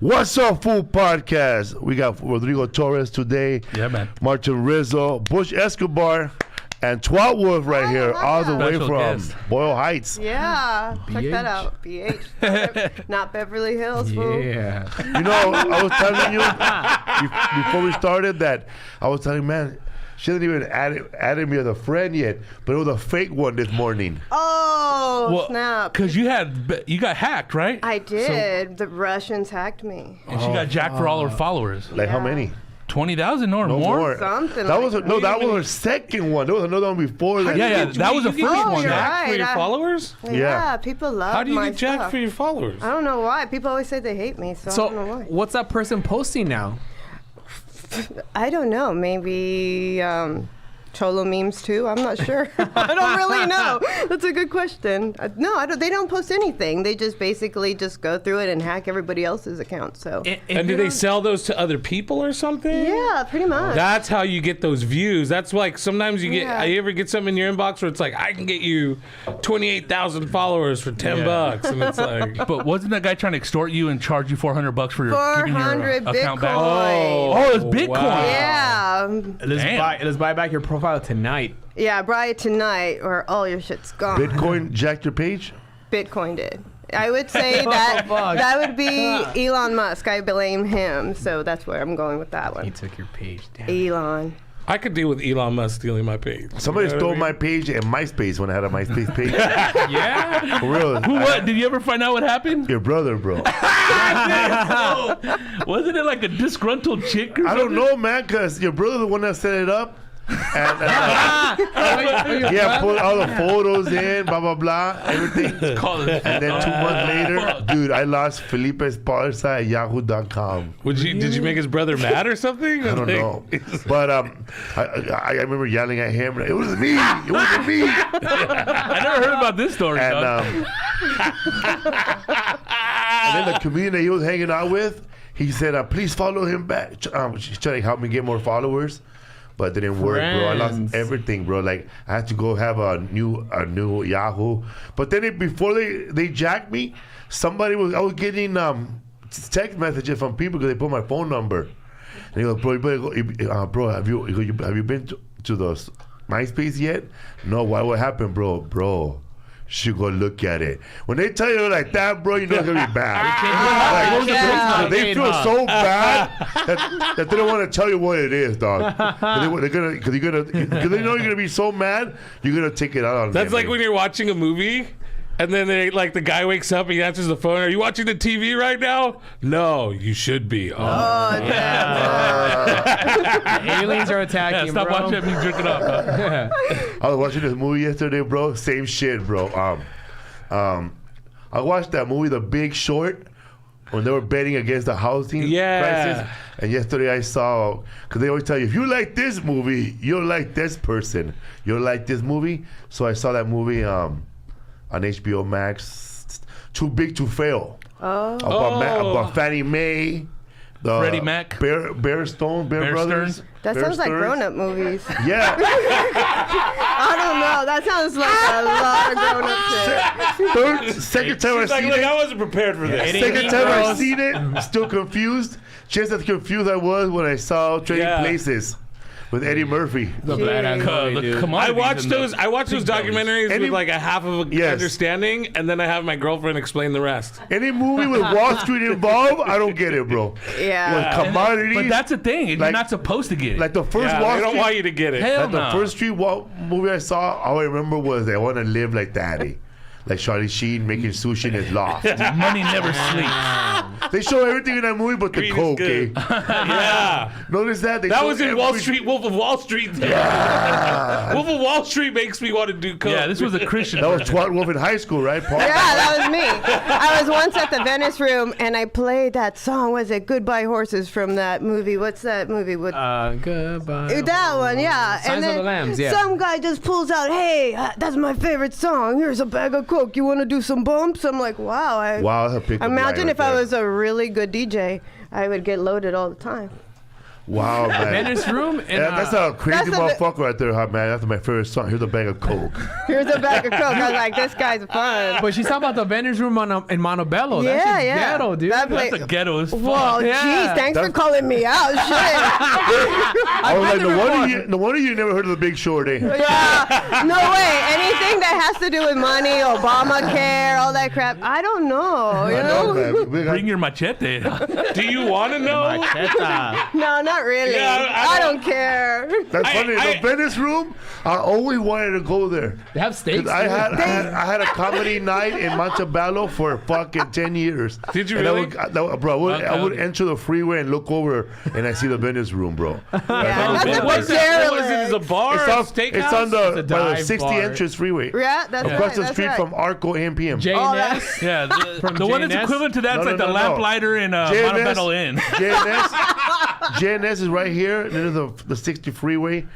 What's up, Fool Podcast? We got Rodrigo Torres today. Yeah, man. Martin Rizzo, Bush Escobar, and Twatwolf right here, all the way Special from guest. Boyle Heights. Yeah, check BH. that out. BH, not Beverly Hills. Fool. Yeah. You know, I was telling you before we started that I was telling, man, she hasn't even added me as a friend yet, but it was a fake one this morning. Oh, snap. Because you got hacked, right? I did. The Russians hacked me. And she got jacked for all her followers. Like how Yeah. many? 20,000 or No more? more. Something That like was that. that was her second one. There was another one before that. Yeah, that was the first Oh, one. you're Jack. right. For your followers? Yeah, people love How do you my get jacked stuff. for your followers? I don't know why. People always say they hate me, so I don't know why. what's that person posting now? I don't know. Maybe Cholo memes too. I'm not sure. I don't really know. That's a good question. No, I don't. They don't post anything. They just basically just go through it and hack everybody else's account. So And do they sell those to other people or something? yeah, pretty much. That's how you get those views. That's like sometimes you get. Yeah. You ever get something in your inbox where it's like, I can get you 28,000 followers for $10, and it's like, But wasn't that guy trying to extort you and charge you $400 for your giving your 400 account back? Bitcoin. Oh, it's Bitcoin. wow. Yeah. Let's buy back your profile tonight. Yeah, buy it tonight or all your shit's gone. Bitcoin jacked your page? Bitcoin did. I would say that that would be Elon Musk. I blame him. So that's where I'm going with that He one. took your page. Damn. Elon. I could deal with Elon Musk stealing my page. Somebody You know stole what I my mean? page and MySpace when I had a MySpace page. Yeah? For real. Who, what? Did you ever find out what happened? Your brother, bro. Wasn't it like a disgruntled chick or I don't something? know, man, because your brother's the one that set it up. And yeah, put all the photos in, blah, blah, blah, everything. Call it. And then 2 months later, Fuck. dude, I lost Felipe Esparza at yahoo.com. Did you make his brother mad or something? I don't know. But I remember yelling at him, it was me. It was me. I never heard about this story, And, dog. and then the comedian that he was hanging out with, he said, please follow him back. She's trying to help me get more followers. But it didn't work, bro. I lost everything, bro. Like, I had to go have a new Yahoo. But then before they jacked me, I was getting text messages from people because they put my phone number. And he goes, bro, you better go, bro, have you been to the MySpace yet? No, what happened, bro? Bro, should go look at it. When they tell you like that, bro, you know it's gonna be bad. Like, they feel so bad that they don't want to tell you what it is, dog. Because they know you're gonna be so mad, you're gonna take it out on them. That's like when you're watching a movie, and then the guy wakes up, he answers the phone. Are you watching the TV right now? No, you should be. Aliens are attacking, Yeah, stop bro. watching that music jerking off. Huh? I was watching this movie yesterday, bro. Same shit, bro. I watched that movie, The Big Short, when they were betting against the housing crisis. And yesterday I saw, because they always tell you, if you like this movie, you'll like this person. You'll like this movie. So I saw that movie on HBO Max, Too Big to Fail. About Fannie Mae. Freddie Mac. Bear Brothers. Stearns. That Bear sounds like Stearns. grown-up movies. Yeah. I don't know. That sounds like a lot of grown-up shit. Second time I seen it. I wasn't prepared for this. Second time I seen it, still confused. Just as confused I was when I saw Trading Places with Eddie Murphy. The badass movie, dude. I watched those documentaries with like a half of a understanding, and then I have my girlfriend explain the rest. Any movie with Wall Street involved, I don't get it, bro. Yeah. With commodities. But that's the thing. You're Like- not supposed to get it. like the first Yeah, Wall they Street. don't want you to get it. Hell Like the no. first movie I saw, all I remember was I want to live like Daddy. Like Charlie Sheen making sushi in his loft. Money never sleeps. They show everything in that movie but the Green is coke, good. eh? Yeah. Notice that? They That show was in Wall every- Street, Wolf of Wall Street. Wolf of Wall Street makes me want to do coke. Yeah, this was a Christian. That was Twatwolf in high school, right, Paul? Yeah, that was me. I was once at the Venice Room and I played that song. Was it Goodbye Horses from that movie? What's that movie with? Goodbye. That one, yeah. Signs of the Lambs, yeah. Some guy just pulls out, hey, that's my favorite song. Here's a bag of Coke. You want to do some bumps? I'm like, wow. Wow, that's a pickup line Imagine right if I there. was a really good DJ, I would get loaded all the time. Wow, man. Venice room. And, Yeah, that's a crazy That's a bit- motherfucker right there, huh, man. That's my favorite song. Here's a bag of coke. Here's a bag of coke. I was like, this guy's fun. But she's talking about the Venice room in Montebello. Yeah, That's just yeah. ghetto, dude. That That's place- a ghetto as fuck. Whoa, Yeah. jeez, thanks for calling me out. Shit. I was like, been there no wonder you never heard of The Big Short, eh? Yeah, no way. Anything that has to do with money, Obamacare, all that crap, I don't know. You I know, know? man. We got- Bring your machete. Do you want to know? No, not really. Yeah, I don't care. That's funny. The Venice room, I always wanted to go there. They have steaks. I dude. had a comedy night in Montebello for fucking 10 years. Did you And really? Bro, I would enter the freeway and look over and I see the Venice room, bro. Yeah, that's a What's big that? What is it? Is a derelict. bar? It's, a off, steakhouse? it's on the, It's a by the dive 60 bar. entrance freeway. Yeah, that's Across right. the that's street right. from Arco AMPM. J&S. Yeah, the one that's JNS? equivalent to that's No, like no, the no, no. lamplighter in Montebello Inn. JNS is right here. Then there's the 60 freeway.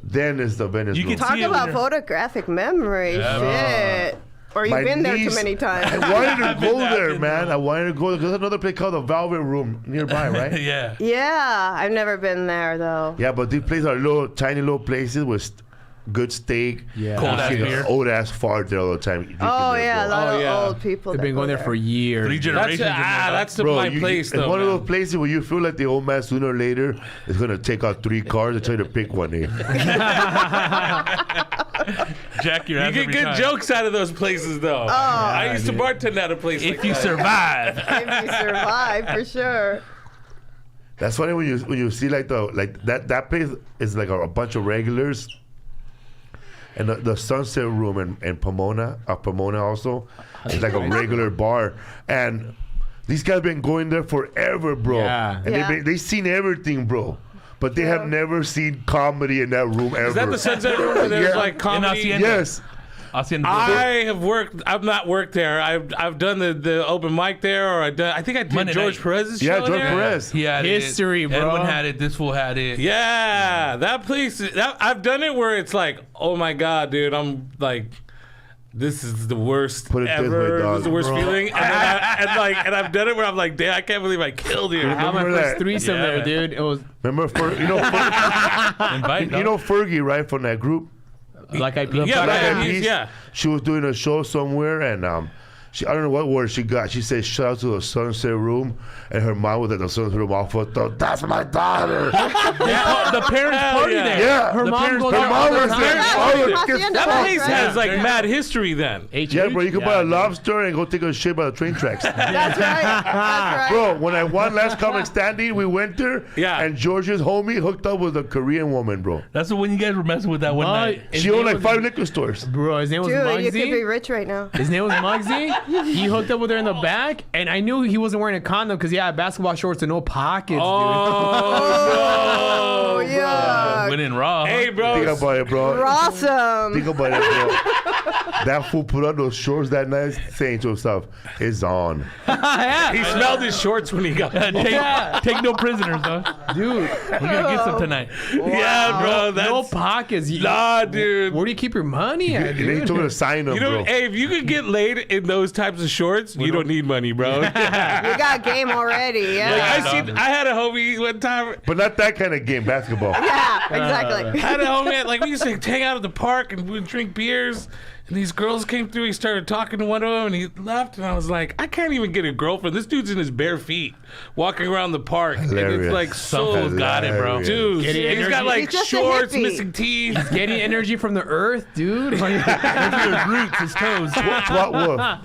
Then is the Venice You room. can Talk see it about when photographic memory. Shit. Or you've My been there too niece- many times. I wanted to I've been go there, I've there, been man. there. I wanted to go. There's another place called the Velvet Room nearby, right? Yeah. Yeah, I've never been there though. Yeah, but these places are tiny little places with good steak. Yeah. Cold ass beer. Old ass fart there all the time. drinking Oh there, yeah, a bro. lot of yeah. old people. They've that been go going there for years. 3 generations. That's, in there. that's Bro, my you- place, it's though. one of man. those places where you feel like the old man sooner or later is gonna take out 3 cars and tell you to pick one. Eh? Jack your You ass get every good time. jokes out of those places, though. I used to bartend at a place If like you that. survive. If you survive, for sure. That's funny when you see like that place is like a bunch of regulars. And the Sunset Room in Pomona also, is like a regular bar. And these guys been going there forever, bro. Yeah. And Yeah. they've seen everything, bro. But they have never seen comedy in that room ever. Is that the Sunset Room where there's Yeah. like comedy? Hacienda. Yes. I have worked. I've not worked there. I've done the open mic there, or I think I did Monday George night. Perez's Yeah, show George there. Perez. He had History, it. bro. Edwin had it. This fool had it. Yeah, that place. I've done it where it's like, oh my god, dude, I'm like, this is the worst Put it this ever. way, dog. This is the worst Bro. feeling. And I've done it where I'm like, damn, I can't believe I killed you. I had my Remember first that? threesome Yeah, there, man. dude. It was Remember, Invite, you know Fergie, right, from that group? like I Yeah, Black man, Eyed he's- Peas. yeah. She was doing a show somewhere, and I don't know what word she got. She said, "Shout out to the Sunset Room," and her mom was at the Sunset Room all fucked up. That's my daughter. The parents party yeah. there. Yeah, Her mom goes her there mom all the was there. time. Oh, Yeah, get Hacienda That Right, place right. has like Yeah. mad history then. Yeah, bro, you can buy a lobster and go take a shit by the train tracks. That's right. That's right. Bro, when I won last comic standing, we went there, Yeah. and George's homie hooked up with a Korean woman, bro. That's when you guys were messing with that one night. His She owned name like was- 5 liquor stores. Bro, his name was Dude, you could be Muggsy. rich right now. His name was Muggsy. He hooked up with her in the back, and I knew he wasn't wearing a condom because he had basketball shorts and no pockets, Oh, Oh, yeah. Went in raw. hey, Think bro. about it, bro. Awesome. Think about it, bro. That fool put on those shorts that night, saying to himself, "It's on." He smelled his shorts when he got. Take no prisoners, though. dude. We're gonna get some tonight. Yeah, bro. That's No pockets. nah, dude. Where do you keep your money at, And they dude? told me to sign them, You know, bro. hey, if you could get laid in those types of shorts, you don't need money, bro. You got game already. Yeah. I had a homie one time. But not that kind of game, basketball. Yeah, exactly. I had a homie like we used to hang out at the park and we'd drink beers. And these girls came through. He started talking to one of them, and he left. And I was like, I can't even get a girlfriend. This dude's in his bare feet, walking around the park, and Hilarious. it's like so. Some fools got it, bro. Hilarious. Dude, Getting he's got energy. like He's just a shorts, hippie. missing teeth. Getting energy from the earth, dude. His roots, his toes. Twatwolf.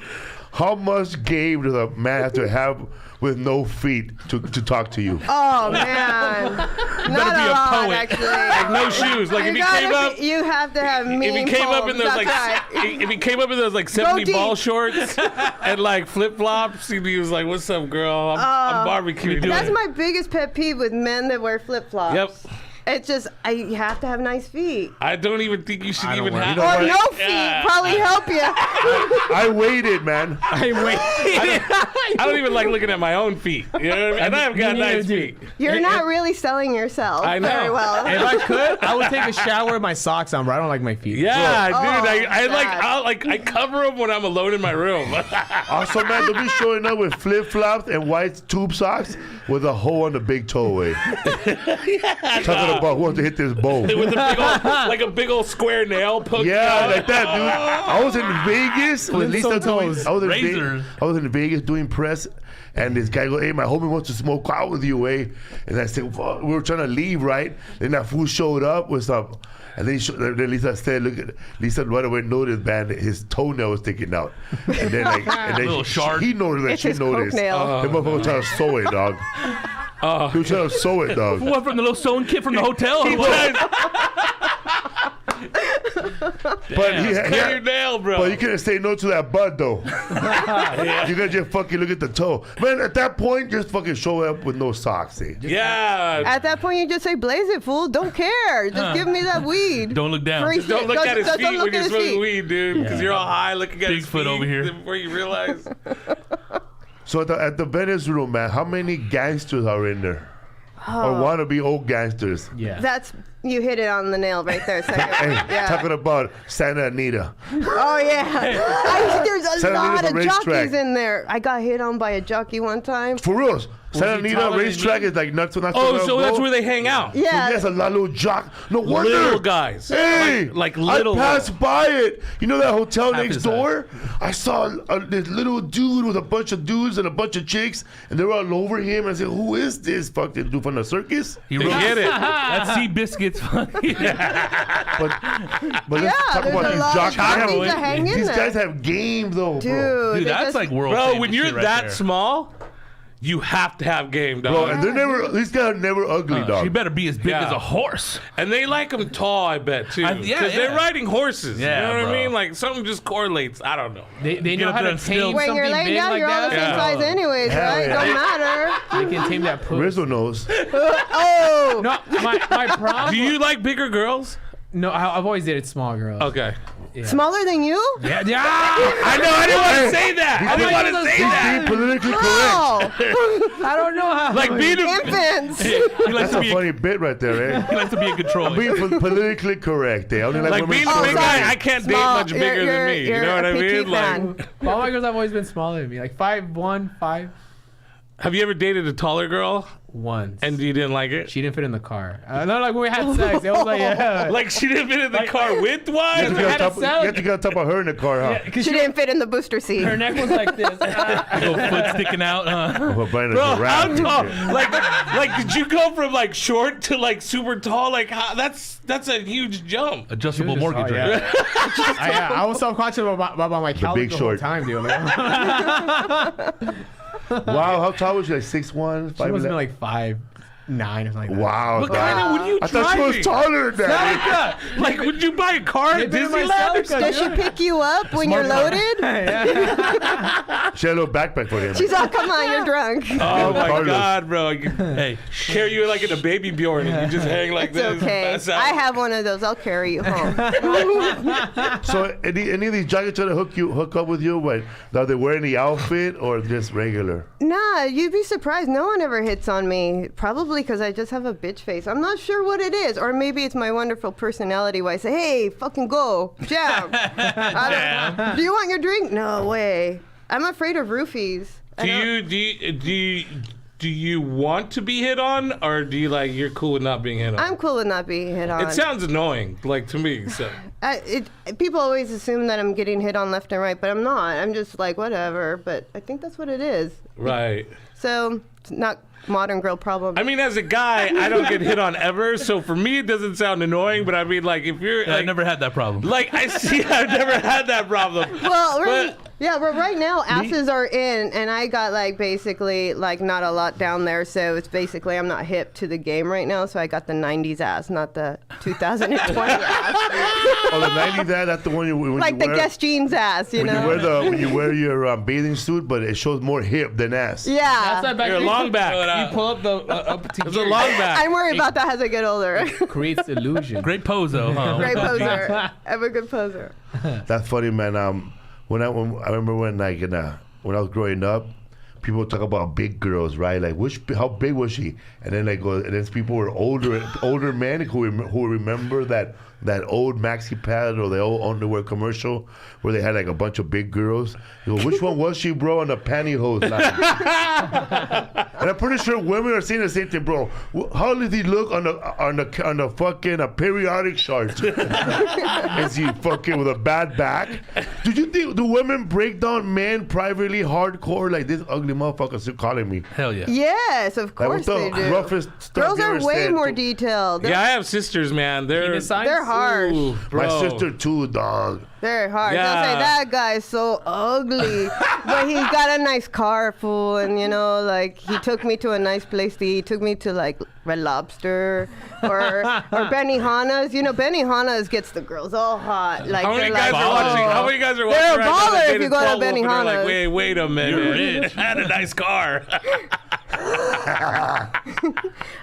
How much game does a man have to have with no feet to talk to you? Oh man, not be a a lot poet. actually. No shoes. Like if he came up. you have to have mean If he came up in poems, those like, that's right. if he came up in those like 70 deep. ball shorts and like flip flops, he was like, "What's up, girl? I'm barbecuing." That's my biggest pet peeve with men that wear flip flops. Yep. It's just you have to have nice feet. I don't even think you should even have. You know Or what? no feet Yeah. probably help you. I waited, man. I wait. I don't even like looking at my own feet. You know what I mean? And I've got Me neither, nice dude. feet. You're not really selling yourself I know. very well. If I could, I would take a shower with my socks on, bro. I don't like my feet. Yeah, dude. I God. I cover them when I'm alone in my room. Also, man, don't be showing up with flip flops and white tube socks with a hole on the big toe, eh? Talking about who wants to hit this bow. With a big old, like a big old square nail poking Yeah, out. like that, dude. I was in Vegas with Lisa doing. I was in Vegas doing press, and this guy goes, "Hey, my homie wants to smoke out with you, eh?" And I said, "Fuck, we were trying to leave, right?" Then that fool showed up with some. And then Lisa said, "Look at Lisa right away noticed, man, his toenail was sticking out." And then little shard. he noticed that It's she his noticed. cokenail. The motherfucker was trying to sew it, dog. He was trying to sew it, dog. What, from the little sewing kit from the hotel? Or what? But he Cut your nail, bro. But you couldn't say no to that bud, though. You gotta just fucking look at the toe. Man, at that point, just fucking show up with no socks, eh? Yeah. At that point, you just say, "Blaze it, fool! Don't care. Just give me that weed." Don't look down. Free Don't look at his Don't feet look when at you're his smoking feet. weed, dude, because you're all high looking at his Bigfoot feet over here. before you realize. So at the Venice room, man, how many gangsters are in there? Or wannabe old gangsters? Yeah. That's you hit it on the nail right there. Second. Hey, Yeah. talking about Santa Anita. Oh yeah. There's a Santa lot Anita's of a racetrack. jockeys in there. I got hit on by a jockey one time. For real. Santa he Anita taller than racetrack you? is like nuts. Oh, so that's where they hang out. Yeah. There's a lot of little jock. No wonder. Little guys. Hey, Like little I passed by it. You know that hotel Half next his door? I saw this little dude with a bunch of dudes and a bunch of chicks, and they were all over him. And I said, "Who is this? Fuck, this dude from the circus?" He They wrote get it. That's Sea Biscuits. But let's Yeah, talk there's about a these lot of jockeys. jockeys that hang in These there. guys have game though, Dude, bro. Dude, they that's just- like world Bro, famous when you're shit right that there. small, you have to have game, dog. Bro, and they're never. These guys are never ugly, dog. She better be as big Yeah. as a horse. And they like them tall, I bet, too. Yeah, Because yeah. they're riding horses. Yeah, you know what bro. I mean? Like, something just correlates. I don't know. They Get know up how there to and still- tame When something you're laying big down, like you're all the that. same Yeah. size anyways, Hell right? yeah. Don't matter. They can tame that puss. Rizzo knows. Oh. No, my problem. Do you like bigger girls? No, I've always dated small girls. Okay. Smaller than you? Yeah. I know, I didn't want to say that. I didn't want to say He's that. being politically correct. Oh, I don't know how. Like, being a, infants. He likes That's to a be funny bit right there, eh? he likes to be a control. Being politically correct, eh? Only like like women being a shorter big than guy, me. I can't date Small. much bigger You're- than me. You you're know what a I petite mean? man. Like, All my girls have always been smaller than me, like 5'1", 5'. have you ever dated a taller girl Once. and you didn't like it? She didn't fit in the car. No, like when we had sex, it was like, yeah. Like, she didn't fit in the car width-wise? You had to have to sell- get on top of her in the car, huh? Because She didn't fit in the booster seat. her neck was like this. Little foot sticking out. Well, Brian is Bro, a how rapper. tall? Like, did you go from like short to like super tall? Like, that's a huge jump. Adjustable She was mortgage just- rate. I was self-conscious about my calories Big the whole Short. time, dude. Like, Wow, how tall was she? Like 6'1", she must have 5'11"? been like 5'9" or something like that. Wow, What dog. kind of, what are you I thought she was driving? taller than that. Like, would you buy a car at Maybe my Disneyland or Celica, something? Does she pick you up when you're Smart car. loaded? She had a little backpack for him. She's like, come on, you're drunk. Oh my Carlos. God, bro! You Hey, carry you like in a baby Bjorn, and you just hang like It's this. okay. Pass out. I have one of those. I'll carry you home. So any of these jockeys try to hook up with you? What? Are they wearing the outfit or just regular? Nah, you'd be surprised. No one ever hits on me. Probably because I just have a bitch face. I'm not sure what it is. Or maybe it's my wonderful personality where I say, hey, fucking go. Jam. Do you want your drink? No way. I'm afraid of roofies. Do you want to be hit on, or do you like you're cool with not being hit on? I'm cool with not being hit on. It sounds annoying, like to me. So People always assume that I'm getting hit on left and right, but I'm not. I'm just like, whatever. But I think that's what it is. right. So it's not modern girl problem. I mean, as a guy, I don't get hit on ever, so for me it doesn't sound annoying. But I mean, like if you're, I like, never had that problem. like I see, I've never had that problem. Well, But- right now asses are in, and I got like basically like not a lot down there, so it's basically I'm not hip to the game right now, so I got the '90s ass, not the 2020 ass, Oh, the 90s ad, that's the one when like you the wear, Guess jeans ass, you when know? you wear your bathing suit, but it shows more hip than ass. Yeah, That's that back You're a there. long back. You pull up the up to It's a here. long back. I'm worried about that as I get older. Creates illusion. Great pose though. Huh? Great poser. I'm a good poser. That's funny, man. When I remember when when I was growing up, people talk about big girls, right? Like how big was she? And then and then people were older men who remember that that old maxi pad or the old underwear commercial where they had like a bunch of big girls. You go, which one was she, bro, on the pantyhose line? And I'm pretty sure women are saying the same thing, bro. How does he look on the fucking periodic chart? Is he fucking with a bad back? Do women break down men privately hardcore like this ugly motherfucker still calling me? Hell yeah. Yes, of course they do. Roughest stuff Girls you are ever way said more to- detailed. Yeah, I have sisters, man. They're Harsh. Ooh, My bro. sister too, dog. They're hard. Yeah. They'll say that guy's so ugly, but he's got a nice car, fool, and like he took me to a nice place to eat. He took me to like Red Lobster or Benihana's. Benihana's gets the girls all hot. Like How many they're guys like, are watching? "Oh." How many guys are watching? They're a right now baller that if dated you go to Twatwolf and they're Benihana's. Like, wait a minute. You're rich. I had a nice car.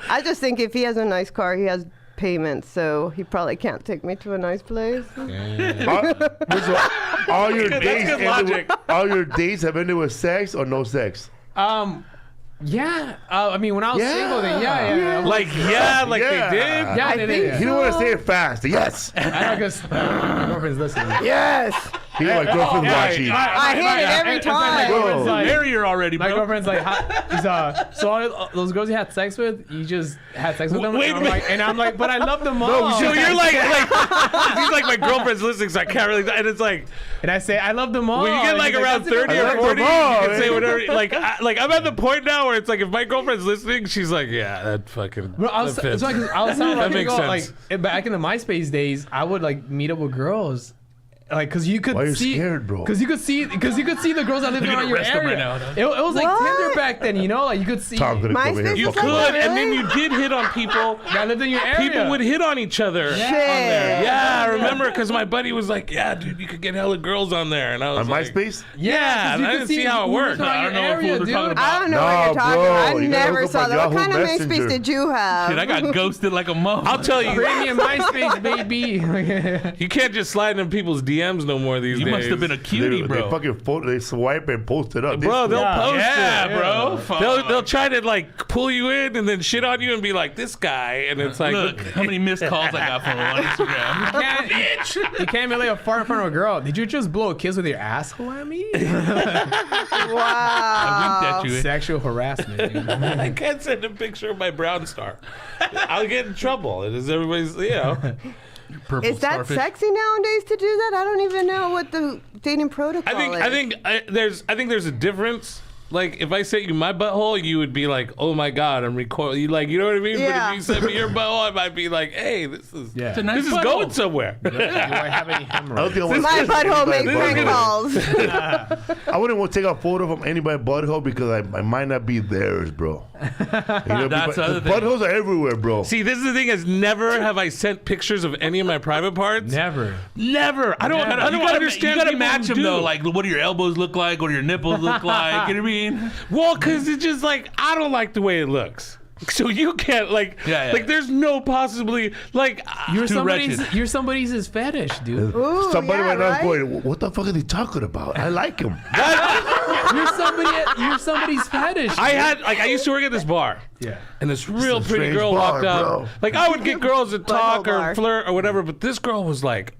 I just think if he has a nice car, he has payments, so he probably can't take me to a nice place. All your That's dates good ended logic. all your dates have ended with sex or no sex? Yeah. I mean, when I was Yeah. single, then yeah. Like Yeah. they did. Yeah, I they think did. You don't want to say it fast. Yes. I know, because my girlfriend's listening. Yes, He my girlfriend's yeah. watching. I hit it every And my time. girlfriend's Bro. like, Barrier already, my bro. girlfriend's like, so all those girls you had sex with, you just had sex with them. Wait a minute. And I'm like, but I love them all. So you're like he's like my girlfriend's listening, so I can't really. And it's like And I say, I love them all. when you get And like she's around that's enough. 30 I or like 40, them all, you can say man. whatever. Like I'm at the point now where it's like if my girlfriend's listening, she's like, yeah, that fucking. Bro, I was that fits. telling That like, makes sense. like back in the MySpace days, I would like meet up with girls. Like, cause you could Why are you see, scared, bro? Cause you could see the girls that lived You're around gonna your arrest them area. right now, huh? It was like What? Tinder back then, like you could see. Tom gonna come in here. MySpace You was like could, that, and then really? you did hit on people. that lived in your area. People would hit on each other. Shit. Yeah, I remember because my buddy was like, "Yeah, dude, you could get hella girls on there," and I was On like, MySpace? Yeah, 'cause you I could didn't see how it who worked. lived around I don't your know what area, they're talking dude. about. I don't know what No, you're talking bro, about. I you gotta never look saw up that. on What kind of Yahoo MySpace Messenger. did you have? Shit, I got ghosted like a mother. I'll tell you, Premium MySpace, baby. you can't just slide in people's DMs no more these You days. must have been a cutie, They bro. fucking they swipe and post it up. Bro, they'll post Yeah, it. bro. They'll try to like pull you in and then shit on you and be like this guy, and it's like, Look, how many missed calls I got from him on Instagram. You can't even lay a fart in front of a girl. Did you just blow a kiss with your asshole at me? Wow. I winked at you. Sexual harassment, dude. I can't send a picture of my brown star. I'll get in trouble. It is everybody's, Purple Is that starfish. sexy nowadays to do that? I don't even know what the dating protocol is. I think there's a difference. Like if I sent you my butthole, you would be like, "Oh my god, I'm recording." You know what I mean? Yeah. But if you sent me your butthole, I might be like, "Hey, this is Yeah. It's a nice this is butthole. going somewhere." Do I have any I don't hemorrhoids? think I want My to butthole makes This is prank gonna- calls. I wouldn't want to take a photo from anybody's butthole because I might not be theirs, bro. That's the other thing. Buttholes are everywhere, bro. See, this is the thing: is never have I sent pictures of any of my private parts. Never. Never. I don't understand. You gotta people match who them though. do. Like, what do your elbows look like? What do your nipples look like? You know what I mean? Well, because it's just like I don't like the way it looks. So you can't like Yeah. like there's no possibly like You're Too somebody's. wretched. You're somebody's fetish, dude. Ooh, Somebody yeah, right now is right? going, what the fuck are they talking about? I like him. You're somebody's fetish. I used to work at this bar. Yeah. And this real a pretty strange girl bar, walked up. bro. Like I would get girls to talk or bar. flirt or whatever, but this girl was like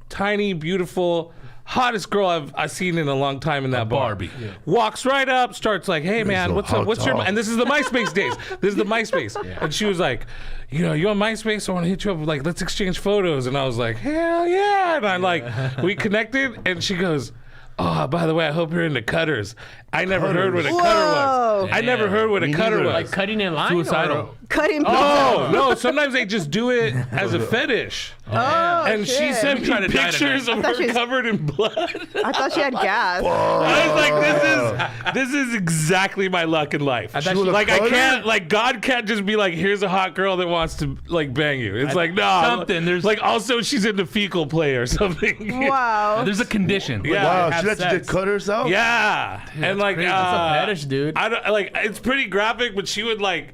tiny, beautiful, hottest girl I've seen in a long time in that bar. Barbie. Yeah. Walks right up, starts like, "Hey man, so what's up? What's your?" hot. And this is the MySpace days. This is the MySpace. And she was like, "You on MySpace? I want to hit you up. Like, let's exchange photos." And I was like, "Hell yeah!" And I like we connected, and she goes, "Oh, by the way, I hope you're into cutters." I never heard what a cutter was. Whoa. I never heard what a Me cutter neither. was. Like cutting in line. Suicidal. Cutting Oh no! Sometimes they just do it as a fetish. Oh, And she shit. sent me Try to die pictures of I thought her she's- covered in blood. I thought she had gas. I was like, this is exactly my luck in life. thought she was a Like I cutter? can't, like God can't just be like, here's a hot girl that wants to like bang you. It's like no, something, there's- like also she's into fecal play or something. Wow. There's a condition. Yeah. Wow, have she let you sex. just cut herself? Yeah, and like crazy. That's a fetish, dude. I don't like. It's pretty graphic, but she would like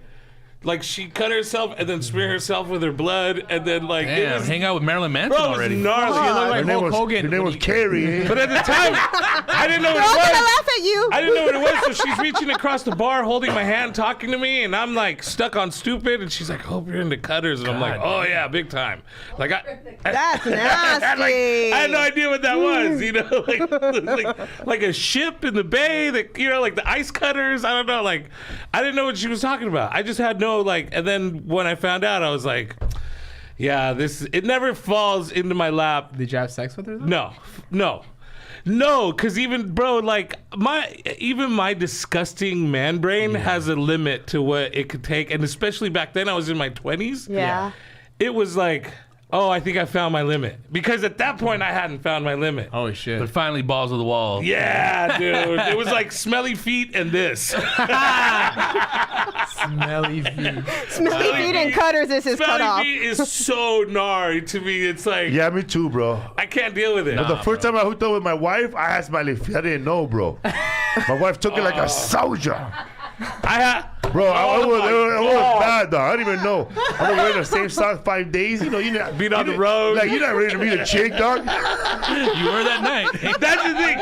Like she cut herself and then smear herself with her blood and then like Damn, hang out with Marilyn Manson bro, it was already. gnarly. You look like Her name Hulk was, Hogan. her name was Carrie. But at the time, I didn't know They're what all it gonna was. laugh at you. I didn't know what it was, so she's reaching across the bar, holding my hand, talking to me, and I'm like stuck on stupid, and she's like, "Hope you're into cutters," and I'm like, "Oh yeah, big time." Like That's nasty. I had no idea what that was, you know, like a ship in the bay, that you know, like the ice cutters. I don't know, like I didn't know what she was talking about. I just had no like, and then when I found out, I was like, yeah, it never falls into my lap. Did you have sex with her? Though? No, because even bro, like my disgusting man brain has a limit to what it could take, and especially back then, I was in my 20s. Yeah. It was like, oh, I think I found my limit, because at that point I hadn't found my limit. Oh shit. But finally, balls to the wall. Yeah, dude, it was like smelly feet and this. Smelly feet. Smelly feet and cutters. This is cut Smelly off. feet is so gnarly to me. It's like, Yeah, me too, bro. I can't deal with it. The first time I hooked up with my wife, I had smelly feet. I didn't know, bro. My wife took it like a soldier. Bro, it was bad, dog. I didn't even know. I've been wearing the same socks 5 days. You know, you're not Being on the road. Like, you're not ready to meet a chick, dog. You were that night. That's the thing.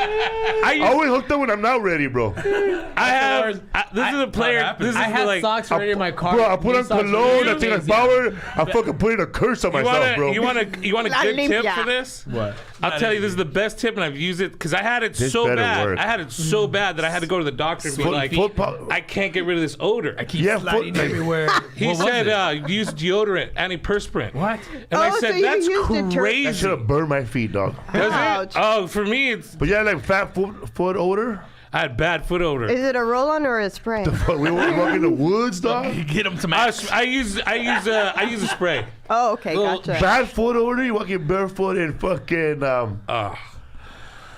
I always hooked up when I'm not ready, bro. This is a player. This is I had like, socks ready in my car. Bro, I put on These socks cologne, were I take a amazing. shower, I fucking put in a curse on myself, bro. you want a good La tip limpia. for this? What? I'll tell you, this is the best tip, and I've used it because I had it This so better bad. work. I had it so bad that I had to go to the doctor and be like, I can't get rid of this odor. Sliding everywhere. He What was said it? use deodorant, antiperspirant. What? And I Oh, said, so you that's used I crazy. should have burned my feet, dog. Does Ouch. it? Oh, for me, it's But yeah, like fat foot odor. I had bad foot odor. Is it a roll-on or a spray? We were walking in the woods, dog. You get them some I ass. use a spray. Oh, okay, gotcha. Bad foot odor. You walking barefoot and fucking.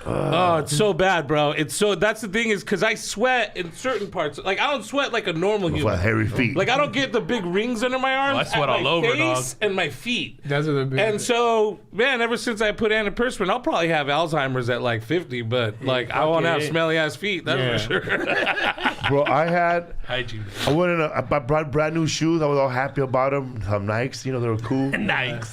Oh, it's so bad, bro. It's so. That's the thing is because I sweat in certain parts. Like I don't sweat like a normal With human. hairy feet. Like I don't get the big rings under my arms. Oh, I sweat at all my over, face dog. and my feet. That's what the big. And so, man, ever since I put antiperspirant, I'll probably have Alzheimer's at like 50. But like, I won't have smelly ass feet. That's for sure. Bro, I Hygiene. went in I brought brand new shoes. I was all happy about them. Some Nikes, you know, they were cool. Nice.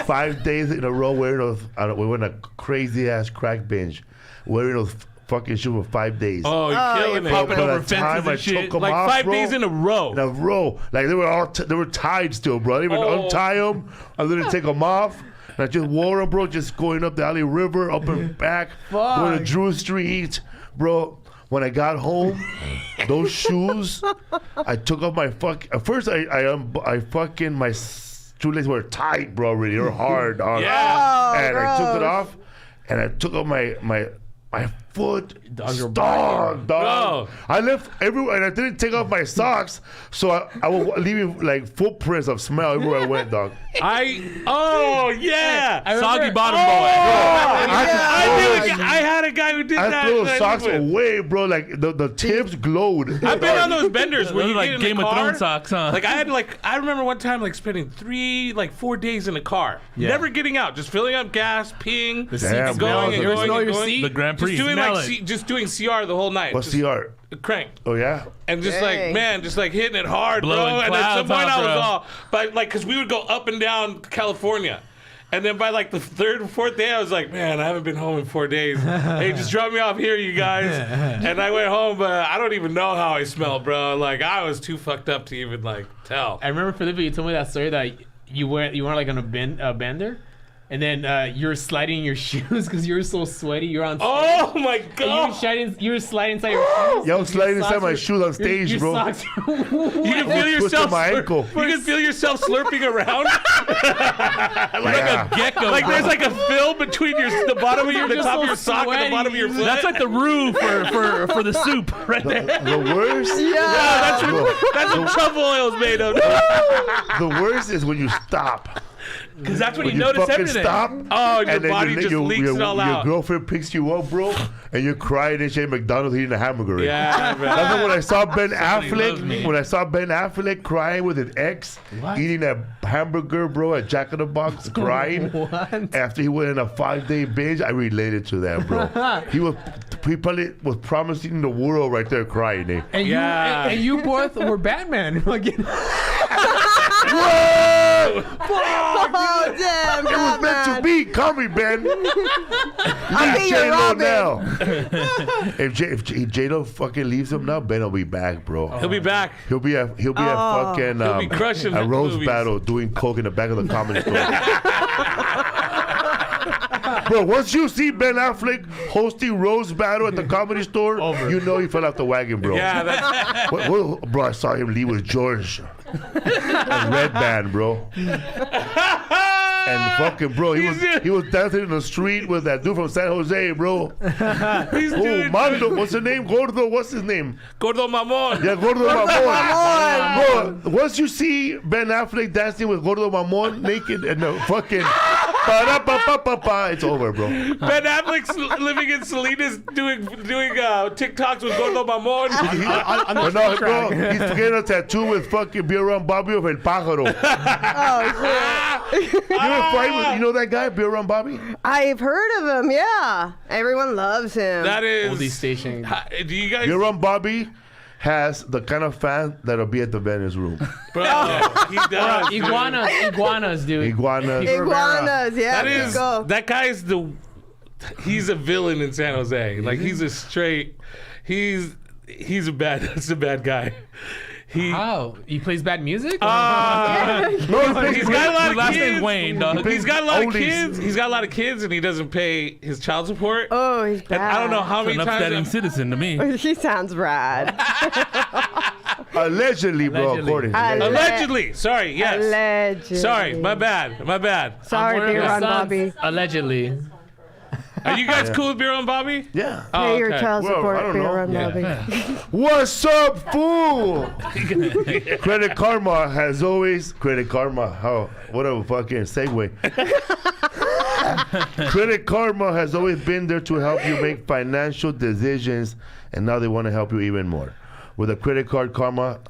5 days in a row wearing those. We went on a crazy ass crack binge. Wearing those fucking shoes for 5 days. Oh, you're killing it. popping By over the time fences I and shit. took 'em Like off, 5 bro, days in a row. in a row. Like they were all they were tied still, bro. I didn't even untie them. I didn't take them off. And I just wore them, bro. Just going up the Alley River, up and back, going to Drew Street, bro. When I got home, those shoes, I took off my at first I fucking my shoelaces were tight, bro. Already, they were hard, dog. Yeah. Oh, And I took it gross. off, and I took off my foot. your Dog. Bro. I left everywhere, and I didn't take off my socks, so I was leaving like footprints of smell everywhere I went, dog. Oh yeah. Soggy bottom I had a guy who did I that. threw those that socks with. away, bro. Like the tips glowed. I've been on those benders where Those you are like get in Game the of car. Thrones socks, huh? Like I remember one time like spending 4 days in a car, never getting out, just filling up gas, peeing, Damn, and bro. going and You going smell and your going. seat? The Grand Prix. Just doing Smell like it. just doing CR the whole night. What's just CR? crank. Oh yeah. And just Dang. like, man, just like hitting it hard, Blowing bro. And at some clouds point out, I was bro. all, but like, cause we would go up and down California. And then by like the 3rd or 4th day, I was like, man, I haven't been home in 4 days. Hey, just drop me off here, you guys. And I went home, but I don't even know how I smelled, bro. Like I was too fucked up to even like tell. I remember Felipe, you told me that story that you weren't like on a bender, and then you were sliding your shoes because you were so sweaty. You're on. Oh my And god! you were sliding inside your shoes. Yeah, I was sliding Your inside socks my were- shoes on stage, your bro. Socks were You can feel Twisted yourself. my ankle. You can feel yourself slurping around Yeah. Gecko. like bro. there's like a film between the bottom of the just top so of your sock and the sweaty. bottom of your foot. That's like the roux for the soup right there. The worst. Yeah. Bro, That's what truffle oil is made of. the worst is when you stop. Because that's when you When notice fucking everything. stop. Oh, your and then body just leaks it all your out. girlfriend picks you up, bro, and you're crying and shit at McDonald's eating a hamburger. Yeah, man. That's like when I saw Ben loves me. Affleck. When I saw Ben Affleck crying with his ex, eating a hamburger, bro, at Jack in the Box, crying. After he went in a 5-day binge, I related to that, bro. He probably was promising the world right there, crying. Eh? And Yeah. you and you both were Batman. Fucking- Whoa! Oh, damn. It was meant to be. Call me, Ben. I'll be your J-Lo Robin. now. if J-Lo fucking leaves him now, Ben will be back, bro. He'll be back. He'll be at fucking He'll be crushing a the roast movies. battle doing coke in the back of the Comedy Store. Bro, once you see Ben Affleck hosting roast battle at the Comedy Store, you know he fell off the wagon, bro. Yeah, that's Bro, I saw him leave with George. A red band, bro. And fucking bro, he was dancing in the street with that dude from San Jose, bro. he's Oh, doing Mando, what's his name? Gordo, what's his name? Gordo Mamon. Yeah, Gordo Mamon. Bro, once you see Ben Affleck dancing with Gordo Mamon naked and the fucking it's over, bro. Ben Affleck's living in Salinas doing TikToks with Gordo Mamon. No, bro, he's getting a tattoo with fucking Beer Run Bobby of El Pájaro. You know that guy, Beer Run Bobby? I've heard of him, yeah. Everyone loves him. That is. Oldie station. Do you guys? Beer Run Bobby has the kind of fan that'll be at the Venice room. Bro, he does. dude. Iguanas, dude. Iguanas. Iguanas, yeah. That go. that guy's he's a villain in San Jose. Like he's a straight. That's a bad guy. He plays bad music? No, He's got a lot of Last kids. name Wayne, dog. He's got a lot of Oldies. kids. He's got a lot of kids, and he doesn't pay his child support. Oh, he's bad. And I don't know how many An upstanding times. citizen to me. He sounds rad. Allegedly, bro, Allegedly. according to Allegedly. Sorry. Yes. Allegedly. Sorry. My bad. Sorry, One of Beer his Run sons, Bobby. Allegedly. Are you guys cool with Beer on Bobby? Yeah. Oh, Pay your okay. child Well, support, I don't Beer know. Run Yeah. Bobby. What's up, fool? Credit Karma has always Credit Karma. What a fucking segue. Credit Karma has always been there to help you make financial decisions, and now they want to help you even more. With Credit Karma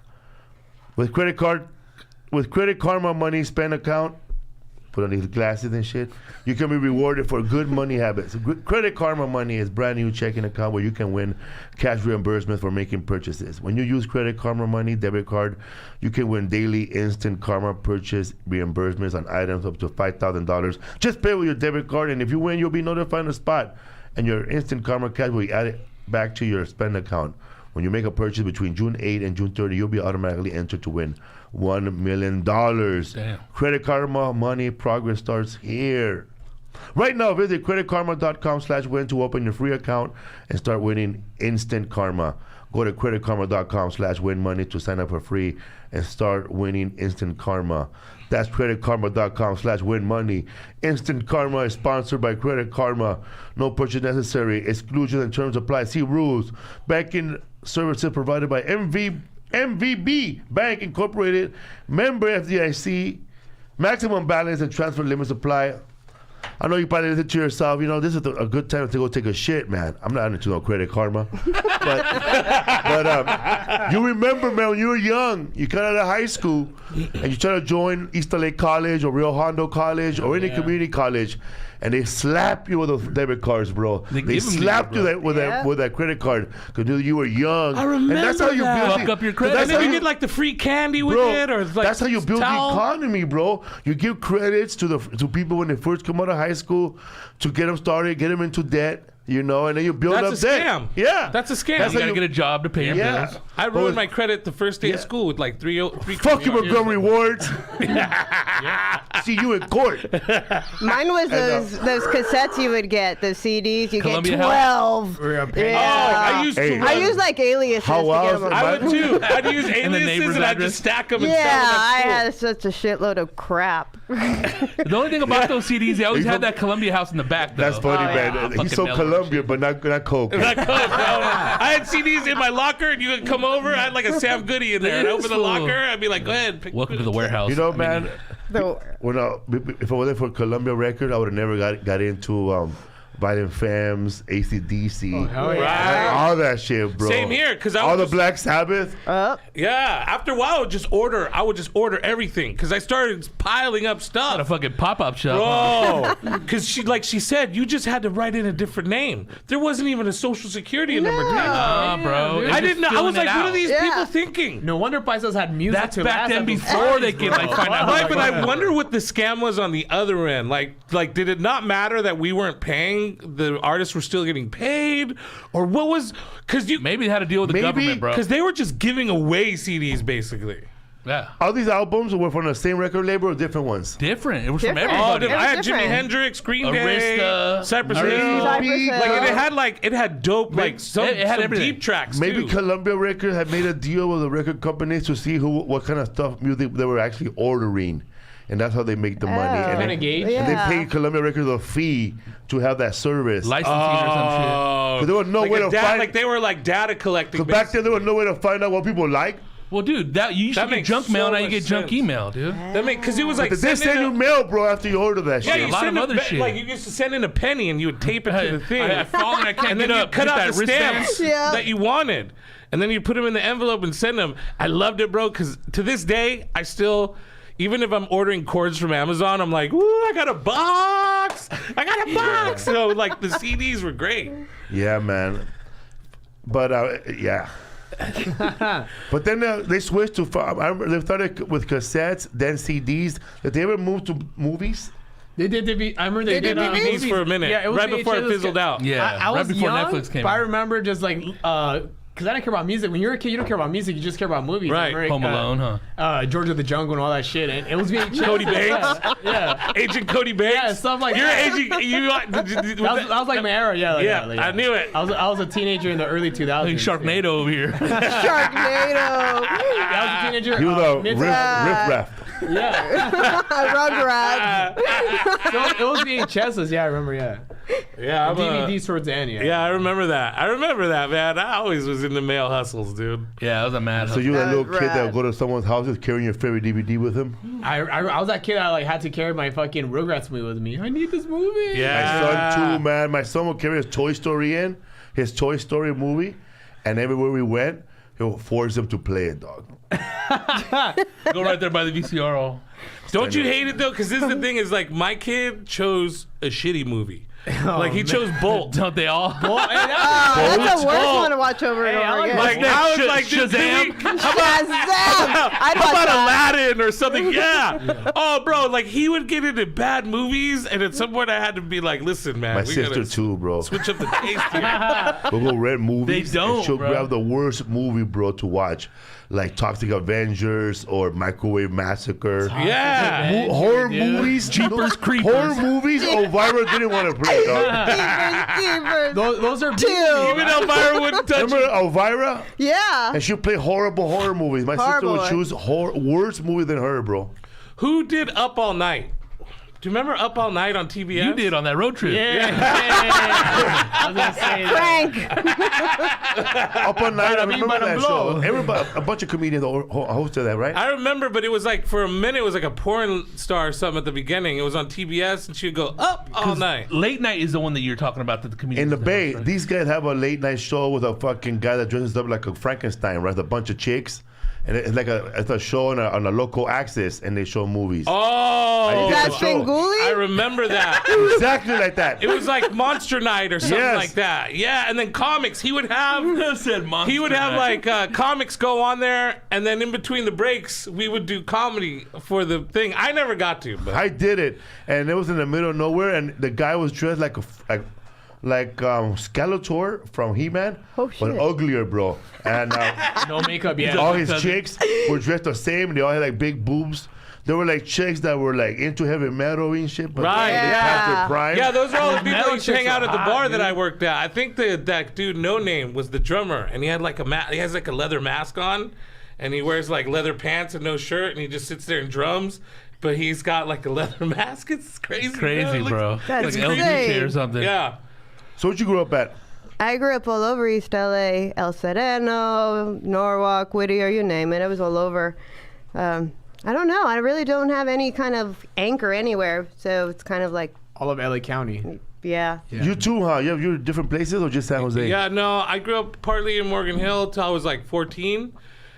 Money Spend account, put on these glasses and shit, you can be rewarded for good money habits. Credit Karma Money is brand new checking account where you can win cash reimbursement for making purchases. When you use Credit Karma Money debit card, you can win daily instant Karma purchase reimbursements on items up to $5,000. Just pay with your debit card, and if you win, you'll be notified on the spot, and your instant Karma cash will be added back to your spend account. When you make a purchase between June 8 and June 30, you'll be automatically entered to win $1 million. Damn. Credit Karma Money progress starts here. Right now, visit creditkarma.com/win to open your free account and start winning instant karma. Go to creditkarma.com/win money to sign up for free and start winning instant karma. That's creditkarma.com/win money. Instant Karma is sponsored by Credit Karma. No purchase necessary. Exclusions and terms apply. See rules. Banking services provided by MVB Bank Incorporated. Member FDIC. Maximum balance and transfer limits apply. I know you probably think to yourself, this is a good time to go take a shit, man. I'm not into no Credit Karma. but you remember, man, when you were young, you got out of high school and you try to join East LA College or Rio Hondo College or any community college, and they slap you with those debit cards, bro. They slapped you with that credit card because you were young. I remember and that's how you that. build Fuck up your credit. And then you get like the free candy with it, or like that's how you build towel. the economy, bro. You give credits to people when they first come out of high school to get them started, get them into debt, and then you build That's up a debt. scam. Yeah, That's a scam. That's You how gotta get a job to pay your bills. I ruined my credit the first day of school with like three. Fuck you, McGum rewards. See you in court. Mine was those cassettes you would get, those CDs. You Columbia get 12. I used to. Hey. I used like aliases How to get else them. am I would too. I'd use the aliases neighbor's and I'd address. just stack them and Yeah, sell them I at school. had such a shitload of crap. The only thing about those CDs, they always had that Columbia House in the back, though. That's funny, man. I He's fucking so nailed it. Colombia, but not coke. Not Coke, bro. I had CDs in my locker, and you would come over. I had like a Sam Goody in there. I'd open the locker. I'd be like, go ahead. Welcome to the warehouse. You know, man. If I wasn't for Columbia Records, I would have never got into Violent Femmes, AC/DC, Right. all that shit, bro. Same here, because all the Black Sabbath. Yeah, after a while, I would just order everything because I started piling up stuff. Got a fucking pop-up shop. Bro, because she said, you just had to write in a different name. There wasn't even a social security number. Bro. I didn't know. I was like, what are these Yeah. people thinking? No wonder Paisos had music. That's to back last then us before they could like find out. Right, but I wonder what the scam was on the other end. Like, did it not matter that we weren't paying? The artists were still getting paid, or what was? Because Maybe they had to deal with the government, bro. because they were just giving away CDs basically. Yeah. All these albums were from the same record label or different ones? Different. It was from Different. everybody. It was I had Jimi different. Hendrix, Green Day, Arista, Cypress Arista. Hill. Cypress Hill. It had dope some it had everything. deep tracks Maybe too. Columbia Records had made a deal with the record companies to see what kind of stuff music they were actually ordering. And that's how they make the money. And Kinda gauge. and they Yeah. paid Columbia Records a fee to have that service. Licensing or some Oh, 'Cause there was no way to find- like they were like data collecting. Because back then there was no way to find out what people like. shit. Well, dude, you used That to get makes junk mail, so now you much get junk sense. email, dude. Because it was like But they send you mail, bro, after you order that Yeah, shit. you a lot send of other shit. Like you used to send in a penny and you would tape it to the thing. I fall and I can't and then get you up. cut Get out that the stamps Yeah. that you wanted, and then you put them in the envelope and send them. I loved it, bro, because to this day I still, even if I'm ordering cords from Amazon, I'm like, ooh, I got a box. So like the CDs were great. Yeah, man. But yeah. But then they switched to. I remember they started with cassettes, then CDs. Did they ever move to movies? They did. I remember they did did DVDs movies. for a minute, Yeah, it was right before it VHS. fizzled out. Yeah, I right was before young, Netflix came but I out. remember just like because I didn't care about music. When you're a kid, you don't care about music. You just care about movies. Right. I remember, Home Alone, huh? George of the Jungle and all that shit. And it was being Cody Banks. Yeah. Agent Cody Banks. Yeah, stuff like You're that. agent. That was like my era. Yeah. Yeah, I knew it. I was a teenager in the early 2000s. Sharknado over here. Sharknado. I was a teenager. He was a mid- riff-raff. Yeah. Rugrats. So it was VHSs. Yeah, I remember. Yeah. Yeah, DVDs towards the end. Yeah. Yeah, I remember that, man. I always was in the mail hustles, dude. Yeah, that was a mad. So you were a little kid that Rad. would go to someone's houses carrying your favorite DVD with him? I was that kid that like had to carry my fucking Rugrats movie with me. I need this movie. My Yeah. son too, man. My son would carry his Toy Story his Toy Story movie, and everywhere we went, he'll force him to play it, dog. Go right there by the VCR. Don't you hate it though? Because this is the thing: is like my kid chose a shitty movie. Like he chose Bolt. Don't they all? That's the worst one to watch over and I over like again. Like I was like, Shazam? Shazam! I'd How watch about that. Aladdin or something? Yeah. Oh, bro, like he would get into bad movies, and at some point I had to be like, listen, man, My we sister gotta too, bro. switch up the taste here. We'll go rent movies. They don't, and she'll bro. grab the worst movie, bro, to watch. Like Toxic Avengers or Microwave Massacre. Yeah. Horror dude. movies. Jeepers Creepers. Horror movies. Elvira didn't want to play, dog. Keepers. Those are Two. Even Elvira wouldn't touch Remember it. Elvira? Yeah. And she'll play horrible horror movies. My sister Horrible. would choose worse movie than her, bro. Who did Up All Night? Do you remember Up All Night on TBS? You did on that road trip. Yeah. I was gonna say that. Frank. Up all night, I Bada bing, remember bada that blow. show. Everybody, a bunch of comedians hosted that, right? I remember, but it was like for a minute, it was like a porn star or something at the beginning. It was on TBS, and she'd go Up All Night. Late night is the one that you're talking about that the comedians In the do, Bay, right? these guys have a late night show with a fucking guy that dresses up like a Frankenstein, right? A bunch of chicks. And it's like it's a show on a local access, and they show movies. Oh, Is that show. Svengoolie? I remember that. Exactly like that. It was like Monster Night or something Yes. like that. Yeah, and then comics. He would have. said monster. He would have like comics go on there, and then in between the breaks, we would do comedy for the thing. I never got to, but I did it, and it was in the middle of nowhere, and the guy was dressed like Skeletor from He-Man, Oh, but shit. uglier, bro. And no makeup yet. all his chicks were dressed the same. They all had like big boobs. There were like chicks that were like into heavy metal and shit, but Right, they yeah. passed their prime. yeah, those are all the people Metal that used to hang chicks out are at the hot, bar that dude. I worked at. I think that dude No Name was the drummer, and he had like he has like a leather mask on, and he wears like leather pants and no shirt, and he just sits there and drums. But he's got like a leather mask. It's crazy, Crazy, bro. That's like insane. LGBT or something. Yeah. So where'd you grow up at? I grew up all over East LA, El Sereno, Norwalk, Whittier, you name it. I was all over. I don't know. I really don't have any kind of anchor anywhere. So it's kind of like, All of LA County. yeah. You too, huh? You're different places or just San Jose? Yeah, no, I grew up partly in Morgan Hill till I was like 14,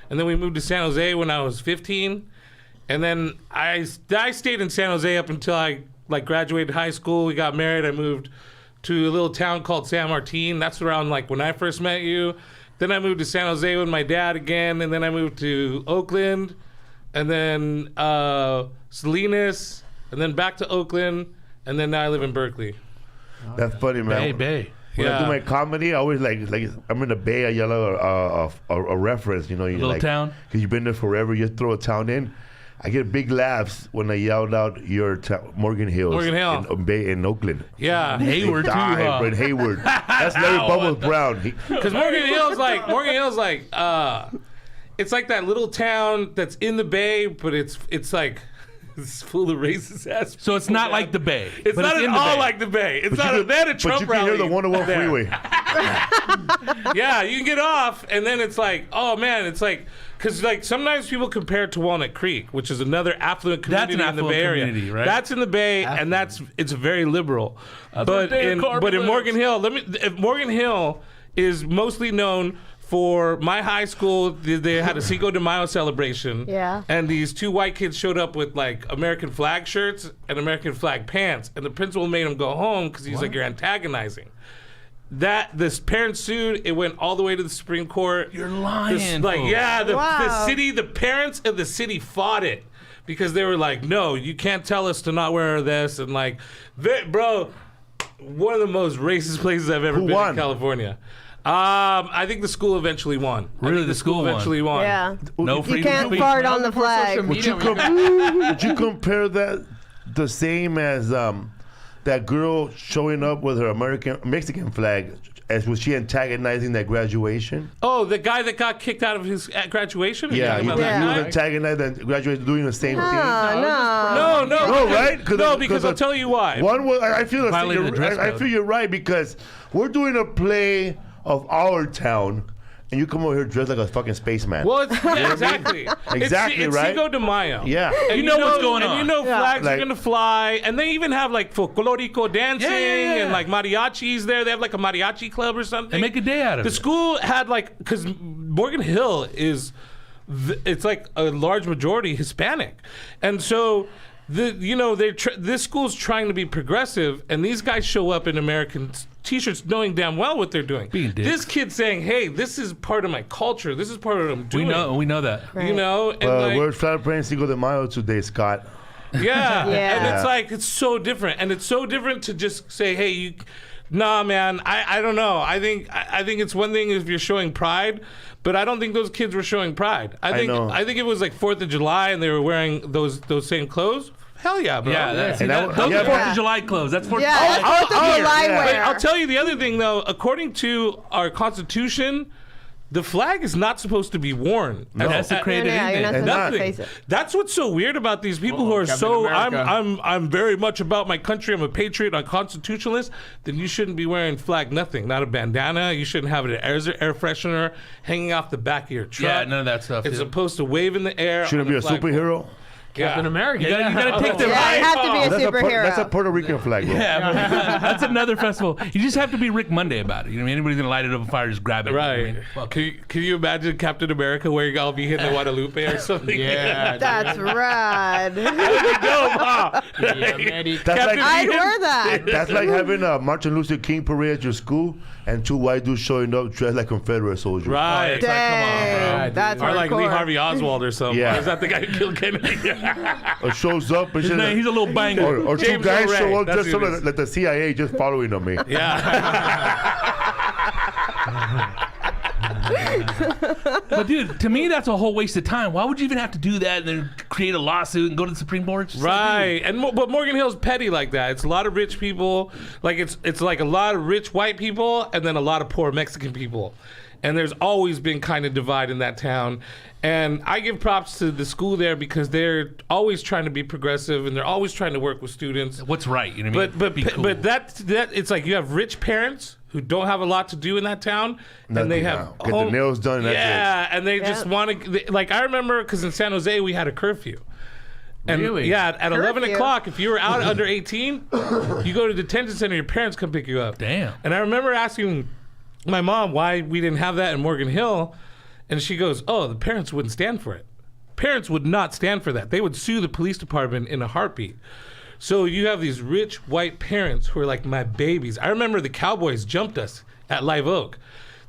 and then we moved to San Jose when I was 15, and then I stayed in San Jose up until I like graduated high school. We got married. I moved to a little town called San Martin. That's around like when I first met you. Then I moved to San Jose with my dad again, and then I moved to Oakland, and then Salinas, and then back to Oakland, and then now I live in Berkeley. That's funny, man. Bay. When I do my comedy, I always like I'm in the Bay. I yell out a reference, you know, you Little like, town. because you've been there forever. You throw a town in. I get big laughs when I yelled out your Morgan Hills. Morgan Hill. In Bay in Oakland. Yeah. Hayward too. Die, in Hayward. That's Larry Bubbles Brown. Because Morgan Hill's like, it's like that little town that's in the Bay, but it's like, it's full of racist ass. So it's not like the Bay. It's but not it's at in the all Bay. like the Bay. It's But not you a bad but Trump you can rally. hear the 101 there. freeway. Yeah, you can get off, and then it's like, oh man, it's like, because like sometimes people compare it to Walnut Creek, which is another affluent community That's an in the affluent Bay Area. community, right? That's in the Bay, and it's very liberal. where But Dave in Carver Morgan Hill, Morgan Hill is mostly known for my high school. They had a Cinco de Mayo celebration. Yeah. And these two white kids showed up with like American flag shirts and American flag pants, and the principal made them go home because he's like, you're antagonizing. This parent sued. It went all the way to the Supreme Court. You're lying. Like, folks. yeah, the Wow. city, the parents of the city fought it because they were like, no, you can't tell us to not wear this. And like, bro, one of the most racist places I've ever Who been won? in California. I think the school eventually won. Really? I think The school won? eventually won. Yeah. No You freedom of can't speech. fart on the flag. Would you, would you compare that the same as that girl showing up with her Mexican flag? As was she antagonizing that graduation? Oh, the guy that got kicked out of his graduation? Are you Yeah, talking he about that was guy? antagonizing and graduating doing the same thing. No. No, right? because I'll tell you why. One was I feel the Violated thing, the dress I code. feel you're right because we're doing a play of our town, and you come over here dressed like a fucking spaceman. Well, yeah, exactly. Exactly, it's right? Cinco de Mayo. Yeah. And You know what's going and on. you know flags Like- are going to fly. And they even have like folklorico dancing Yeah. and like mariachis there. They have like a mariachi club or something. They make a day out of The it. school had like, because Morgan Hill is, it's like a large majority Hispanic. And so, this school's trying to be progressive, and these guys show up in American T-shirts knowing damn well what they're doing. Being dicks. This kid saying, hey, this is part of my culture. This is part of what I'm doing. We know that. You know? And like, we're celebrating Cinco de Mayo today, Scott. yeah. Yeah. And it's like, it's so different. And it's so different to just say, hey, nah, man, I don't know. I think it's one thing if you're showing pride, but I don't think those kids were showing pride. I know. think it was like 4th of July and they were wearing those same clothes. Hell yeah, bro. Yeah, that's, And those yeah, are 4th but- of July clothes. That's 4th Yeah, of that's 4th of July yeah. wear. I'll tell you the other thing though. According to our Constitution, the flag is not supposed to be worn. No. Desecrated Yeah, you're not anything. supposed to Nothing. face it. That's what's so weird about these people who are Captain so America. I'm very much about my country. I'm a patriot. I'm constitutionalist. Then you shouldn't be wearing flag nothing. Not a bandana. You shouldn't have an air freshener hanging off the back of your truck. Yeah, none of that stuff. It's dude. supposed to wave in the air. Shouldn't on be a the flagpole. superhero. Captain America. You gotta take the Yeah, you have to be a superhero. That's a Puerto Rican flag, bro. Yeah, that's another festival. You just have to be Rick Monday about it. You know, what I mean, anybody's gonna light it up on fire, just grab it. I Right. mean, fuck. Can you imagine Captain America wearing all be hitting the Guadalupe or something? Yeah. That's rad. Dope, huh? Yeah, Manny. That's Captain like I'd wear that. that's like having a Martin Luther King parade at your school and two white dudes showing up dressed like Confederate soldiers. Right. It's like, come on, bro. Dang, that's Or like Lee hardcore. Harvey Oswald or something. Yeah. Is that the guy who killed Kennedy? Or shows up and His shit. name, he's a little banger. Or two James guys O'Reilly, show up that's just who so it is. like the CIA just following on me. Yeah. But dude, to me, that's a whole waste of time. Why would you even have to do that and then create a lawsuit and go to the Supreme Court? It's just like, Right. But Morgan Hill's petty like that. It's a lot of rich people. Like it's like a lot of rich white people and then a lot of poor Mexican people. And there's always been kind of divide in that town. And I give props to the school there because they're always trying to be progressive and they're always trying to work with students. What's right? You know what I mean? But Cool. but that it's like you have rich parents who don't have a lot to do in that town, and they have get the nails done. And yeah, and they just want to. Like I remember, because in San Jose we had a curfew. And Really? yeah, at 11 Curfew. o'clock, if you were out under 18, you go to detention center. Your parents come pick you up. Damn. And I remember asking my mom why we didn't have that in Morgan Hill, and she goes, "Oh, the parents wouldn't stand for it. Parents would not stand for that. They would sue the police department in a heartbeat." So you have these rich white parents who are like my babies. I remember the Cowboys jumped us at Live Oak.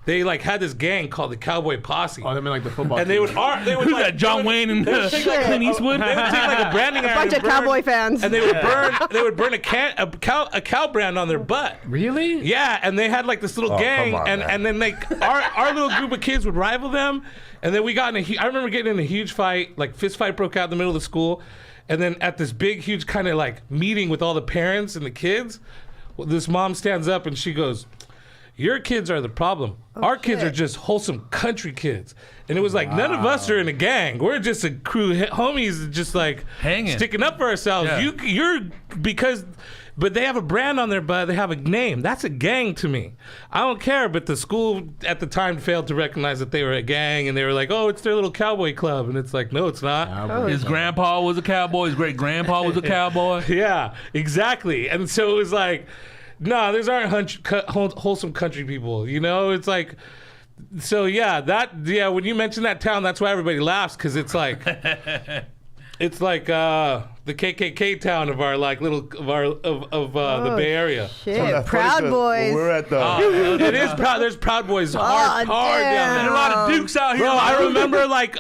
They like had this gang called the Cowboy Posse. Oh, they mean like the football. And they would team. Who's like, that? John Wayne and Clint Eastwood? They would take like a branding iron Bunch and of Cowboy fans. and they would burn a cow brand on their butt. Really? Yeah, and they had like this little Oh, gang, come on, man. and then like our little group of kids would rival them, and then we got in I remember getting in a huge fight, like fist fight broke out in the middle of the school, and then at this big huge kind of like meeting with all the parents and the kids, this mom stands up and she goes, "Your kids are the problem. Our kids shit. are just wholesome country kids." And it was like, none of us are in a gang. We're just a crew, homies, just like Hanging. sticking up for ourselves. Yeah. But they have a brand on their butt. They have a name. That's a gang to me. I don't care. But the school at the time failed to recognize that they were a gang, and they were like, "Oh, it's their little cowboy club," and it's like, no, it's not. His grandpa was a cowboy. His great grandpa was a cowboy. Yeah, exactly. And so it was like, no, these aren't wholesome country people. You know, it's like, so yeah, when you mention that town, that's why everybody laughs, because it's like, it's like the KKK town of our like little the Bay Area. Shit, That's Proud funny 'cause Boys. We're at the. It is proud. There's Proud Boys hard down damn. There there. are a lot of dukes out here. Bro, I remember like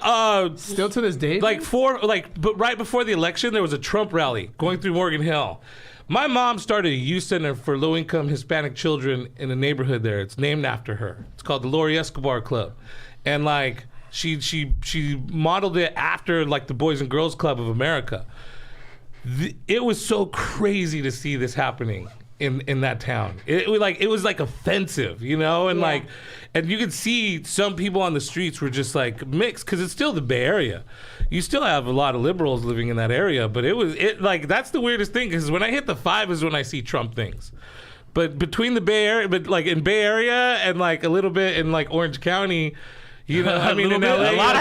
Still to this day. but right before the election, there was a Trump rally going through Morgan Hill. My mom started a youth center for low-income Hispanic children in the neighborhood there. It's named after her. It's called the Lori Escobar Club, and like she modeled it after like the Boys and Girls Club of America. It was so crazy to see this happening in that town. It was like offensive, you know, and like, and you could see some people on the streets were just like mixed, because it's still the Bay Area. You still have a lot of liberals living in that area, but that's the weirdest thing, because when I hit the 5 is when I see Trump things. But between the Bay Area, but like in Bay Area and like a little bit in like Orange County, you know, I mean, in LA, a lot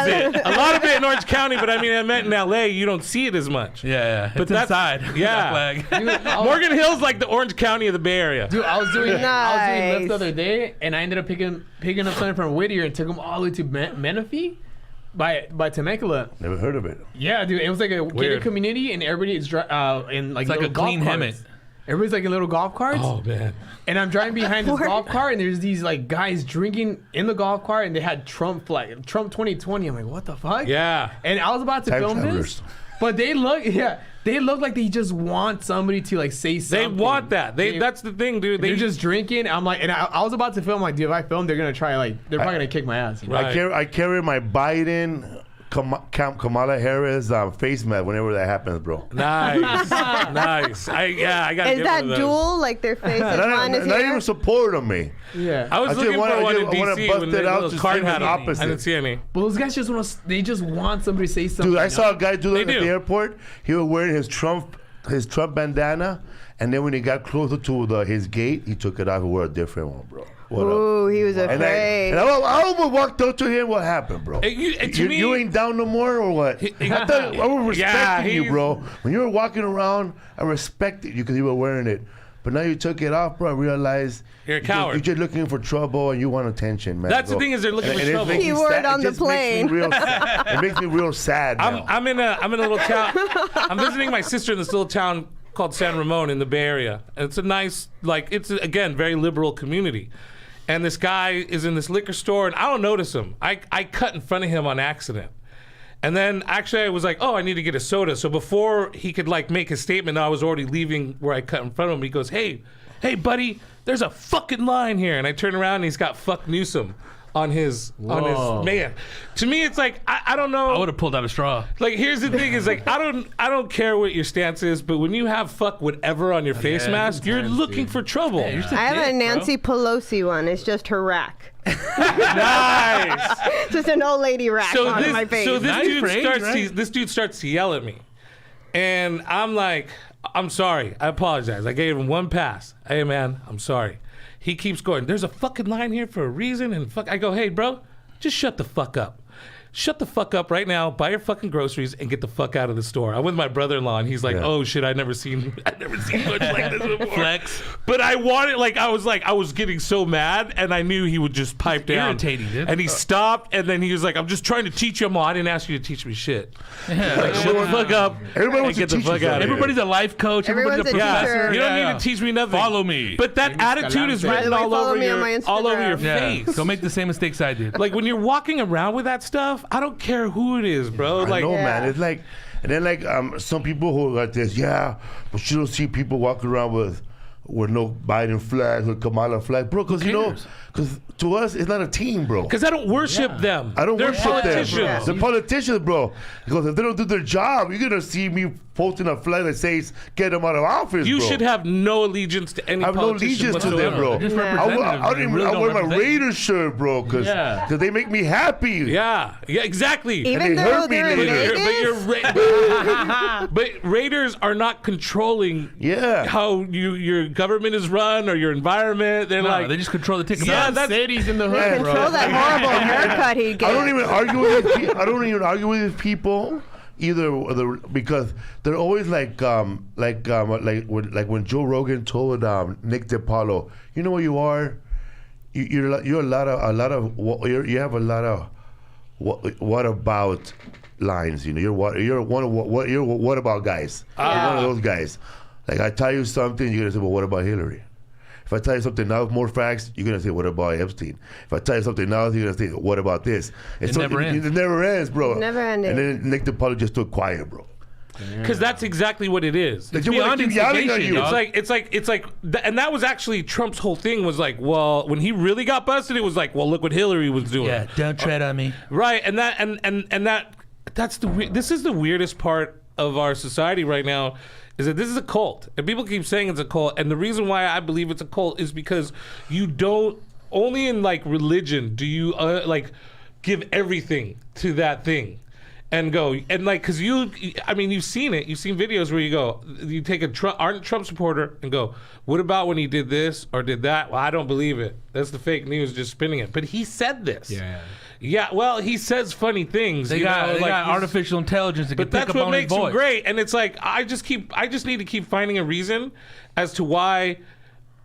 of it in Orange County, but I mean, I meant in LA, you don't see it as much. Yeah. But It's that's inside. Yeah. That flag. Morgan Hill's like the Orange County of the Bay Area. Dude, I was doing Nice. Lyft the other day, and I ended up picking up something from Whittier and took them all the way to Menifee by Temecula. Never heard of it. Yeah, dude, it was like a Weird. gated community, and everybody is in like It's like little a clean golf Hemet. carts. Everybody's like in little golf carts. Oh man. And I'm driving behind this Word. golf cart, and there's these like guys drinking in the golf cart, and they had Trump 2020. I'm like, what the fuck? Yeah. And I was about to Time film travelers. this, but they look like they just want somebody to like say They something. want that. That's the thing, dude. They're just drinking. I'm like, and I was about to film. Like, dude, if I film, they're gonna try. Like, they're probably gonna kick my ass. You know? Right. I carry my Biden, Kamala Harris face mask whenever that happens, bro. Nice. Nice. I gotta Is get that one of those. dual? Like their face is one is Not here? even support of me. Yeah. I was I just looking wanna- for one I in just wanna DC bust when it the out little to card see had the it. opposite. I didn't see any. But those guys they just want somebody to say something. Dude, I you saw know? a guy do that They at do. the airport. He was wearing his Trump bandana, and then when he got closer to his gate, he took it off and wore a different one, bro. What up? Ooh, he was And afraid. I almost walked up to him. What happened, bro? To me, You ain't down no more, or what? I thought I was respecting you, bro. When you were walking around, I respected you because you were wearing it. But now you took it off, bro. I realized You're a coward. You're just looking for trouble and you want attention, man. That's the bro. thing, is they're looking And for it trouble. makes me Keyword sad. on It the just makes me plane. real sad. It makes me real sad now. I'm in a little town. I'm visiting my sister in this little town called San Ramon in the Bay Area. And it's a nice, it's again, very liberal community. And this guy is in this liquor store, and I don't notice him. I cut in front of him on accident. And then actually I was like, oh, I need to get a soda. So before he could make his statement, I was already leaving where I cut in front of him. He goes, hey buddy, there's a fucking line here. And I turn around and he's got fuck Newsom on his man. To me, it's like I don't know. I would have pulled out a straw. Like, here's the thing: is like I don't care what your stance is, but when you have fuck whatever on your face mask, you're looking for trouble. Yeah, I have a Nancy Pelosi one. It's just her rack. Nice. Just an old lady rack on my face. So this Nice dude phrase, starts. right? This dude starts to yell at me, and I'm like, I'm sorry. I apologize. I gave him one pass. Hey man, I'm sorry. He keeps going. There's a fucking line here for a reason, and fuck. I go, hey bro, just shut the fuck up. Shut the fuck up right now, buy your fucking groceries, and get the fuck out of the store. I'm with my brother-in-law, and he's like, oh shit, I've never seen much like this before. Flex. But I wanted, I was getting so mad, and I knew he would just pipe down. Irritating, dude. And he stopped, and then he was like, I'm just trying to teach you. I didn't ask you to teach me shit. Yeah. Like, shut the fuck up. Everybody and wants to get the teach fuck you out of here. Everybody's a life coach. Everybody's a Everyone's a professor. teacher. You don't Yeah. need to teach me nothing. Follow me. But that attitude is written By the way, all follow over me on my your Instagram. face. Don't make the same mistakes I did. Like when you're walking around with that stuff, I don't care who it is, bro. I Like, know, man. Yeah. It's like, and then like some people who are like this, but you don't see people walking around with no Biden flags or Kamala flag, bro. Because because to us it's not a team, bro. because I don't worship them. I don't They're worship them. politicians. The politicians, bro. Because if they don't do their job, you're gonna see me posting a flag that says "Get them out of office." You bro. should have no allegiance to any I have no politician allegiance to whatsoever. them, bro. Just Yeah. I wear my Raiders shirt, bro, because they make me happy. Yeah, exactly. Even they though hurt me they're in later. Vegas, But Raiders are not controlling Yeah. how your government is run or your environment. They're No, like they just control the ticket. Yeah, price. that's- cities in the hood, Yeah. bro. control that horrible haircut he gets. I don't even argue with these people either, because they're always like when Joe Rogan told Nick DiPaolo, you know what you are? You have a lot of what about lines. You know, you're what about guys. You're one of those guys. Like I tell you something, you're gonna say, well, what about Hillary? If I tell you something now with more facts, you're gonna say, what about Epstein? If I tell you something now, you're gonna say, what about this? It never ends. It never ends, bro. Never ending. And then Nick DiPaolo just took quiet, bro. because that's exactly what it is. They just want to keep yelling at you. It's like, and that was actually Trump's whole thing was like, well, when he really got busted, it was like, well, look what Hillary was doing. Yeah, don't tread on me. Right, and that's this is the weirdest part of our society right now, is that this is a cult, and people keep saying it's a cult, and the reason why I believe it's a cult is because you don't only in like religion do you like give everything to that thing. And go and like, cause you've seen it. You've seen videos where you take a ardent Trump supporter and go, what about when he did this or did that? Well, I don't believe it. That's the fake news just spinning it. But he said this. Yeah. Well, he says funny things. They got artificial intelligence that can But pick that's up what on his makes him voice. great. And it's like I just need to keep finding a reason as to why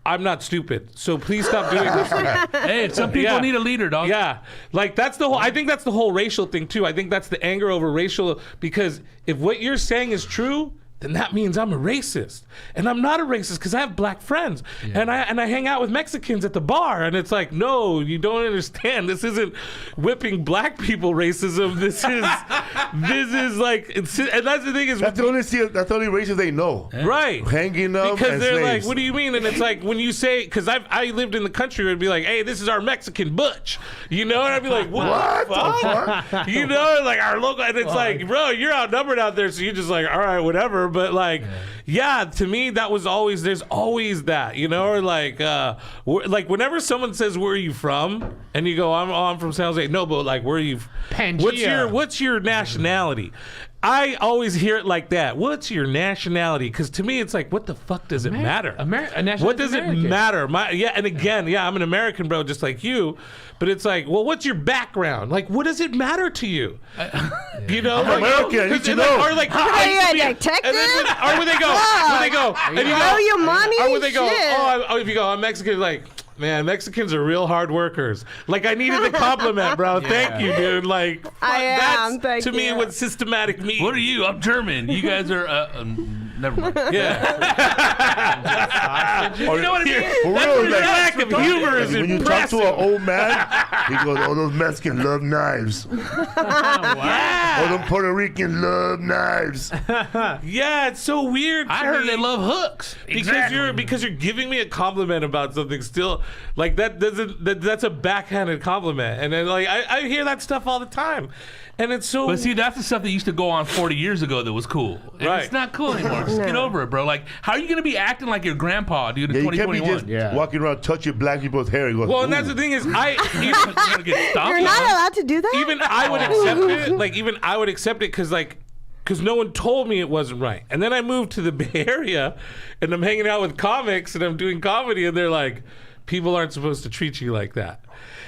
I'm not stupid. So please stop doing this to me. Hey, some people need a leader, dog. Yeah, like that's the whole. I think that's the whole racial thing too. I think that's the anger over racial, because if what you're saying is true, then that means I'm a racist, and I'm not a racist because I have black friends, and I hang out with Mexicans at the bar, and it's like, no, you don't understand. This isn't whipping black people racism. This is like, and that's the thing is That's the only races they know. right. Hanging up Because and they're slaves. like, what do you mean? And it's like when you say, because I lived in the country, it'd be like, hey, this is our Mexican butch, you know, and I'd be like, what the fuck? You know, like our local, and it's like, bro, you're outnumbered out there, so you're just like, all right, whatever. But like, yeah, to me that was always, there's always that, you know, or like whenever someone says, where are you from? And you go, I'm from San Jose. No, but like, where are you? Pangea. What's your nationality? I always hear it like that. What's your nationality? Because to me, it's like, what the fuck does it matter? What does it matter? And again, I'm an American, bro, just like you. But it's like, well, what's your background? Like, what does it matter to you? You know, I'm American. I need to know. Or like, Are you a detective? Or when they go, and you go, Oh, your mommy? or when they go, Shit. if you go, I'm Mexican, like, man, Mexicans are real hard workers. Like, I needed the compliment, bro. Thank you, dude. Like, I am. that's Thank to me you. what systematic means. What are you? I'm German. You guys are Never mind. Yeah. You know what I mean? For That's real, what like, lack of humor is when you talk to impressive. an old man, he goes, "Oh, those Mexicans love knives. Oh, them Puerto Ricans love knives." Yeah, it's so weird. I to heard me. they love hooks. Because you're giving me a compliment about something still like that's a backhanded compliment, and then like I hear that stuff all the time, and it's so. But see, that's the stuff that used to go on 40 years ago that was cool. And Right. It's not cool anymore. Just get over it, bro. Like, how are you going to be acting like your grandpa, dude, in Yeah, you can't be 2021? just walking around touching black people's hair. He goes, well, and that's "Ooh." the thing is, You're gonna get stomped You're not on. allowed to do that. even I would accept it. Like even I would accept it because no one told me it wasn't right. And then I moved to the Bay Area, and I'm hanging out with comics, and I'm doing comedy, and they're like, people aren't supposed to treat you like that.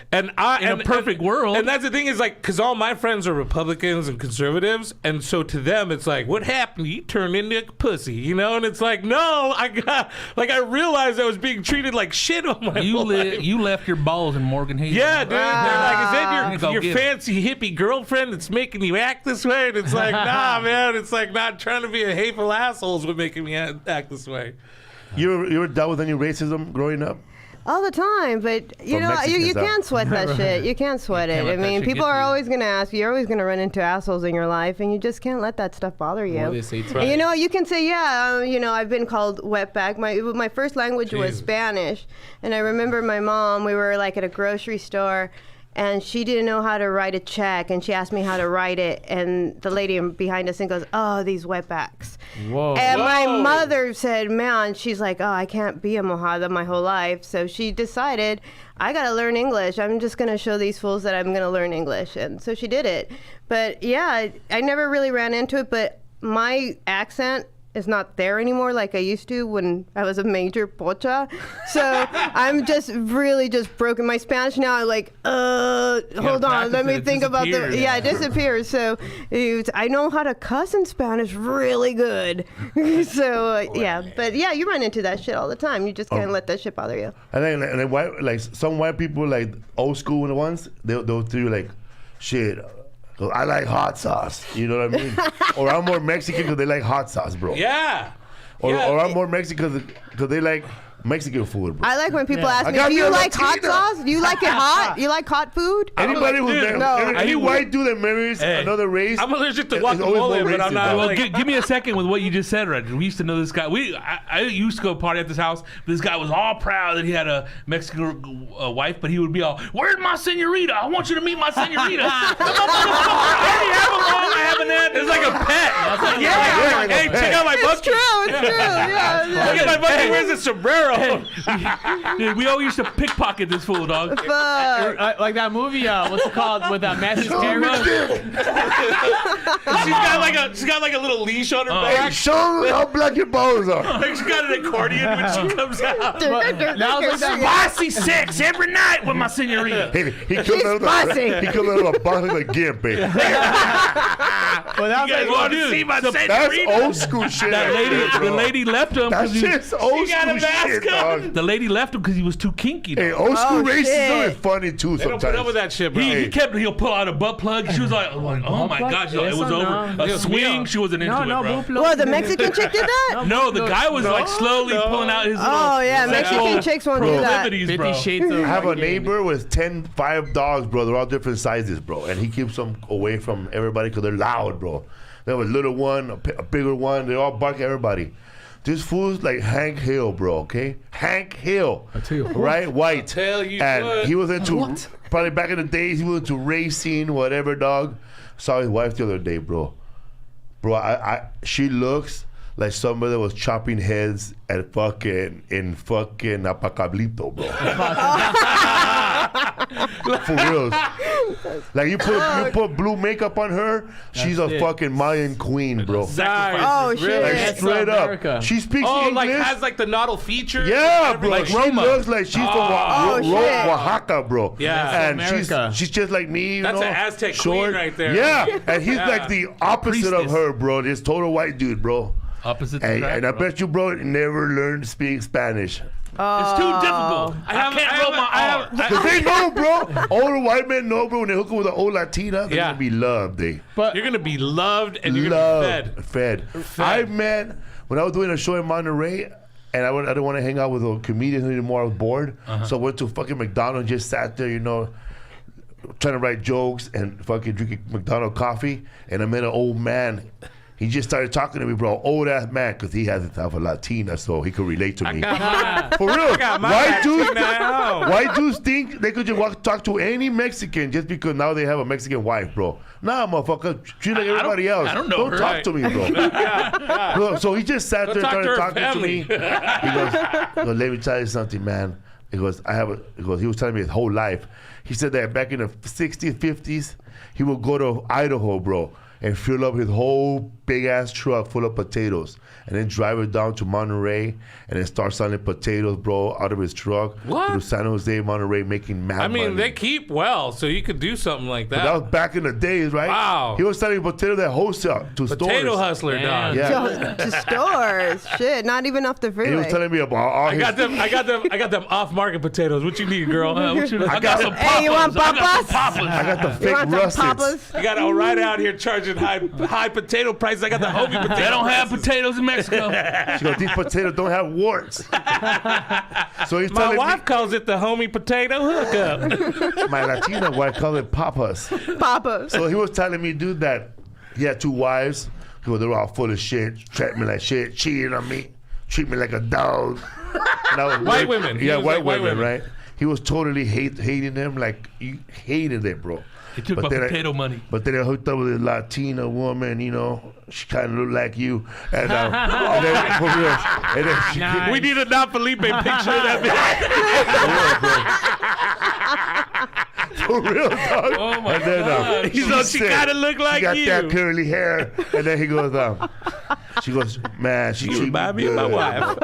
And In a perfect world. And that's the thing is like, because all my friends are Republicans and conservatives, and so to them it's like, what happened? You turned into a pussy, you know? And it's like, no, I realized I was being treated like shit on my life. You left your balls in Morgan Hayes. Yeah, dude. They're like, is that Go your get it. fancy hippie girlfriend that's making you act this way? And it's like, nah, man. It's like not trying to be a hateful asshole is what making me act this way. You were dealt with any racism growing up? All the time, but you From know, you Mexicans, can't sweat that shit. You can't sweat can't it. I let that mean, shit people get are to you. always going to ask you. You're always going to run into assholes in your life, and you just can't let that stuff bother you. Well, they say too. And you know, you can say, yeah, you know, I've been called wetback. My first language was Jesus. Spanish, and I remember my mom. We were like at a grocery store, and she didn't know how to write a check, and she asked me how to write it, and the lady behind us and goes, "Oh, these wetbacks." Whoa. And my Whoa. mother said, man, she's like, oh, I can't be a Mojada my whole life. So she decided, I got to learn English. I'm just going to show these fools that I'm going to learn English. And so she did it. But yeah, I never really ran into it. But my accent is not there anymore like I used to when I was a major pocha. So I'm just really just broken. My Spanish now, I'm like, hold on, let practice me it. It think about disappears. it disappears. So I know how to cuss in Spanish really good. So yeah, but yeah, you run into that shit all the time. You just can't let that shit bother you. And then like some white people, like old school ones, they'll do you like, shit, I like hot sauce. You know what I mean? Or I'm more Mexican because they like hot sauce, bro. Yeah. Or Yeah. I'm more Mexican because they like Mexican food, bro. I like when people ask I me, got do me you a like hot Latina. sauce? Do you like it hot? You like hot food? Anybody who's dude, no. any white dude that marries Hey, another race, I'm allergic to is always more guacamole, but I'm racist, not dog. Well, like. give me a second with what you just said, Red. We used to know this guy. I used to go party at this house. This guy was all proud that he had a Mexican wife, but he would be all, "Where's my senorita? I want you to meet my senorita." I already have a long. I have an aunt. It's like a pet. Yeah, like a Hey, pet. check out my It's monkey. true, it's true. Yeah. Look at my monkey. Where's the sombrero? Dude, we always used to pickpocket this fool, dog. Fuck. Like that movie, what's it called, with Matthew Perry? She's got like a little leash on her Hey, back. show them how black your balls are. Like she's got an accordion when she comes out. That was like that. Spicy sex every night with my senorita. He comes out of spicy. he comes out of a box like a gimp, eh? Well, that was You guys like, want to see my That's senorita? old school shit. That right lady, there, the bro. lady left him That because he was, shit's old got a school mask shit, on. dog. the lady left him because he was too kinky. Hey, Dog. old school Oh, racism shit. is funny too They don't sometimes. put up with that shit, bro. He'll pull out a butt plug. She was like, oh my plug? gosh, it was Eso over. no. A Dios swing, mío. she wasn't into no, it, no, bro. boob plug. Well, the Mexican chick did that? No, the guy was like slowly pulling out his Oh, yeah, sexual Mexican chicks won't do that. proclivities, 50 bro. Shades of I have a Fucking- neighbor with 5 dogs, bro. They're all different sizes, bro. And he keeps them away from everybody because they're loud, bro. They have a little one, a bigger one. They all bark at everybody. This fool's like Hank Hill, bro, okay? Hank Hill. I tell you what. Right? White. tell you and what. he was into, probably back in the days, he was into racing, whatever, dog. Saw his wife the other day, bro. Bro, she looks like somebody that was chopping heads in fucking Apacablito, bro. For real. Like you put blue makeup on her, she's a it. fucking Mayan queen, bro. Oh, shit. Like That's straight America. up. She speaks Oh, English. like has like the nodal features. Yeah, bro. Like She Roma. looks like she's from Oh, shit. Oaxaca, bro. Yeah. and America. she's just like me. You That's know, an Aztec short. queen right there. Yeah, and he's Yeah. like the opposite of Priestess. her, bro. This total white dude, bro. Opposite And attract, I bro. bet you, bro, never learned to speak Spanish. It's too difficult. I can't roll my R. Cause they know, bro. All the white men know, bro. When they hook up with an old Latina, they're gonna be loved. But you're gonna be loved and you're gonna be fed. I met when I was doing a show in Monterey, and I didn't want to hang out with a comedian anymore. I was bored, so I went to fucking McDonald's, just sat there, trying to write jokes and fucking drinking McDonald's coffee, and I met an old man. He just started talking to me, bro. Old ass man, because he has a Latina, so he could relate to me. For real. White dudes think they could just talk to any Mexican just because now they have a Mexican wife, bro. Nah, motherfucker, treat like everybody else. I don't know Don't her. talk to me, bro. So he just sat there and started talking to me. He goes, let me tell you something, man. He goes, he was telling me his whole life. He said that back in the 60s, 50s, he would go to Idaho, bro, and fill up his whole big-ass truck full of potatoes and then drive it down to Monterey and then start selling potatoes, bro, out of his truck. What? To San Jose, Monterey, making mad money. they keep well, so you could do something like that. But that was back in the days, right? Wow. He was selling potatoes at wholesale to stores. Potato hustler, dog. Yeah. To stores. Shit, not even off the freeway. He was telling me about all I got them off-market potatoes. What you need, girl? I got some papas. Hey, you want papas? I got the You fake want some russets. papas? You got right out here charging high potato prices. I got the homie potato. They don't have potatoes in Mexico. She goes, these potatoes don't have warts. So he's My telling wife calls it the homie potato hookup. me, my Latina wife calls it papas. Papas. So he was telling me, dude, that he had 2 wives. He goes, they're all full of shit, treat me like shit, cheating on me, treat me like a dog. And I was White women. Yeah, He was white like white women, women. right? He was totally hating them, like he hated it, bro. He took my then potato money. But then I hooked up with a Latina woman, she kind of looked like you. And, and then, for real, and then she Nice. We need a Don Felipe picture of that bitch. for real, dog. Oh my And then, God. He's like, she said, gotta look like she got you. that curly hair. And then he goes, she goes, man, she treated remind me of my wife.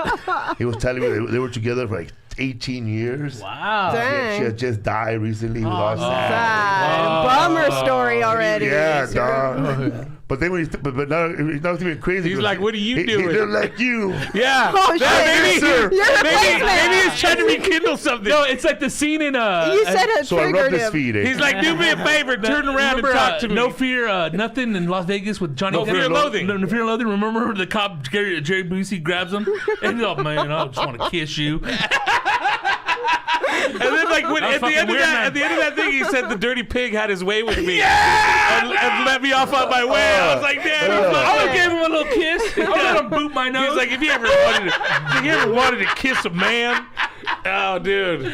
He was telling me they were together for like 18 years. Wow. She Dang. had just died recently. He was all sad. Sad. Bummer story already. Yeah, dog. But then when but now it's not even crazy. He's because like, what are you he doing? He looked like you. Yeah. Oh, shit. Maybe, Sir. You're a maybe he's trying to rekindle something. No, it's like the scene in You said it So I triggered rubbed his him. feet. He's like, do me a favor, turn around and remember, talk to me. No Fear, Nothing in Las Vegas with Johnny No Depp? Fear, Loathing. No Fear and Loathing. Remember the cop, Jerry Busey grabs him? And he's like, man, I just want to kiss you. And then, like, when, That was at the end of fucking weird, man. at the end of that thing, he said the dirty pig had his way with me, and let me off on my way. I was like, damn. I would give him a little kiss. I let him boot my nose. He's like, if you ever wanted to kiss a man, oh, dude.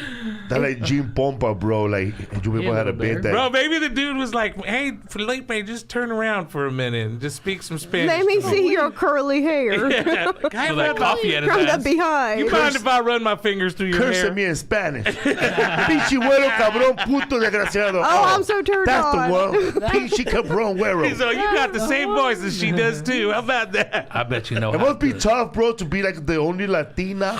That like Gene Pompa, bro. Like you people had a bit that. Bro, maybe the dude was like, hey, Felipe, just turn around for a minute and just speak some Spanish. Let me to see your curly hair. Yeah. So that coffee at his From the ass. behind. You mind if I run my fingers through your Curse hair? at me in Spanish. Pinche güero, cabrón, puto desgraciado. Oh, I'm so turned That's on. the one. Pinche cabrón, güero. He's like, you got the same voice as she does too. How about that? I bet you know. It how must be to- tough, bro, to be like the only Latina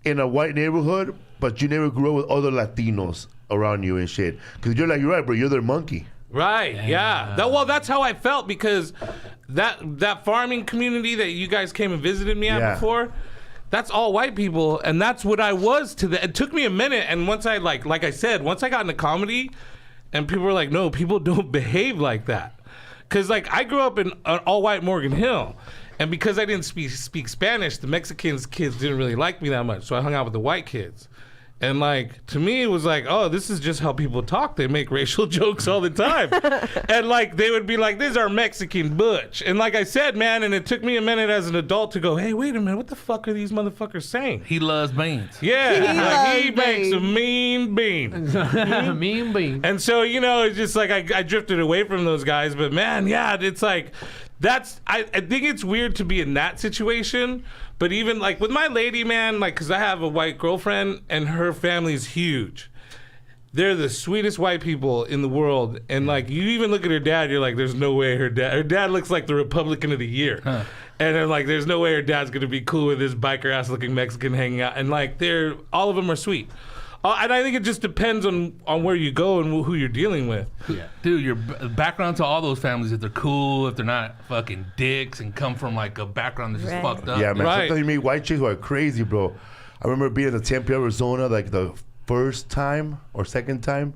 in a white neighborhood, but you never grew up with other Latinos around you and shit. Because you're right, bro. You're their monkey. Right, yeah. Well, that's how I felt because that farming community that you guys came and visited me at Yeah. before, that's all white people, and that's what I was to the. It took me a minute, and once I like I said, once I got into comedy, and people were like, no, people don't behave like that, because like I grew up in an all-white Morgan Hill. And because I didn't speak Spanish, the Mexican kids didn't really like me that much. So I hung out with the white kids. And like, to me, it was like, oh, this is just how people talk. They make racial jokes all the time. And like, they would be like, this is our Mexican butch. And like I said, man, and it took me a minute as an adult to go, hey, wait a minute, what the fuck are these motherfuckers saying? He loves beans. Yeah, he loves makes a beans. mean bean. Mean bean. And so, it's just like I drifted away from those guys. But man, yeah, it's like, I think it's weird to be in that situation. But even like with my lady, man, like, because I have a white girlfriend and her family's huge. They're the sweetest white people in the world. And like, you even look at her dad, you're like, there's no way her dad looks like the Republican of the year. Huh. And then like, there's no way her dad's going to be cool with this biker ass looking Mexican hanging out. And like, all of them are sweet. And I think it just depends on where you go and who you're dealing with. Yeah. Dude, your background to all those families, if they're cool, if they're not fucking dicks and come from like a background that's just Right. fucked up. Yeah, man. Right. Sometimes you meet white chicks who are crazy, bro. I remember being in Tempe, Arizona, like the first time or second time,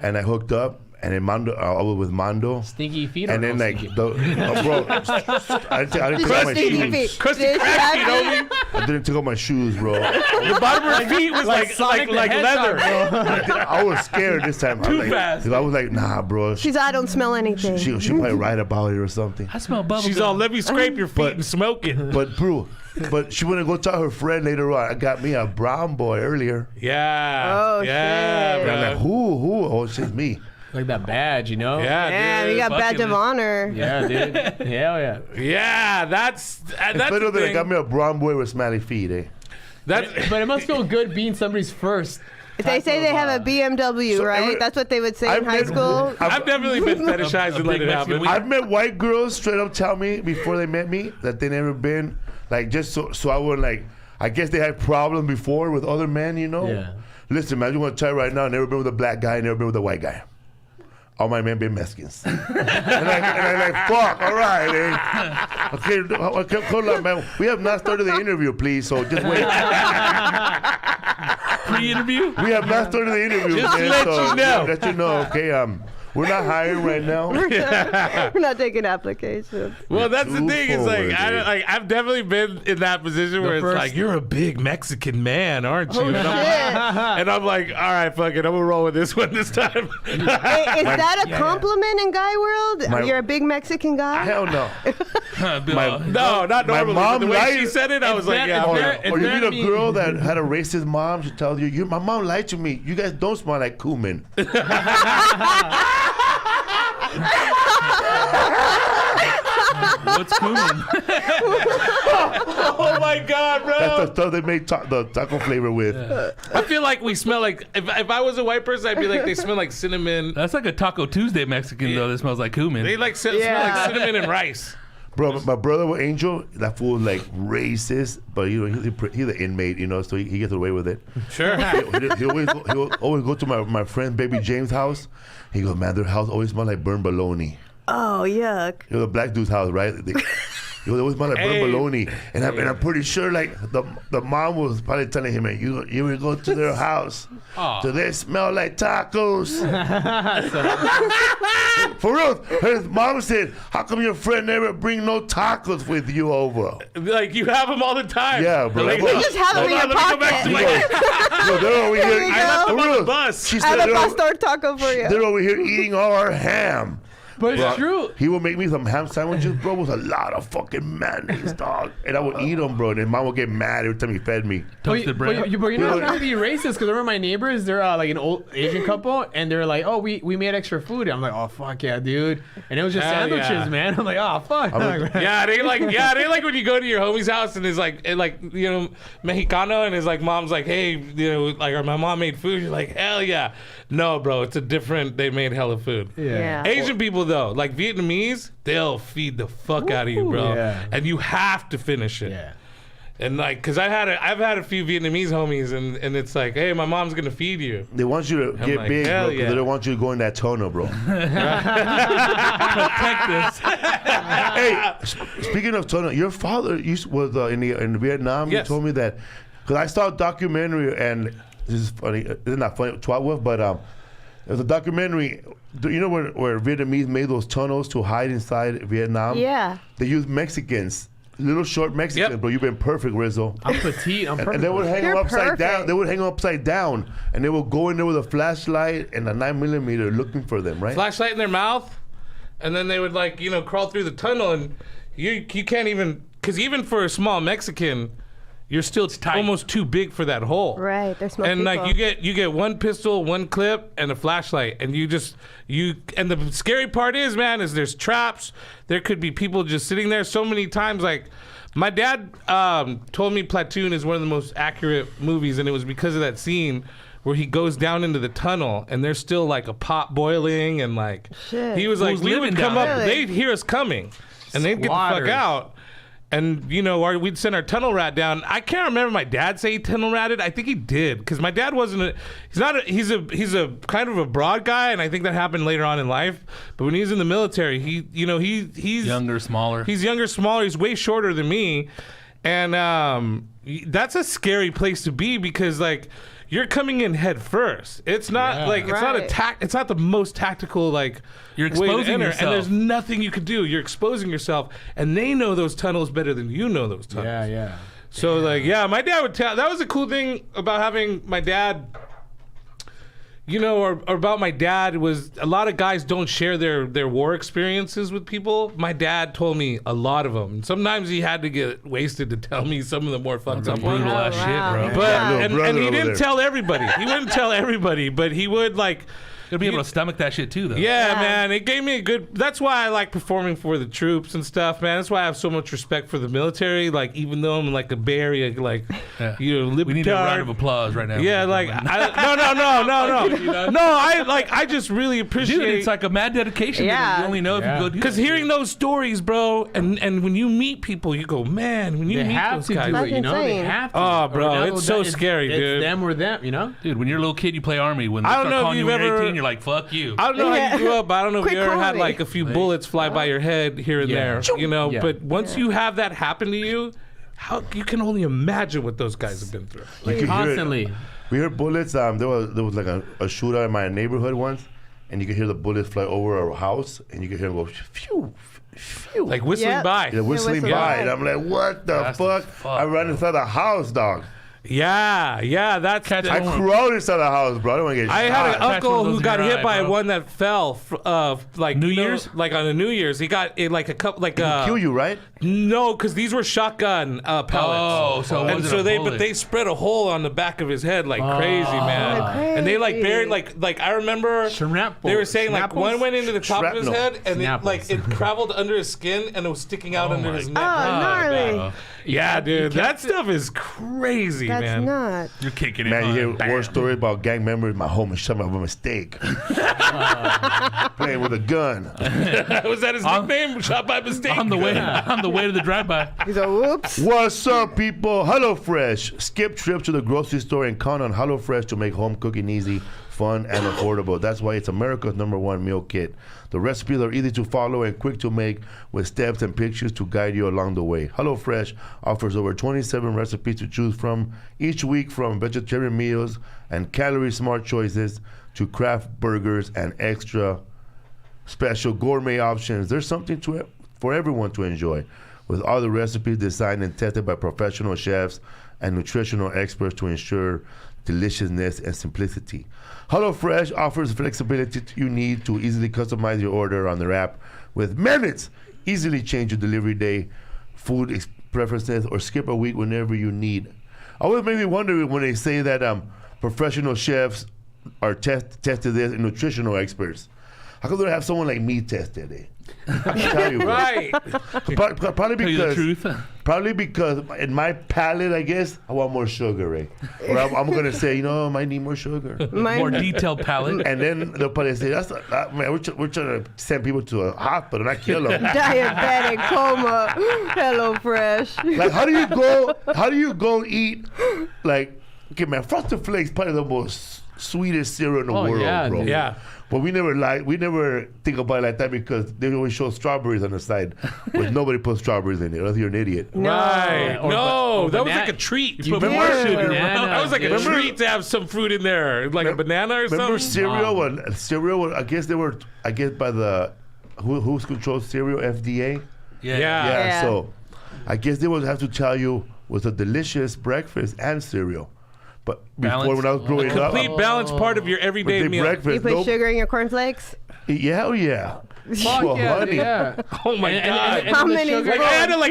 and I hooked up. And then Mando, I was with Mando. Stinky feet. And then like, bro, I didn't take off my Stinky shoes. feet. Krusty Krab feet, homie. I didn't take off my shoes, bro. The bottom of her feet was like leather. I was scared this time. Too like, fast. I was like, nah, bro. She's I don't smell anything. She probably right about it or something. I smell bubble She's gum. all, let me scrape your feet and smoke it. But she wouldn't go tell her friend later on. I got me a brown boy earlier. Yeah. Oh, yeah, shit. And I'm bro. like, who? Oh, it's just me. Like that badge, you know? Yeah, Yeah, dude. we got badge bucket of list. honor. Yeah, dude. Hell yeah. Yeah, that's It's better the than I thing. got me a brown boy with smelly feet, eh? That's But it must feel good being somebody's first. They say they have a BMW, So right? That's what they would say in high school. I've definitely been fetishized and let big it Mexican happen. weed. I've met white girls straight up tell me before they met me that they never been like just so I wouldn't like. I guess they had problems before with other men, you know. Yeah. Listen, man, I just want to tell you right now. Never been with a black guy. Never been with a white guy. All my men been Mexicans. and I'm like, fuck, all right, eh? Okay, hold on, man. We have not started the interview, please, so just wait. Pre-interview. We have not started the interview, Just man, let so you know. Let you know, okay? We're not hiring right now. We're not taking applications. Well, that's the Too thing. Is like, forward, I've definitely been in that position where it's first- like, you're a big Mexican man, aren't you? Oh, and, shit. and I'm like, all right, fuck it, I'm gonna roll with this one this time. Hey, is that a compliment in guy world? My- You're a big Mexican guy? Hell no. Bill, No, not My normally. mom But the way lied. she said it, I was like, that- yeah. it's I'm that- like, it's Or you that meet a mean- girl that had a racist mom, she tells you, my mom lied to me. You guys don't smell like cumin. what's cumin? oh my god, bro. That's the stuff they make the taco flavor with. I feel like we smell like if I was a white person, I'd be like they smell like cinnamon. That's like a Taco Tuesday Mexican though. That smells like cumin. They like smell Yeah. like cinnamon and rice. Bro, my brother with Angel, that fool was like racist, but you know he's an inmate, you know, so he gets away with it. Sure. He always go to my friend Baby James' house. He goes, man, their house always smell like burned bologna. Oh, yuck. It was a black dude's house, right? It always smell like Hey. burned bologna, and I'm pretty sure like the mom was probably telling him, "Man, you will go to their house, do they smell like tacos?" For real, her mom said, "How come your friend never bring no tacos with you over?" Like you have them all the time. Yeah, bro. Like, You just have them hold in your on, let me go back to pocket. my. No, they're over here. you eating- go. I left them for on real. the bus. She I said have a they're, pastor taco for you. they're over here eating all our ham. But it's Bro, true. He would make me some ham sandwiches, bro, with a lot of fucking mayonnaise, dog. And I would eat them, bro. And then mom would get mad every time he fed me. Toasted bread. But you know, it's not be racist because remember my neighbors, they're like an old Asian couple, and they're like, "Oh, we made extra food." I'm like, "Oh fuck yeah, dude!" And it was just Hell sandwiches, yeah. man. I'm like, "Oh fuck." Yeah, they like when you go to your homie's house and it's like you know Mexicano and his like mom's like, hey, you know, like my mom made food. You're like, hell yeah. No, bro, it's a different. They made hella food. Yeah. Asian people though, like Vietnamese, they'll feed the fuck out of you, bro. Yeah. And you have to finish it. Yeah. And like, cause I've had a few Vietnamese homies, and it's like, hey, my mom's gonna feed you. They want you to get like, big, bro, hell because yeah. they don't want you to go in that tunnel, bro. Protect this. Hey, speaking of tunnel, your father was in Vietnam. Yes. You told me that because I saw a documentary, and this is funny. It's not funny, Twatwolf, but there's a documentary. You know where Vietnamese made those tunnels to hide inside Vietnam? Yeah. They used Mexicans, little short Mexicans, Yep. bro. You've been perfect, Rizzo. I'm petite. I'm perfect. And they would hang them You're upside down. perfect. They would hang them upside down, and they would go in there with a flashlight and a 9mm looking for them, right? Flashlight in their mouth, and then they would like, you know, crawl through the tunnel, and you can't even, because even for a small Mexican, you're still tight. almost too big for that hole. Right, they're small And people. like you get one pistol, one clip, and a flashlight, and and the scary part is, man, is there's traps. There could be people just sitting there. So many times, like my dad told me Platoon is one of the most accurate movies, and it was because of that scene where he goes down into the tunnel and there's still like a pot boiling, and like Shit. he was like, Who's we living would come down up, there? they'd hear us coming, and they'd get the fuck Squatters. out. And you know, we'd send our tunnel rat down. I can't remember my dad say he tunnel ratted. I think he did, because my dad wasn't. He's a kind of a broad guy, and I think that happened later on in life. But when he was in the military, he's Younger, smaller. He's younger, smaller. He's way shorter than me. And that's a scary place to be because like you're coming in head first. It's not like it's not it's not the most tactical like you're way to exposing enter, yourself. and there's nothing you can do. You're exposing yourself, and they know those tunnels better than you know those tunnels. Yeah. So like my dad would tell. That was a cool thing about having my dad. You know, or about my dad was a lot of guys don't share their war experiences with people. My dad told me a lot of them. Sometimes he had to get wasted to tell me some of the more fucked up ones. Brutal ass shit, bro. But Yeah. and he didn't tell everybody. He wouldn't tell everybody, but he would like. You'll be able to stomach that shit too, though. Yeah, man, it gave me a good. That's why I like performing for the troops and stuff, man. That's why I have so much respect for the military. Like, even though I'm like a berry, like you know, we need a round of applause right now. Yeah, like no. I just really appreciate. Dude, it's like a mad dedication. Yeah. You only know if you go do because that. hearing those stories, bro, and when you meet people, you go, man. When you They meet have those to guys, do it, you know? They insane. have to. Oh, Or bro, now it's so scary, it's dude. them or them, you know? Dude, when you're a little kid, you play Army. When they I don't start know if calling you you've when you're ever- 18, you're like, fuck you. I don't know how Yeah. you grew up, but I don't know if Quick you ever had calling. like a few bullets fly by your head here and Yeah. there, you know. Yeah. But once you have that happen to you, how you can only imagine what those guys have been through. You could Constantly. We heard bullets. There was like a shootout in my neighborhood once, and you could hear the bullets fly over a house, and you could hear them go phew, phew. Like whistling Yep. by. they're whistling whistling by, by. and I'm like, what the That's fuck? fuck, I ran bro. inside the house, dog. Yeah, that's. Catch I one. crawled inside the house, bro. I don't want to get I had shot. an Catch one uncle of those who in got your hit eye, by bro. one that fell, like New you know, Year's? like on a New Year's. He got it like a couple, like Kill you, right? No, because these were shotgun pellets. Oh, so it and wasn't so a they, bullet. but they spread a hole on the back of his head like crazy, man. And they like buried, like I remember Shrapnel. they were saying like Shrapnels? one went into the top of his Shrapnel. head and it, Snapples. like it traveled under his skin and it was sticking out under his neck. Oh, gnarly. Yeah, dude, that stuff is crazy, That's man. not. You're kicking it. Man, you huh? hear war story about gang members. My homie shot me by mistake. Playing with a gun. Was that his nickname? Shot by mistake. On the way to the drive-by. He's a whoops. What's up, people? HelloFresh. Skip trips to the grocery store and count on HelloFresh to make home cooking easy, fun, and affordable. That's why it's America's #1 meal kit. The recipes are easy to follow and quick to make with steps and pictures to guide you along the way. HelloFresh offers over 27 recipes to choose from each week, from vegetarian meals and calorie-smart choices to craft burgers and extra special gourmet options. There's something for everyone to enjoy, with all the recipes designed and tested by professional chefs and nutritional experts to ensure deliciousness and simplicity. HelloFresh offers flexibility you need to easily customize your order on their app. With minutes, easily change your delivery day, food preferences, or skip a week whenever you need. Always made me wonder when they say that professional chefs are tested this and nutritional experts. How come they don't have someone like me tested it? I can tell you, bro. Right. Probably Tell you the because truth. Probably because in my palate, I guess, I want more sugar, right? Or I'm going to say, you know, I might need more sugar. More detailed palate. And then they'll probably say, man, we're trying to send people to a hospital, not kill them. Diabetic coma. HelloFresh. Like, how do you go eat, like, okay, man, Frosted Flakes probably the most sweetest cereal in the world, yeah, bro. dude. Yeah. But we never think about it like that because they always show strawberries on the side, but nobody puts strawberries in it. Unless you're an idiot. Right. Or No, that was banana- like a treat. You Remember? did. sugar, bro. Banana, That was like a dude. treat to have some fruit in there, like a banana or Remember something. cereal? I guess by the who's controls cereal, FDA. Yeah. Yeah. So I guess they would have to tell you was a delicious breakfast and cereal. But before, Balance. when I was growing up, Complete balanced part of your everyday the meal. breakfast, You put sugar in your cornflakes? yeah, yeah. Fuck Well, yeah, honey. yeah. Oh my god! And How the many sugar- Like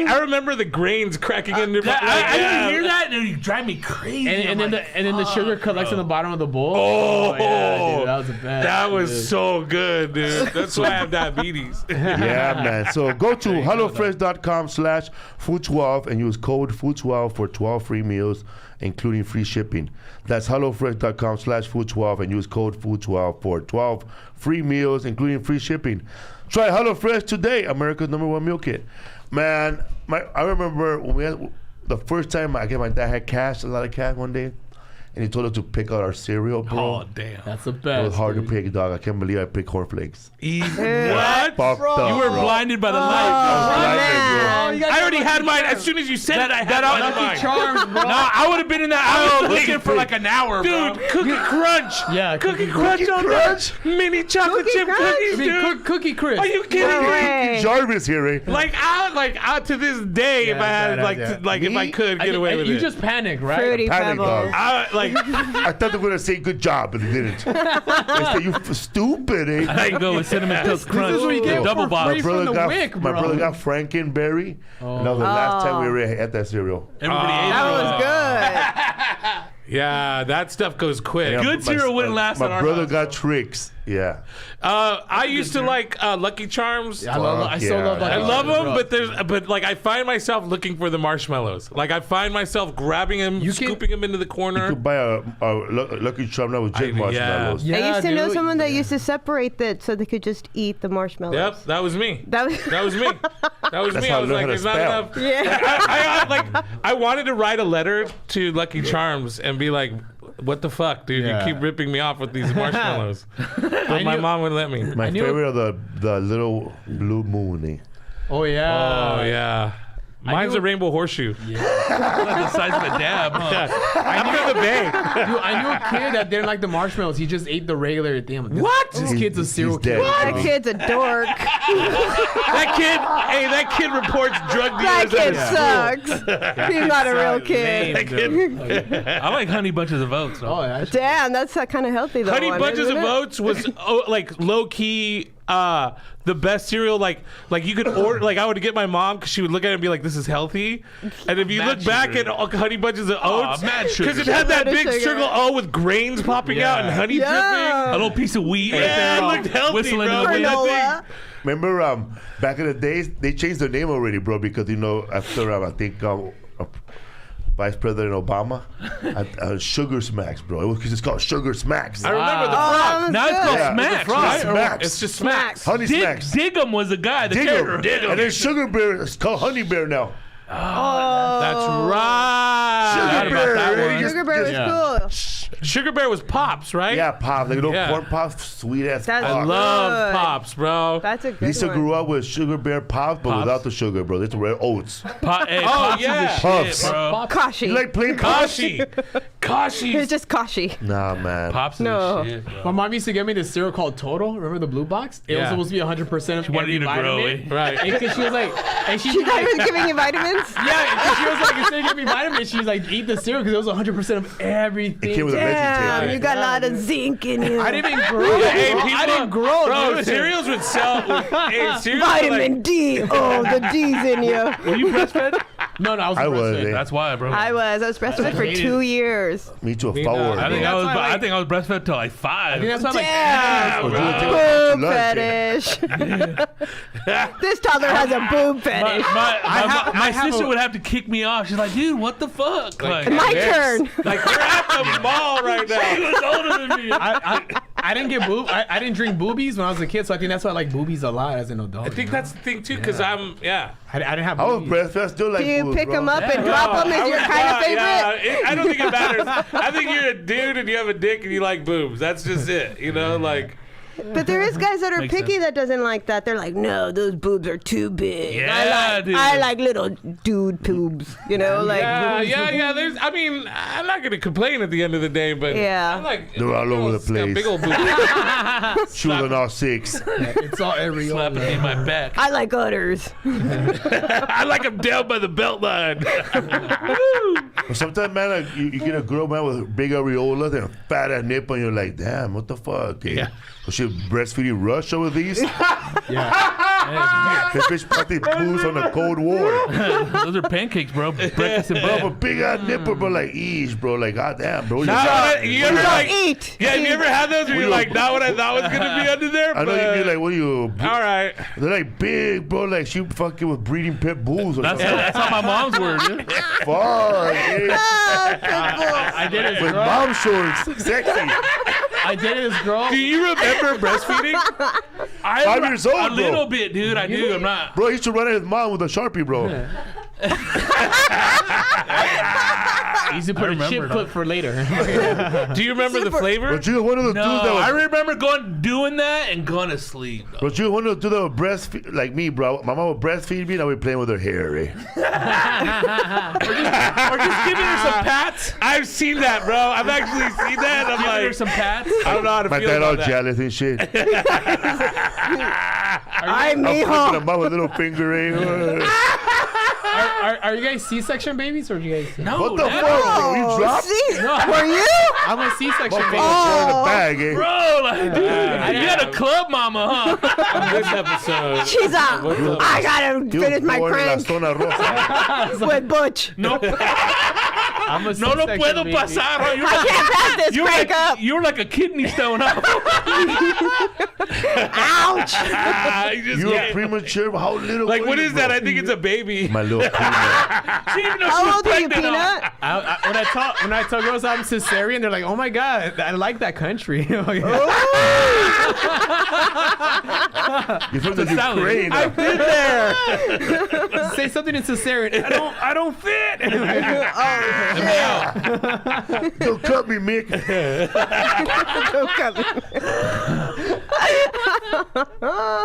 I remember the grains cracking into my. I didn't hear that. Dude, you drive me crazy. And then the sugar collects in the bottom of the bowl. Oh, yeah, dude, that was the best. That was dude. so good, dude. That's why I have diabetes. Yeah, man. So go to HelloFresh.com/Food12 and use code Food12 for 12 free meals, including free shipping. That's HelloFresh.com/Food12 and use code Food12 for 12 free meals, including free shipping. Try HelloFresh today, America's #1 meal kit. Man, I remember when the first time my dad had cash, a lot of cash one day, and he told us to pick out our cereal, bro. Oh damn. That's the It best. was hard dude. to pick, dog. I can't believe I picked cornflakes. What? Fucked up, You were bro. blinded by the I was light. blinded, bro. I already had mine. As soon as you said it, I had mine. Lucky Charms, bro. No, I would have been in that aisle looking for like an hour, bro. Dude, Cookie Crunch. Yeah, Cookie Crunch on Crunch. that. Mini chocolate Cookie chip Crunch? cookies, I mean, dude. Cookie Crisp. Are you kidding No me? way. Jarvis here, eh? Like out to this day, if I had if I could get away with you it. just panic, right? Fruity Panic, Pebbles. dog. I I thought they were gonna say good job, but they didn't. They said you stupid, eh? I can go with cinnamon toast crunch. is what you get double for box. free. from the wick, my bro. brother got Frankenberry. And that was the last time we ever had that cereal. Everybody ate That it. was good. yeah, that stuff goes quick. Yeah, Good cereal wouldn't last at My our brother house, got tricks. Yeah. I used to like Lucky Charms. I still love Lucky I Charms, love them, bro. but like I find myself looking for the marshmallows. Like I find myself grabbing them, scooping them into the You corner. could buy a Lucky Charm now with jet yeah. marshmallows. Yeah, I used to know dude. someone that used to separate that so they could just eat the marshmallows. Yep, that was me. That was. That was me. That was That's me. how I I was learned like, how to there's spell. not enough. Yeah. I wanted to write a letter to Lucky Charms and be like, "What the fuck, dude? Yeah. You keep ripping me off with these marshmallows." But my mom wouldn't let me. My knew- favorite are the little blue moon. Eh? Oh yeah. Oh yeah. Mine's knew- a rainbow horseshoe. The size of a dab, huh? After the bay. Dude, I knew a kid that didn't like the marshmallows. He just ate the regular thing. I'm like, What? This kid's a serial He's dead. killer. That kid's a dork. That kid reports drug That dealers at kid his school. sucks. He's not a real kid. I like Honey Bunches of Oats. Oh, Though. yeah. Damn, that's kind of healthy though. Honey one, Bunches isn't of it? Oats was like low key the best cereal. Like you could order. Like I would get my mom because she would look at it and be like, "This is healthy." And if you Mad look back sugar. at Honey Bunches of Oats, mad sugar. because it had that Load of big sugar. circle O with grains popping out and honey Yeah. A little piece of wheat right Yeah, there. it all looked healthy, whistling bro. in the wind. Granola. Remember, back in the days, they changed the name already, bro, because, after, I think, Vice President Obama, Sugar Smacks, bro. It was just called Sugar Smacks. dripping. I remember the Oh, frog. that was Now it's called good. Yeah, Smacks, the frog. right? Smacks. It's just smacks. Honey Smacks. Diggum was the guy, the Digger. character. And then Sugar Bear, it's called Honey Bear now. Oh, That's right. Sugar Bear. that one. Just- Sugar Bear was Yeah. cool. Sugar Bear was Pops, right? Yeah, Pop. Like little Yeah. corn pops, sweet ass That's I Pop. love Good. Pops, bro. That's a good Lisa one. grew up with Sugar Bear Pops, but Pops. without the sugar, bro. It's red oats. Pops yeah. is the Puffs. shit, bro. Kashi. You like plain Pops? Kashi. Kashi. It's just Kashi. Nah, man. Pops is No. the shit, bro. My mom used to get me this cereal called Total. Remember the blue box? It was Yeah. supposed to be 100% of wanted every you to grow, vitamin. eh? Right. And 'cause she was like, and she She's not even giving you vitamins. yeah, 'cause she was like, instead of giving me vitamins, she was like, eat the cereal because it was 100% of everything. It came with a Damn, veggie you tape. got a lot of zinc in you. I didn't even grow. Hey, bro. people, I didn't grow. Bro, dude. cereals would sell. Hey, cereals Vitamin like, D. Oh, the D's in you. Were you breastfed? No, I was. I was, breastfed. eh? That's why, bro. I was breastfed for hated 2 it. years. Me too, a Me forward. not. I think that's I was. why, like- I think I was breastfed till like 5. I think that's why, like, Damn. Or do it till Boob lunch, eh? fetish. This toddler has a boob fetish. My sister would have to kick me off. She's like, "Dude, what the fuck?" Like, My turn. like we're at the mall right she now. was older than me. I didn't get I didn't drink boobies when I was a kid, so I think that's why I like boobies a lot as an adult. I think that's the thing too, because I didn't have I was boobies. breastfed. I still like Do you boobs, pick bro. them up and drop them? Is your kind of favorite? I don't think it matters. I think you're a dude and you have a dick and you like boobs. That's just it. You know, like. But there is guys that are Makes picky sense. that doesn't like that. They're like, no, those boobs are too big. Yeah, dude. I like little dude boobs. You know, like Yeah. There's. I mean, I'm not gonna complain at the end of the day, but Yeah. I'm like. They're all over the it's got place. Big old boobs. Shoes on all 6. It's all every Slapping me in my back. I like udders. I like them down by the belt line. But sometimes, man, like, you get a girl, man, with big areolas and a fat ass nipple, and you're like, damn, what the fuck? Eh? Yeah. Was she breastfeeding Rush over these? Yeah. The bitch practically booze on the Cold War. Those are pancakes, bro. Breakfast in Bro, bed. a big ass nipple, bro, like, eesh, bro, like, goddamn, bro. You ever like? Eat. Yeah, you ever had those where you're We- like, not what I thought was gonna be under there? I know but- you'd be like, what are you? All right. They're like big, bro, like she fucking was breeding pit bulls or That's something. how my mom's were, dude. Fuck, eh? I dated With this girl. mom shorts, sexy. I dated this girl. Do you remember breastfeeding? 5 years old, A bro. little bit, dude. I do. I'm not. Bro, he used to run at his mom with a Sharpie, bro. You should put a chip clip for later. Do you remember the flavor? But you one of the dudes that No, was, I remember doing that and going to sleep. Though. but you one of the dudes that would breastfeed like me, bro. My mom would breastfeed me and I would be playing with her hair, eh? Or just giving her some pats. I've seen that, bro. I've actually seen that. I'm Giving her like, some pats. I don't know how to My feel dad all about that. jealous and shit. Ay, I'm flipping mijo. him out with a little finger, eh? Are you guys C-section babies or do you guys? No, What the that- fuck? You dropped? See? Were you? I'm a C-section baby. In the bag, eh? Bro, like, dude, you had a club mama, huh? This episode. She's up. I gotta You finish my born in la crank zona roja. with Butch. No, I'm a no lo C-section puedo baby. pasar. Huh? I can't pass this crank up. You're like a kidney stone, huh? Ouch. You just You get- were premature. How little? like, were what you, is that? bro? I think it's a baby. My little peanut. She didn't know she How was old are you, pregnant, huh? Peanut? When I tell girls I'm cesarean, they're like, "Oh my god, I like that country." I'm like, You're from the salad. Ukraine. I've been there. Say something in cesarean. I don't fit. Don't cut me, Mick. Don't come.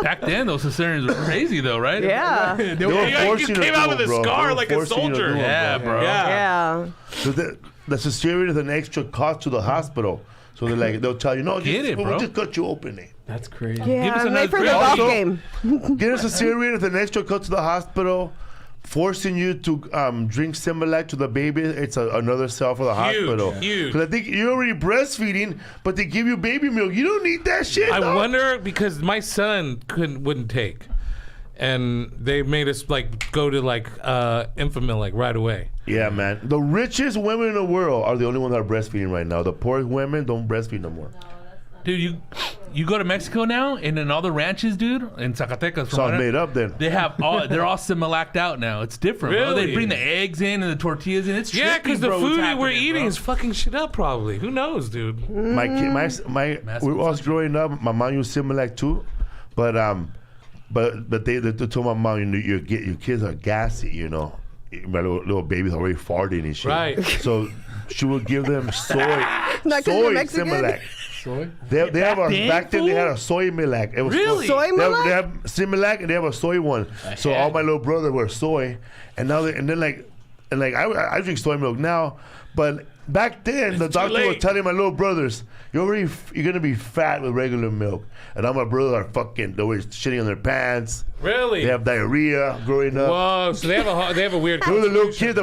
Back then, those cesareans were crazy, though, right? Yeah. They were Yeah, you forcing came to out do with a it, bro. scar They were like a forcing you to soldier. do it, Yeah, bro. Yeah. Yeah. So the cesarean is an extra cost to the hospital. So they'll tell you, no, we'll just cut you open. Eh? That's crazy. Give us Yeah, another made for the drink. golf Also- game. Get a cesarean is an extra cut to the hospital. Forcing you to drink Similac to the baby, it's another sell for the hospital. Huge. Because I think you're already breastfeeding, but they give you baby milk. You don't need that shit. I dog. wonder because my son wouldn't take, and they made us like go to like Infamil like right away. Yeah, man. The richest women in the world are the only ones that are breastfeeding right now. The poor women don't breastfeed no more. Dude, you go to Mexico now, and in all the ranches, dude, in Zacatecas, It's all made up then. they have they're all Similac'd out now. It's different, bro. They Really? bring the eggs in and the tortillas in. It's Yeah, because because the food we're eating is fucking shit up. Probably. Who knows, dude? My kid, my we was growing up. My mom used Similac too, but they told my mom, you know, your kids are gassy, you know. My little babies already farting and shit. Right. So she would give them soy Not 'cause you're soy Mexican? Similac. Soy? They have then, back then they fool? had a soy Milac. It was Really? Soy They Milac? have Similac and they have a soy one. So all my little brothers were soy, and now I drink soy milk now, but back then the doctor was late. telling my little brothers, you're gonna be fat with regular milk, and all my brothers are they're always shitting on their pants. Really? They have diarrhea growing up. Whoa. So they have a weird. They were the little kids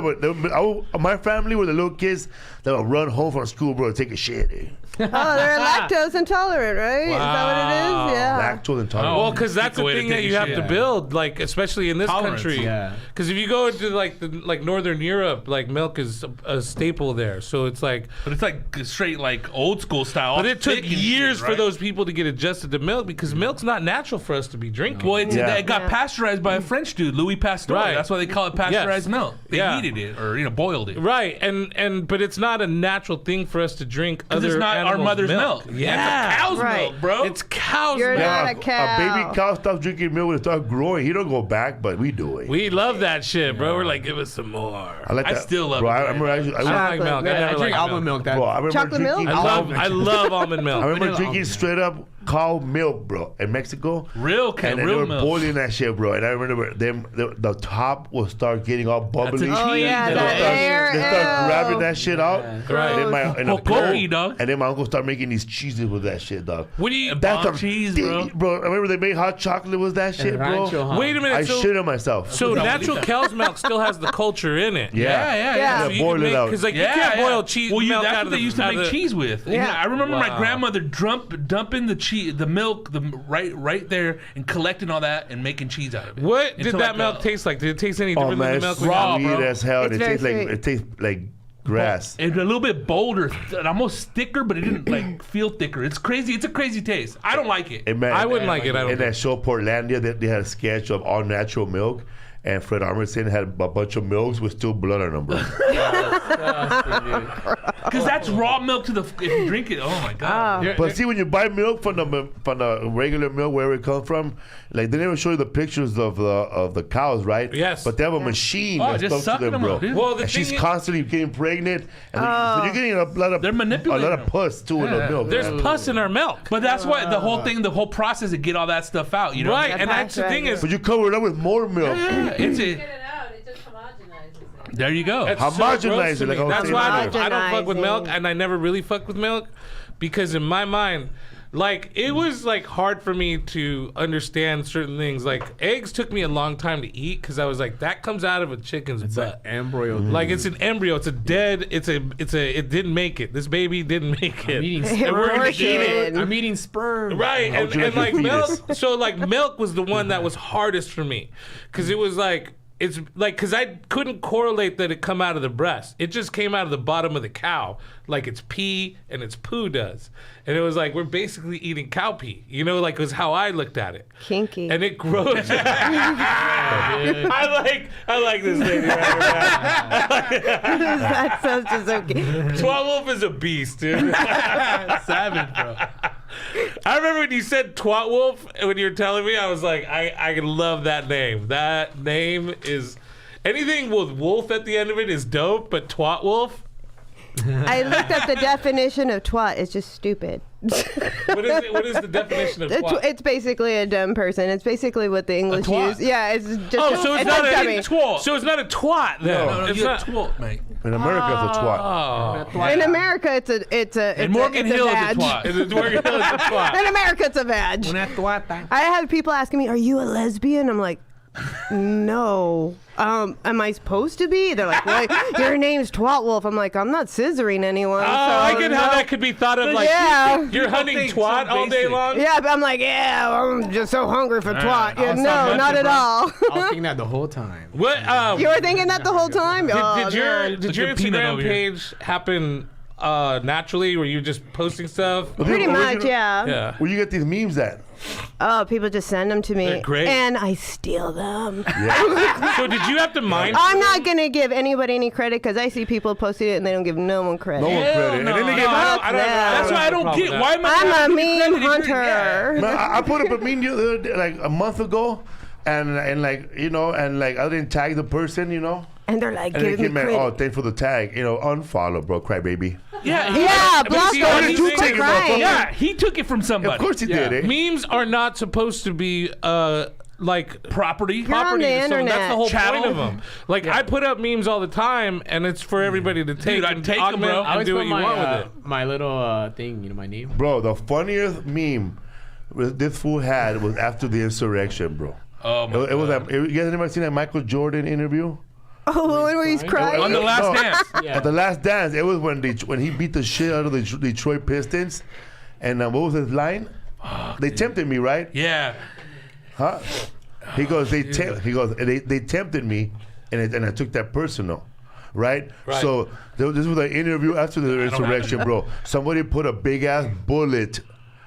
my family were the little kids that would run home from school, bro, to take a shit. Eh? Oh, they're lactose intolerant, right? Is that what it is? Yeah. Lactose intolerant. Well, because that's Take the away to thing that take you a have shit. to build, like especially in this Tolerance. country. Yeah. Because if you go to like Northern Europe, like milk is a staple there. So it's like, But it's like straight like old school style. but it took thick and years shit, for right? those people to get adjusted to milk because milk's not natural for us to be drinking. Well, it got Yeah. pasteurized by a French dude, Louis Pasteur. Right. That's why they call it pasteurized Yes. milk. They Yeah. heated it or boiled it. Right, and but it's not a natural thing for us to drink other Because it's not our animals' mother's milk. Yeah, It's a cow's Right. milk, bro. it's cow's You're milk. not a A cow. baby cow stops drinking milk when it starts growing. He don't go back, but we do it. We love that shit, bro. We're like, give us some more. I like I that. still love bro, it, I man. remember I don't like Chocolate milk. milk. I I never drink like almond milk. bro, I remember Chocolate milk? drinking I love almond milk. I remember Vanilla drinking almond. straight up cow milk, bro, in Mexico. Real And they real were milk. boiling that shit, bro. And I remember the top will start getting all bubbly. That's a Oh, yeah, cheese. that air. They start ew. grabbing that shit out. Right. And then Hokoki, dog. And then my uncle started making these cheeses with that shit, dog. What do you? That's Bomb cheese, bro. I remember they made hot chocolate with that shit, Rancho, bro. huh? Wait a minute. I so shit on myself. so natural cow's milk still has the culture in it. Yeah, yeah. Yeah. So you boil can it make, out. because like Yeah, you can't yeah. boil cheese Well, milk that's out what of they the used to out make of the- cheese with. Yeah. Yeah, I remember my Wow. grandmother dumping the milk right there and collecting all that and making cheese out of it. What did Until that like milk taste like? Did it taste any Oh different man, than the it's milk we raw, got? sweet bro. as hell. It's very sweet. It tastes like grass. It's a little bit bolder, almost thicker, but it didn't like feel thicker. It's crazy. It's a crazy taste. I don't like it. And man, I wouldn't like it. I don't In that show Portlandia, they had a sketch of all natural milk, and Fred Armisen had a bunch of milks with still blood on them, bro. Because that's raw milk to the if you drink it. Oh my god. But see, when you buy milk from the regular milk, wherever it comes from, like they never show you the pictures of the cows, right? Yes. But they have a machine Oh, that just talks to sucking them, them bro. up, dude. Well, the And thing she's is- constantly getting pregnant, and so you're getting a lot of They're manipulating a lot of them. pus too in the milk. There's man. pus in our milk. But that's why the whole thing, the whole process to get all that stuff out, you know? Right, That and that's the thing is, But you cover it up with more milk. Yeah, it's a, Get it out. It just homogenizes it. there you go. That's Homogenize so gross to it, like me. I was That's saying why earlier. I don't fuck with milk, Homogenizing. and I never really fuck with milk, because in my mind, like it was like hard for me to understand certain things. Like eggs took me a long time to eat because I was like, that comes out of a chicken's butt. Embryo. Like it's an embryo. It's a dead. It didn't make it. This baby didn't make it. I'm eating And we're gonna eat it. I'm eating sperm. Right, How and, would you and like like your milk. fetus? So like milk was the one that was hardest for me, because it was like it's like because I couldn't correlate that it come out of the breast. It just came out of the bottom of the cow, like its pee and its poo does, and it was like we're basically eating cow pee. You know, like was how I looked at it. Kinky. And it grows. I like this lady right here. That sounds just okay. Twatwolf is a beast, dude. Savage, bro. I remember when you said Twatwolf, when you were telling me, I was like, I love that name. That name is anything with wolf at the end of it is dope, but Twatwolf? I looked up the definition of twat. It's just stupid. What is it? What is the definition of twat? It's basically a dumb person. It's basically what the English twat? use. Yeah, it's just. Oh, so it's not a a dummy. twat. So it's not a twat then. No, it's you're not. a twat, mate. In America, it's a twat. Oh. In America, it's a. And Morgan it's Hill a is a badge. twat. It's Morgan Hill is a twat. In America, it's a badge. I have people asking me, "Are you a lesbian?" I'm like, "No." Am I supposed to be? They're like, "Well, your name's Twatwolf." I'm like, "I'm not scissoring anyone." Oh, so I get how no. that could be thought of like Yeah. you're hunting think twat so all day basic. long. Yeah, but I'm like, yeah, I'm just so hungry for twat. Yeah, I'll no, stop not lunching, at bro. all. I was thinking that the whole time. What? You were thinking that the whole time? Did Oh, your man. did your Look at Peanut Instagram over here. page happen naturally? Were you just posting stuff? Pretty much, Original- yeah. Yeah. Where you get these memes at? Oh, people just send them to me. They're great. And I steal them. So did you have to mind? I'm not going to give anybody any credit because I see people posting it and they don't give no one credit. No one credit. no. And then they No, get Fuck I don't them. That's why I don't problem get. with Why am I? I'm a giving you meme credit if you're- hunter. Man, I put up a meme the other day, like a month ago, and like you know, and like I didn't tag the person, you know, And they're like, and they give me came back, credit. oh, thanks for the tag, you know, unfollow, bro, crybaby. Yeah, Yeah, But block see, them. what did you For take it, crying. yeah, he took it from somebody. Of course he did, eh? Memes are not supposed to be like Property. on property the to someone. That's internet. the whole Chattel. point of them. Like I put up memes all the time, and it's for everybody to take. Dude, I'd and take 'em, augment bro. I and always do put what you my, want with it. my little thing, my name. Bro, the funniest meme this fool had was after the insurrection, bro. Oh my It was that. You guys ever seen that Michael Jordan interview? Oh, when he's crying. On the last No. dance. Yeah. At the Last Dance, it was when he beat the shit out of the Detroit Pistons, and what was his line? They tempted me, right? Yeah. Huh? He goes, they tempted me, and I took that personal, right? Right. So this was an interview after the insurrection, bro. Somebody put a big ass bullet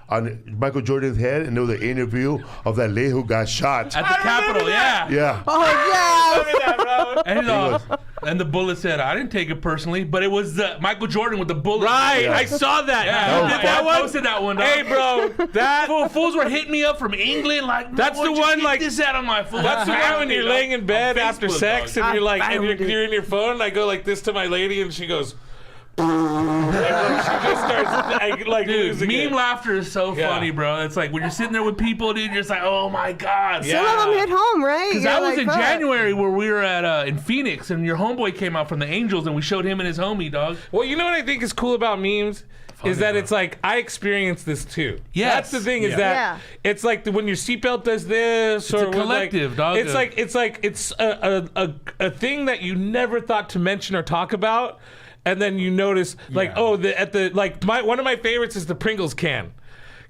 on Michael Jordan's head, and there was an interview of that lady who got shot. At the Capitol. Yeah. Yeah. Oh, yeah. And the bullet said, "I didn't take it personally, but it was Michael Jordan with the bullet." Right, Yeah. I saw that. Yeah, You I did that one? posted that one. Dog. Hey, bro, that Fools were hitting me up from England, like, That's the one, Get like- this out of my fool. That's the one when you're laying in bed On after Facebook, sex dog. and you're like, I and found you're in your phone. And I go like this to my lady, and she goes, and then she just starts like Dude, losing meme it. laughter is so Yeah. funny, bro. It's like when you're sitting there with people, dude, you're just like, oh my god. Yeah. Some of them hit home, right? Because You're that was like, in fuck. January where we were at in Phoenix, and your homeboy came out from the Angels, and we showed him and his homie, dog. Well, you know what I think is cool about memes is that it's like I experienced this too. Yes. That's the thing is Yeah. that Yeah. it's like when your seatbelt does this, or a when, collective, dog. It's like it's a thing that you never thought to mention or talk about, and then you notice like one of my favorites is the Pringles can.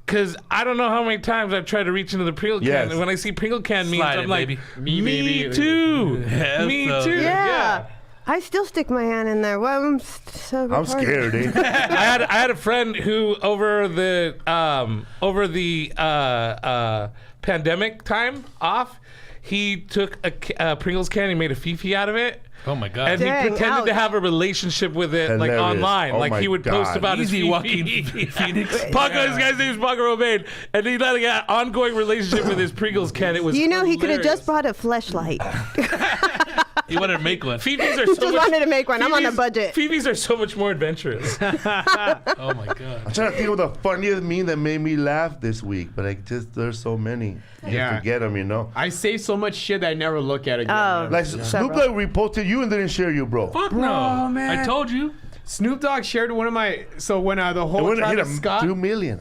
Cause I don't know how many times I've tried to reach into the Pringle can, Yes. and when I see Pringle can memes, Slide I'm it, like, baby. me too, Yeah, me so too. good. Yeah. I still stick my hand in there. Well, I'm so I'm scared, eh? I had a friend who over the pandemic time off, he took a Pringles can and made a Fifi out of it. Oh my god. And Dang, he pretended to ouch. have a relationship with it, like Hilarious. online. Oh Like my he would post God. about his Easy Fifi. Joaquin Phoenix. Paco, this guy's name is Paco Romaine, and he had like an ongoing relationship with his Pringles can. It was You know, he could have just hilarious. brought a fleshlight. He wanted to make one. Fifis are He so just much, wanted to make one. I'm on a Fifis- budget. Fifis are so much more adventurous. Oh my god. I'm trying to think of the funniest meme that made me laugh this week, but there's so many. You Yeah. forget them, you know. I say so much shit that I never look at again. Oh. Like Yeah. Snoop Dogg reposted you and didn't share you, bro. Fuck no. man. I told you. Snoop Dogg shared one of my. So when the It whole wouldn't hit Travis him Scott 2 million.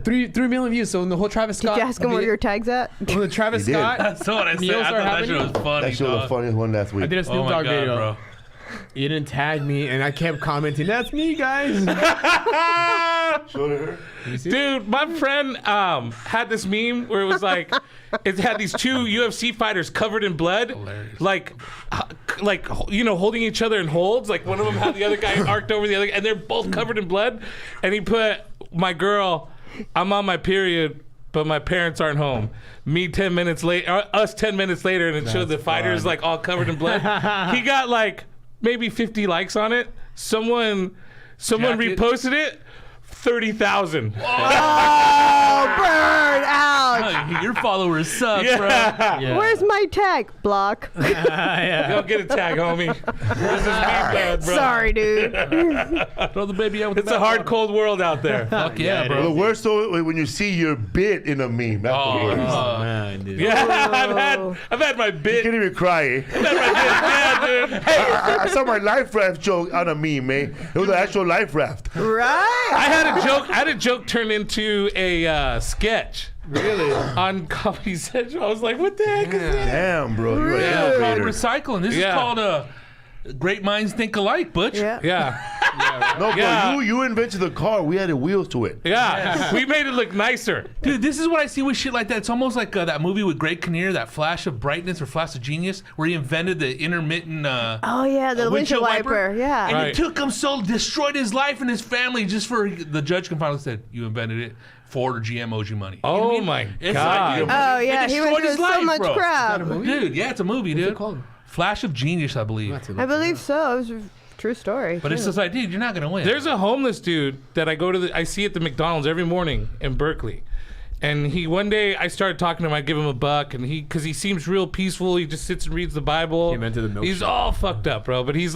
3 million views. So when the whole Travis Did Scott. you ask him where your tag's at? When the Travis He did. Scott. That's what I said. meals I are thought that happening. shit was funny. That shit was the dog. funniest one last week. I did a Snoop Oh my Dogg god, video. bro. You didn't tag me, and I kept commenting. That's me, guys. Show to her. Dude, my friend had this meme where it was like, it had these two UFC fighters covered in blood, Hilarious. like you know, holding each other in holds. Like one of them had the other guy arced over the other, and they're both covered in blood. And he put, "My girl, I'm on my period, but my parents aren't home." Me 10 minutes late, us 10 minutes later, and it showed the fighters like all covered in blood. He got like maybe 50 likes on it. Someone Jacked it. reposted it. 30,000. Oh, burn! Ouch! Oh, your followers suck, bro. Yeah. Where's my tag? Block. Don't get a tag, homie. This is me bad, bro. Sorry, dude. Throw the baby out with It's a hard, cold world out there. Fuck yeah, it bro. The worst though when you see your bit in a meme. That's the worst. Oh, man, dude. Yeah, I've had my You bit. can't even cry. Eh? I've had my bit, yeah, dude. Hey, I saw my life raft joke on a meme, man. It was an actual life raft. Right? I had a joke turned into a sketch. Really? On Comedy Central. I was like, what the heck is that? Damn, bro. You're Yeah, an it's called innovator. recycling. This Yeah. is called great minds think alike, Butch. Yeah. Yeah. No, bro, Yeah. you invented the car. We added wheels to it. Yeah. We made it look nicer. Dude, this is what I see with shit like that. It's almost like that movie with Greg Kinnear, that Flash of Brightness or Flash of Genius, where he invented the intermittent Oh, yeah, the windshield wiper. Yeah. And Right. it took him so, destroyed his life and his family just for the judge can finally said, you invented it. Ford or GM owes you money. You know what I Oh mean? my It's God. like, Oh, yeah, it he went destroyed through his so life, much bro. crap. Dude, yeah, it's a movie, dude. called? Flash of Genius, I believe. I believe so. It was a true story. But it's just like, dude, you're not gonna win. There's a homeless dude that I see at the McDonald's every morning in Berkeley. And one day I started talking to him. I give him $1, and because he seems real peaceful. He just sits and reads the Bible. He invented the milkshake. He's all fucked up, bro. But he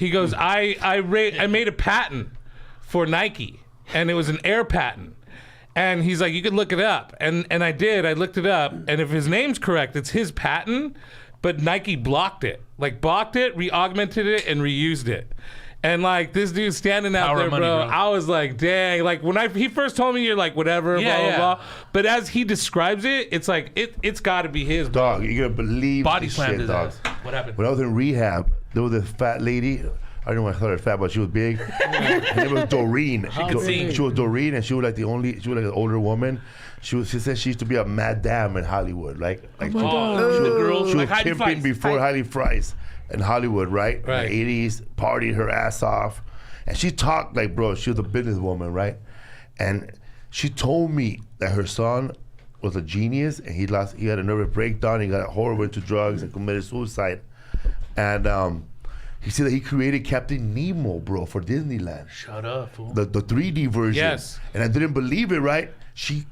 goes, I made a patent for Nike, and it was an air patent. And he's like, you could look it up. And I did. I looked it up. And if his name's correct, it's his patent, but Nike blocked it. Like, blocked it, re-augmented it, and reused it. And, like, this dude's standing out Power there, of money, bro. bro. I was like, dang. Like, when he first told me, you're like, whatever, Yeah, blah, yeah. blah, blah. But as he describes it, it's like, it's got to be his. Bro. Dog, you're going to believe Body this slammed shit, his dog. ass. What happened? When I was in rehab, there was this fat lady. I don't know why I thought her fat, but she was big. Her name was Doreen. She could sing. She was Doreen, and she was like she was like an older woman. She said she used to be a madame in Hollywood. Like Oh, the girls, she like was Heidi pimping Fleiss. before Heidi Fleiss in Hollywood, right? Right. In the 80s, partied her ass off. And she talked like, bro, she was a businesswoman, right? And she told me that her son was a genius, and he had a nervous breakdown, he got horrible into drugs and committed suicide. And he said that he created Captain Nemo, bro, for Disneyland. Shut up, fool. The 3D version. Yes. And I didn't believe it, right? She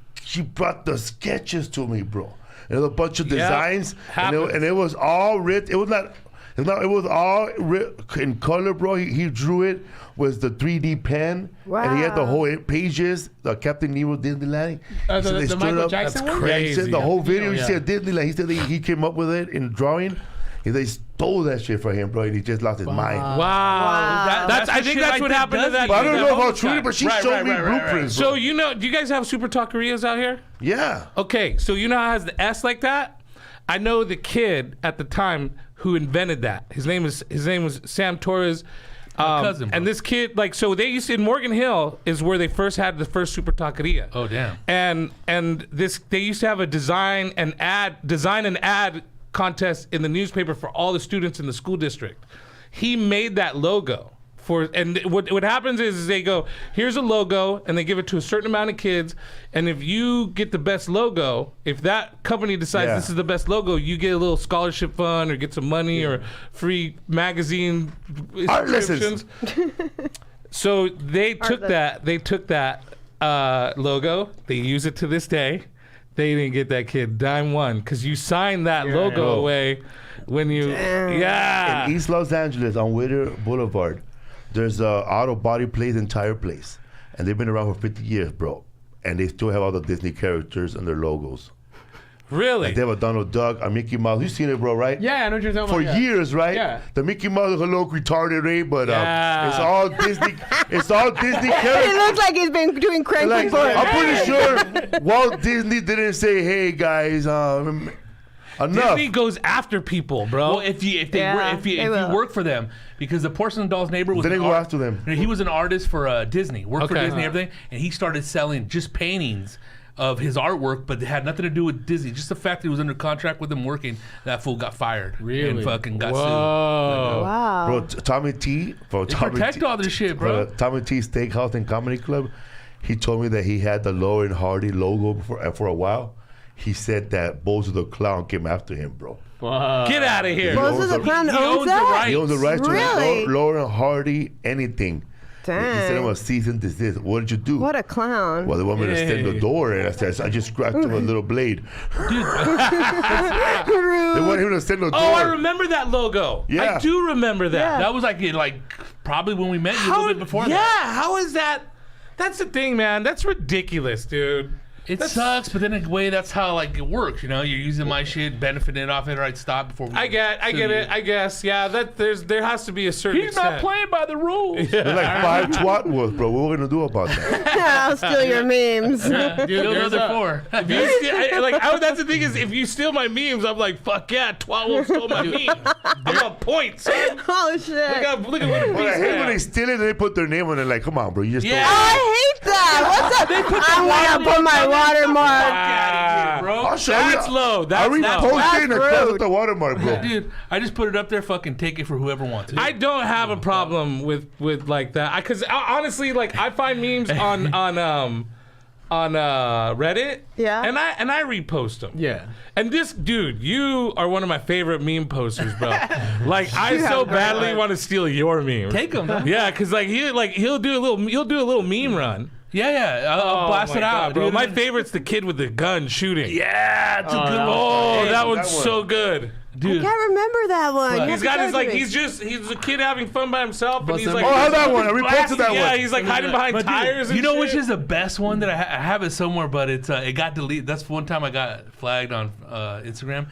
brought the sketches to me, bro. And there was a bunch of Yeah, designs, happens. and it was all written. It was all in color, bro. He drew it with the 3D pen, and he had the Wow. whole 8 pages. The Captain Nemo Disneyland. He said they The stood Michael up- Jackson That's one? Yeah, he said crazy. the whole video. He Yeah. said Disneyland. He said he came up with it in drawing. They stole that shit from him, bro, and he just lost his mind. Wow. That's I the think shit that's like what that happened to does that. you. But I don't that know if I'll homeless treat guy. it, but she Right, showed right, me right, right, right. blueprints. So bro. do you guys have super taquerias out here? Yeah. Okay, so you know how it has the S like that? I know the kid at the time who invented that. His name was Sam Torres. My cousin, bro. And this kid, like, so they used to, in Morgan Hill is where they first had the first super taqueria. Oh, damn. And they used to have a design and ad contest in the newspaper for all the students in the school district. He made that logo And what happens is they go, here's a logo, and they give it to a certain amount of kids, and if you get the best logo, if that company decides this is the best logo, you get a little scholarship fund or get some money or free magazine subscriptions. So they took that logo, they use it to this day. They didn't get that kid dime one because you signed that logo away when you In East Los Angeles on Whittier Boulevard, there's a auto body place and tire place, and they've been around for 50 years, bro. And they still have all the Disney characters and their logos. Really? Like they have a Donald Duck, a Mickey Mouse. You've seen it, bro, right? Yeah, I know what you're talking For about. years, right? Yeah. The Mickey Mouse is a little retarded, right? But it's all Disney. It's all Disney characters. It looks like he's been doing crank Like, before. I'm pretty sure Walt Disney didn't say, "Hey guys, enough." Disney goes after people, bro. Well, if you work for them, because the Porcelain Doll's neighbor was They didn't go after them. He was an artist for Disney, worked for Okay. Disney, and everything, and he started selling just paintings of his artwork, but it had nothing to do with Disney. Just the fact that he was under contract with them working, that fool got fired. Really? And fucking got Whoa. Wow. Bro, Tommy T for Tommy protect T, all this shit, bro. for the Tommy T Steakhouse and Comedy Club. He told me that he had the Laurel and Hardy logo for a while. He said that Bozo the Clown came after him, bro. Get out of here. Most of the clown owns the that? rights. He owns the rights to Really? Laurel and Hardy, anything. He sent him Dang. a cease and desist. What did you do? What a clown. Well, they want me to stand the door, and I said, I just scratched him with a little blade. They want him to stand the door. Oh, I remember that logo. Yeah. I do remember that. Yeah. That was like probably when we met you a How, little bit before yeah, that. how is that? That's the thing, man. That's ridiculous, dude. It sucks, but then in a way, that's how it works. You know, you're using my shit, benefiting off it, or I'd stop before. I get it. I guess, yeah. There has to be a certain. He's not extent. playing by the rules. They're like 5 Twatwolf, bro. What are we going to do about that? I'll steal your memes. Dude, Kill there's another a- 4. If you steal, that's the thing is, if you steal my memes, I'm like, fuck yeah, Twatwolf stole my memes. I'm on point, son. Oh, shit. Look at what a Well, I piece hate of when they that. steal it and they put their name on it. Like, come on, bro. You just Yeah. don't. I hate that. What's up? I'm going to put my watermark. Bro. I'll show That's you. low. I That's repost low. it and I That's close rude. with the watermark, bro. Dude, I just put it up there. Fucking take it for whoever wants it. I don't have a problem with like that because honestly, like I find memes on Reddit, Yeah. and I repost them. Yeah. And this dude, you are one of my favorite meme posters, bro. Like I You so have a great badly one. want to steal your meme. Take them. Yeah, because he'll do a little meme run. Yeah. I'll blast my it out, God, bro. dude. My favorite's the kid with the gun shooting. Yeah, it's a good one. Oh, Hey, that one's that one. so good. I dude. can't remember that one. You have He's to got show his it to like me. he's a kid having fun by himself, and he's Busting like Oh, I have that one. I reposted that yeah, one. he's like hiding behind But dude, tires. you and know shit. which is the best one that I have it somewhere, but it got deleted. That's one time I got flagged on Instagram,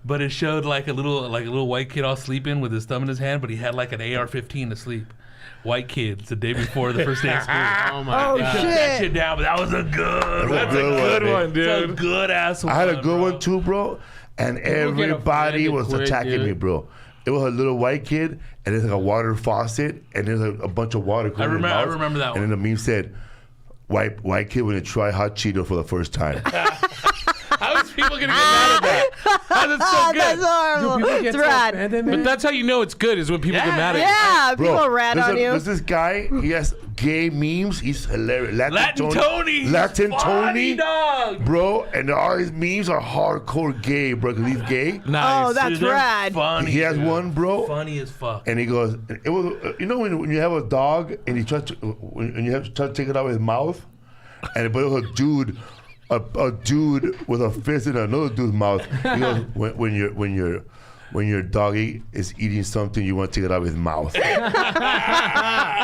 but it showed like a little white kid all sleeping with his thumb in his hand, but he had like an AR-15 to sleep. White kids the day before the first day of school. Oh my Oh, god. Shut that shit. shit down, but that was a good. That's one. a good Good one, one, It's a dude. good ass one. I had a good bro. one too, bro. And everybody offended was quick, attacking dude. me, bro. It was a little white kid, and there's like a water faucet, and there's a bunch of water coming in his I mouth. remember that And then the meme said, white kid when they try hot Cheeto for the first time. How is people gonna get mad at that? How is it so That's good? horrible. People get It's so rad. offended, But man. that's how you know it's good is when people get mad at you. Yeah, Bro, people rat on you. there's this guy, he has gay memes. He's hilarious. Latin Tony. Latin Funny Tony. dog. Bro, and all his memes are hardcore gay, bro, because he's gay. Nice. Oh, that's Dude, they're rad. Funny. He has dude. one, bro. Funny as fuck. And he goes, it was, you know when you have a dog and you try to, when you have to try to take it out of his mouth, and but it was a dude with a fist in another dude's mouth. He goes, when your doggy is eating something, you want to take it out of his mouth.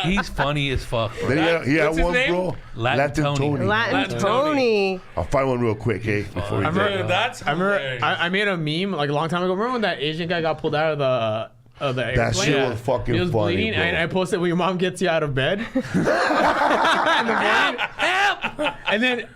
He's funny as fuck. Bro. Then he had What's his one, name? bro. Latin Tony. Latin Latin Tony. I'll find one real quick, hey, before we I remember go. That's I remember hilarious. I made a meme like a long time ago. Remember when that Asian guy got pulled out of the airplane? That shit Yeah. was fucking He was funny, bleeding, bro. and I posted when your mom gets you out of bed in the morning. And then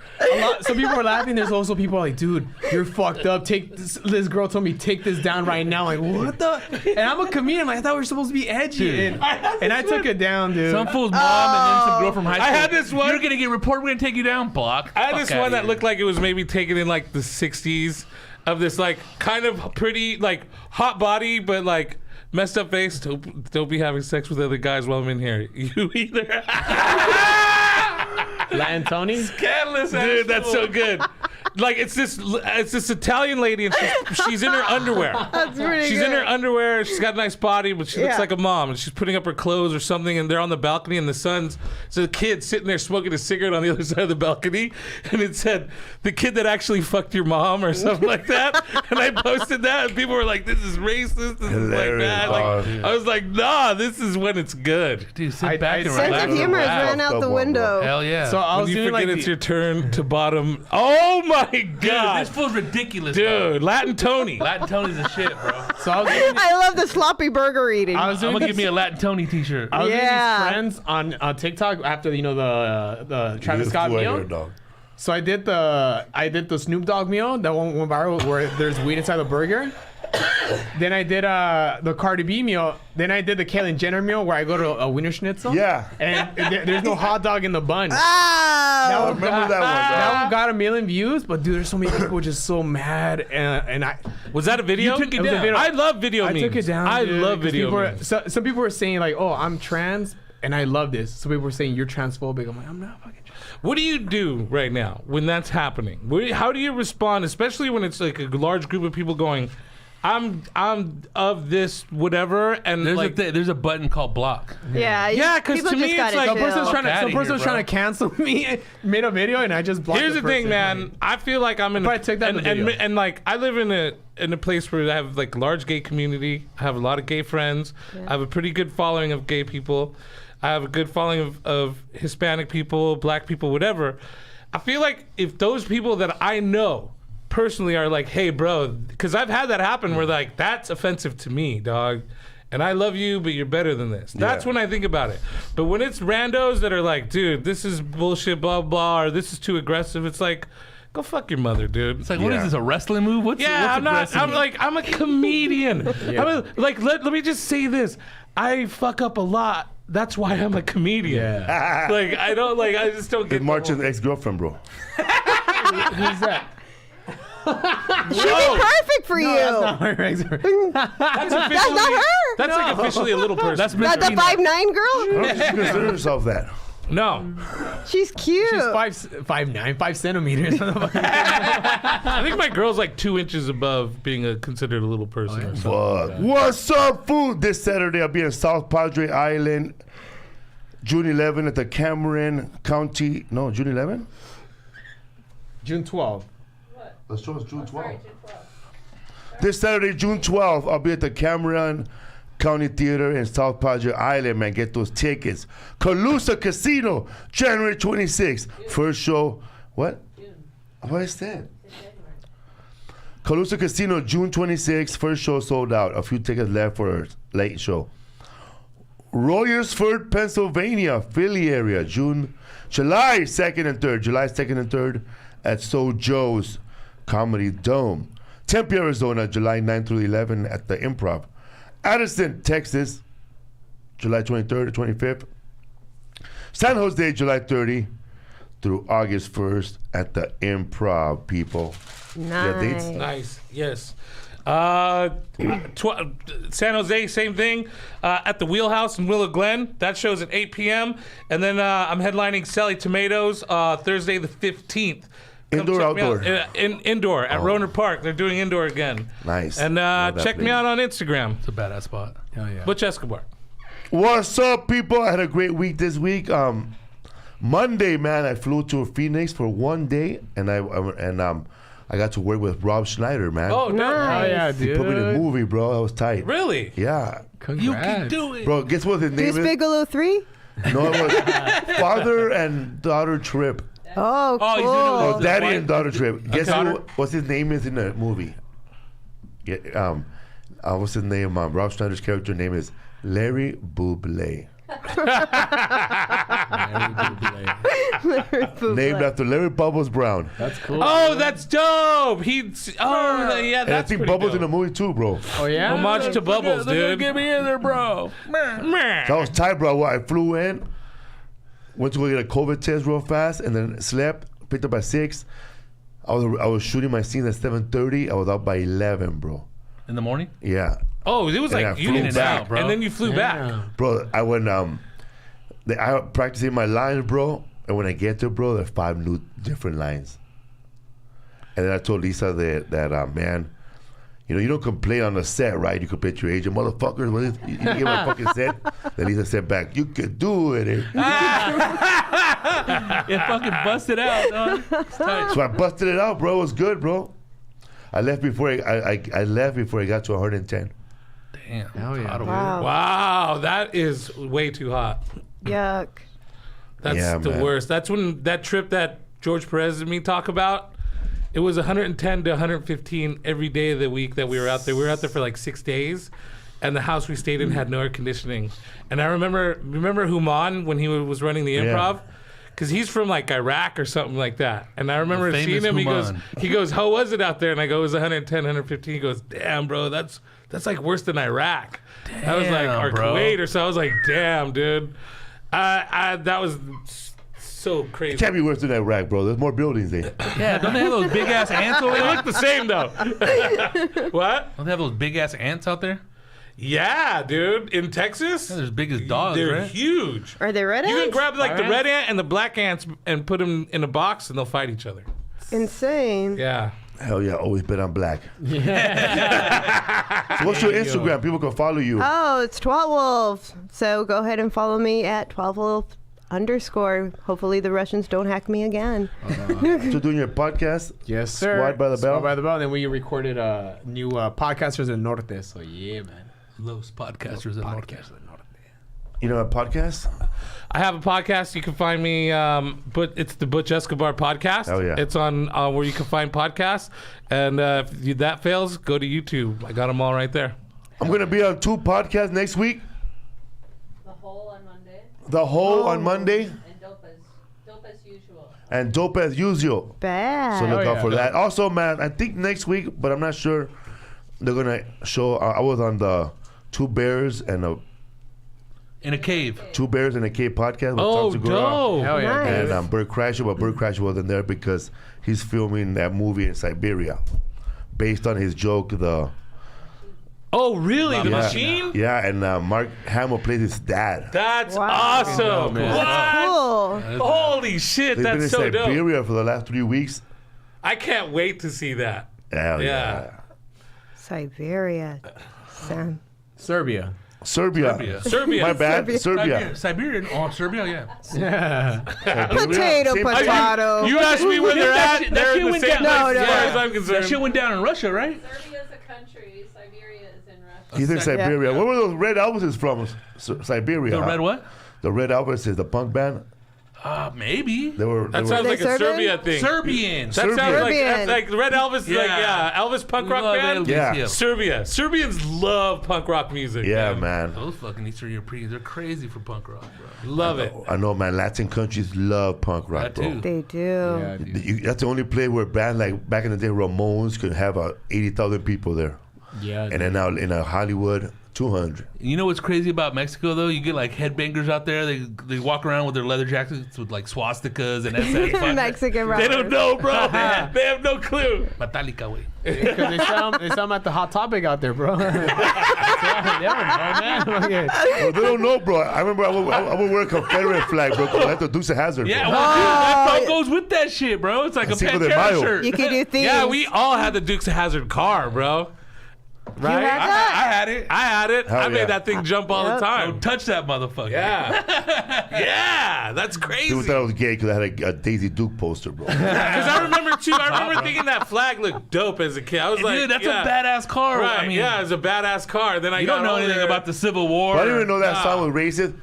some people were laughing. There's also people like, dude, you're fucked up. Take this. This girl told me take this down right now. Like, what the? And I'm a comedian. Like, I thought we were supposed to be edgy, and I took it down, dude. Some fool's mom and then some girl from high school. I had this one- You're gonna get reported. We're gonna take you down. Block. I had Fuck this outta one that here. looked like it was maybe taken in like the 60s of this like kind of pretty like hot body but like Messed up face. Don't be having sex with other guys while I'm in here. You either. Latin Tony? Scandalous, dude. That's so good. Like it's this Italian lady, and she's in her underwear. That's pretty She's good. in her underwear. She's got a nice body, but she looks Yeah. like a mom. And she's putting up her clothes or something, and they're on the balcony, and so the kid sitting there smoking a cigarette on the other side of the balcony, and it said, "The kid that actually fucked your mom" or something like that. And I posted that, and people were like, "This is racist. This is like Hilarious, that." Like, dog. I was like, "Nah, this is when it's good." Dude, sit back and Sense relax. of humor has Wow. ran out the Fucked up one, window. Hell yeah. So I When was you doing forget like it's your turn to bottom. Oh my Dude, god, this fool's ridiculous, bro. dude, Latin Tony. Latin Tony's a shit, bro. so I was doing, I love the sloppy burger eating. I was I'm doing gonna give me a Latin Tony t-shirt. I was doing Yeah. these friends on TikTok after the Travis You Scott swear, meal. dog. So I did the Snoop Dogg meal that one went viral where there's weed inside the burger. Then I did the Cardi B meal. Then I did the Caitlyn Jenner meal where I go to a Wiener Schnitzel. Yeah. And there's no hot dog in the bun. Oh, I remember that one, That dog. one got 1 million views, but dude, there's so many people just so mad, and I Was that a video? You took it was a down. video. I love video I memes. took it down. I dude, love 'cause video people memes. some people were saying like, "Oh, I'm trans and I love this." Some people were saying you're transphobic. I'm like, I'm not fucking trans. What do you do right now when that's happening? How do you respond, especially when it's like a large group of people going, I'm of this whatever, and There's there's a button called block. Yeah, 'cause people to just me, gotta it's like Some chill. person's trying to outta some here, person was bro. trying to cancel me, made a video, and I just blocked. Here's the thing, person. man. I feel like I'm in. But I took that in the video. and like I live in a place where I have like large gay community. I have a lot of gay friends. I have a pretty good following of gay people. I have a good following of Hispanic people, black people, whatever. I feel like if those people that I know personally are like, hey, bro, because I've had that happen where like, that's offensive to me, dog. And I love you, but you're better than this. That's when I think about it. But when it's randos that are like, dude, this is bullshit, blah, blah, or this is too aggressive, it's like, go fuck your mother, dude. It's like, what is this, a wrestling move? What's I'm not. aggressive? I'm a comedian. Let me just say this. I fuck up a lot. That's why I'm a comedian. Like I don't like. I just don't get. It's March's ex-girlfriend, bro. Who's that? She'd be perfect for you. That's officially. That's not her. That's like officially a little person. That's Not the 5'9" girl. I don't think she considers herself that. no. She's cute. She's 5'9", 5 centimeters. I think my girl's like 2 inches above being considered a little person. or something. Fuck. What's up, food? This Saturday, I'll be in South Padre Island, June 11 at the Cameron County. No, June 11? June 12th. The show is June 12th. Sorry, June 12th. This Saturday, June 12th, I'll be at the Cameron County Theater in South Padre Island, man. Get those tickets. Calusa Casino, January 26th. First show. What? What is that? Calusa Casino, June 26th. First show sold out. A few tickets left for a late show. Royersford, Pennsylvania, Philly area, July 2nd and 3rd. July 2nd and 3rd at So Joe's Comedy Dome. Tempe, Arizona, July 9th through 11th at the Improv. Addison, Texas, July 23rd to 25th. San Jose, July 30 through August 1st at the Improv, people. Yeah, dates? Nice. Nice. Yes. San Jose, same thing. At the Wheelhouse in Willow Glen. That show's at 8 p.m. And then I'm headlining Sally Tomatoes Thursday the 15th. Come Indoor, check me out. outdoor? Indoor at Roner Park. They're doing indoor again. Nice. And Love that check me place. out on Instagram. It's a badass spot. Hell yeah. Butch Escobar. What's up, people? I had a great week this week. Monday, man, I flew to Phoenix for 1 day, and I got to work with Rob Schneider, man. Oh, no. Hell yeah, He dude. put me in a movie, bro. That was tight. Really? Yeah, Congrats. You can do it. bro. Guess what his name Deuce is? Bigelow 3? No, it was Father and Daughter Trip. Oh, Oh, he's cool. in Oh, The Daddy white- and Daughter Trip. Guess daughter? what's his name is in the movie? Yeah, what's his name? Rob Schneider's character name is Larry Buble. Named after Larry Bubbles Brown. That's cool. Oh, that's dope. Yeah, And I that's think pretty Bubbles dope. in the movie too, bro. Oh yeah. Homage to Bubbles, dude. Get me in there, bro. That was tight, bro. I flew in, went to go get a COVID test real fast, and then slept. Picked up at 6. I was shooting my scene at 7:30. I was out by 11, bro. In the morning? Yeah, Oh, it was And I like flew in and back, out, bro. and then you flew back. Bro, I went, I practicing my lines, bro. And when I get there, bro, there's 5 new different lines. And then I told Lisa that man, you know, you don't complain on the set, right? You complain to your agent, motherfuckers. You get my fucking set. Then Lisa said back, you could do it. It fucking busted out, dog. It's tight. So I busted it out, bro. It was good, bro. I left before I left before I got to 110. Damn. Hell yeah. Wow. Wow, that is way too hot. Yuck. That's Yeah, the man. worst. That's when that trip that George Perez and me talk about. It was 110 to 115 every day of the week that we were out there. We were out there for like 6 days, and the house we stayed in had no air conditioning. And I remember Human when he was running the improv, because he's from like Iraq or something like that. And I remember The seeing famous him. He Human. goes, how was it out there? And I go, it was 110, 115. He goes, damn, bro, that's like worse than Iraq. I was like, Damn, or bro. Kuwait or so. I was like, damn, dude. That was so crazy. It can't be worse than Iraq, bro. There's more buildings there. Yeah, don't they have those big ass ants over They there? look the same though. What? Don't they have those big ass ants out there? Yeah, dude. In Texas, Yeah, they're as big as dogs, they're right? huge. Are they red You can ants? grab like the Fire red ant and the black ants and put them in a box and they'll fight each other. Insane. Yeah. Hell yeah, always bet on black. So what's your Instagram? People can follow you. Oh, it's Twatwolf. So go ahead and follow me at Twatwolf_. Hopefully the Russians don't hack me again. So doing your podcast? Yes, sir. Squad by the Bell? Squad by the Bell. Then we recorded new Podcasters in Norte. So yeah, man. Those podcasters in Norte. Podcasters in Norte. You know a podcast? I have a podcast. You can find me, but it's the Butch Escobar podcast. Oh, yeah. It's on where you can find podcasts. And if that fails, go to YouTube. I got them all right there. I'm going to be on 2 podcasts next week. The whole on Monday The Whole on Monday and dope as usual. and Dope as Usual. Bad. So look Oh, out yeah. for that. Also, man, I think next week, but I'm not sure, they're going to show, I was on the Two Bears and a In a cave. Two Bears in a Cave podcast with Oh, Tom Segura. dope. Hell yeah. Nice. dude. And Bert Kreischer, but Bert Kreischer wasn't there because he's filming that movie in Siberia, based on his joke. Oh, really? The Yeah. machine? Yeah, and Mark Hamill plays his dad. That's Wow. awesome. man. What? Cool. Holy shit, They've been in that's so dope. Siberia for the last 3 weeks. I can't wait to see that. Hell Yeah. yeah. Siberia. Sam. Serbia. Serbia. Serbia. My bad. Serbia. Serbia. Siberian. Oh, Serbia, yeah. Yeah. Potato, Same- potato. You asked me where they're That at. shit- that They're shit in the went same down. place No, as no. far as I'm That concerned. shit went down in Russia, right? Serbia's a country. Siberia is in Russia. He's in Siberia. Where were those Red Elvises from? Siberia. The huh? red what? The Red Elvises, the punk band. Maybe. They were. That they sounds were like a Serbian? Serbia thing. Serbians. That sounds Serbian. like Red Elvis, Yeah. like Elvis punk rock Love band. Elvis, Yeah. Serbia. Serbians love punk rock music. yeah, man. Those fucking Eastern Europeans, they're crazy for punk rock, bro. Love it. I know, man. Latin countries love punk rock, That bro. too. They do. Yeah, dude. That's the only place where bands like back in the day, Ramones could have 80,000 people there, Yeah. and then now in Hollywood, 200. You know what's crazy about Mexico though? You get like headbangers out there. They walk around with their leather jackets with like swastikas and SS. fucking- Mexican They rappers. don't know, bro. They have no clue. Metallica, way. Because they sell them at the Hot Topic out there, bro. yeah, man. Okay. Well, they don't know, bro. I remember I would wear a Confederate flag, bro. 'cause I had to Dukes of Hazzard. Yeah, bro. well, dude, that song goes with that shit, bro. It's like a Cinco de Pantera Mayo. shirt. You can do things. Yeah, we all had the Dukes of Hazzard car, bro. Right? had that? I had it. I had it. Hell I yeah. made that thing jump all the Yep. time. Don't touch that motherfucker. Yeah. Yeah, that's crazy. People thought I was gay because I had a Daisy Duke poster, bro. Because I remember too. I remember thinking that flag looked dope as a kid. I was like, Dude, that's yeah. a badass car. Right? I mean, yeah, it's a badass car. Then I you got don't know anything older. about the Civil War. I didn't even know that Nah. song was racist.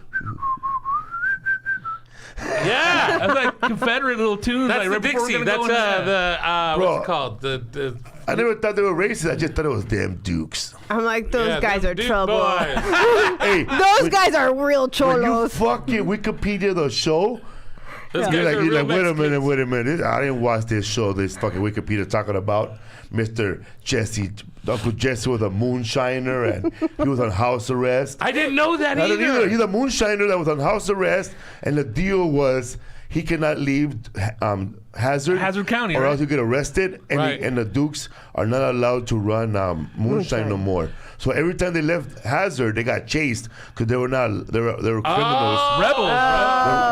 Yeah, That's like Confederate little tunes. that's like the right before we're Dixie. gonna That's go into what's Bro. it called? The I never thought they were racist. I just thought it was damn Dukes. I'm like, those yeah, guys them are Duke trouble. boys. Hey, Those guys are real when you cholos. fucking Wikipedia the show, Those guys you're like, are real wait a Mexicans. minute. I didn't watch this show. This fucking Wikipedia talking about Mr. Jesse, Uncle Jesse was a moonshiner and he was on house arrest. I didn't know that I don't either. either. He's a moonshiner that was on house arrest, and the deal was he cannot leave Hazard County, or right? else you get arrested, and, Right. and the Dukes are not allowed to run moonshine no more. So every time they left Hazard, they got chased because they were criminals. Rebels.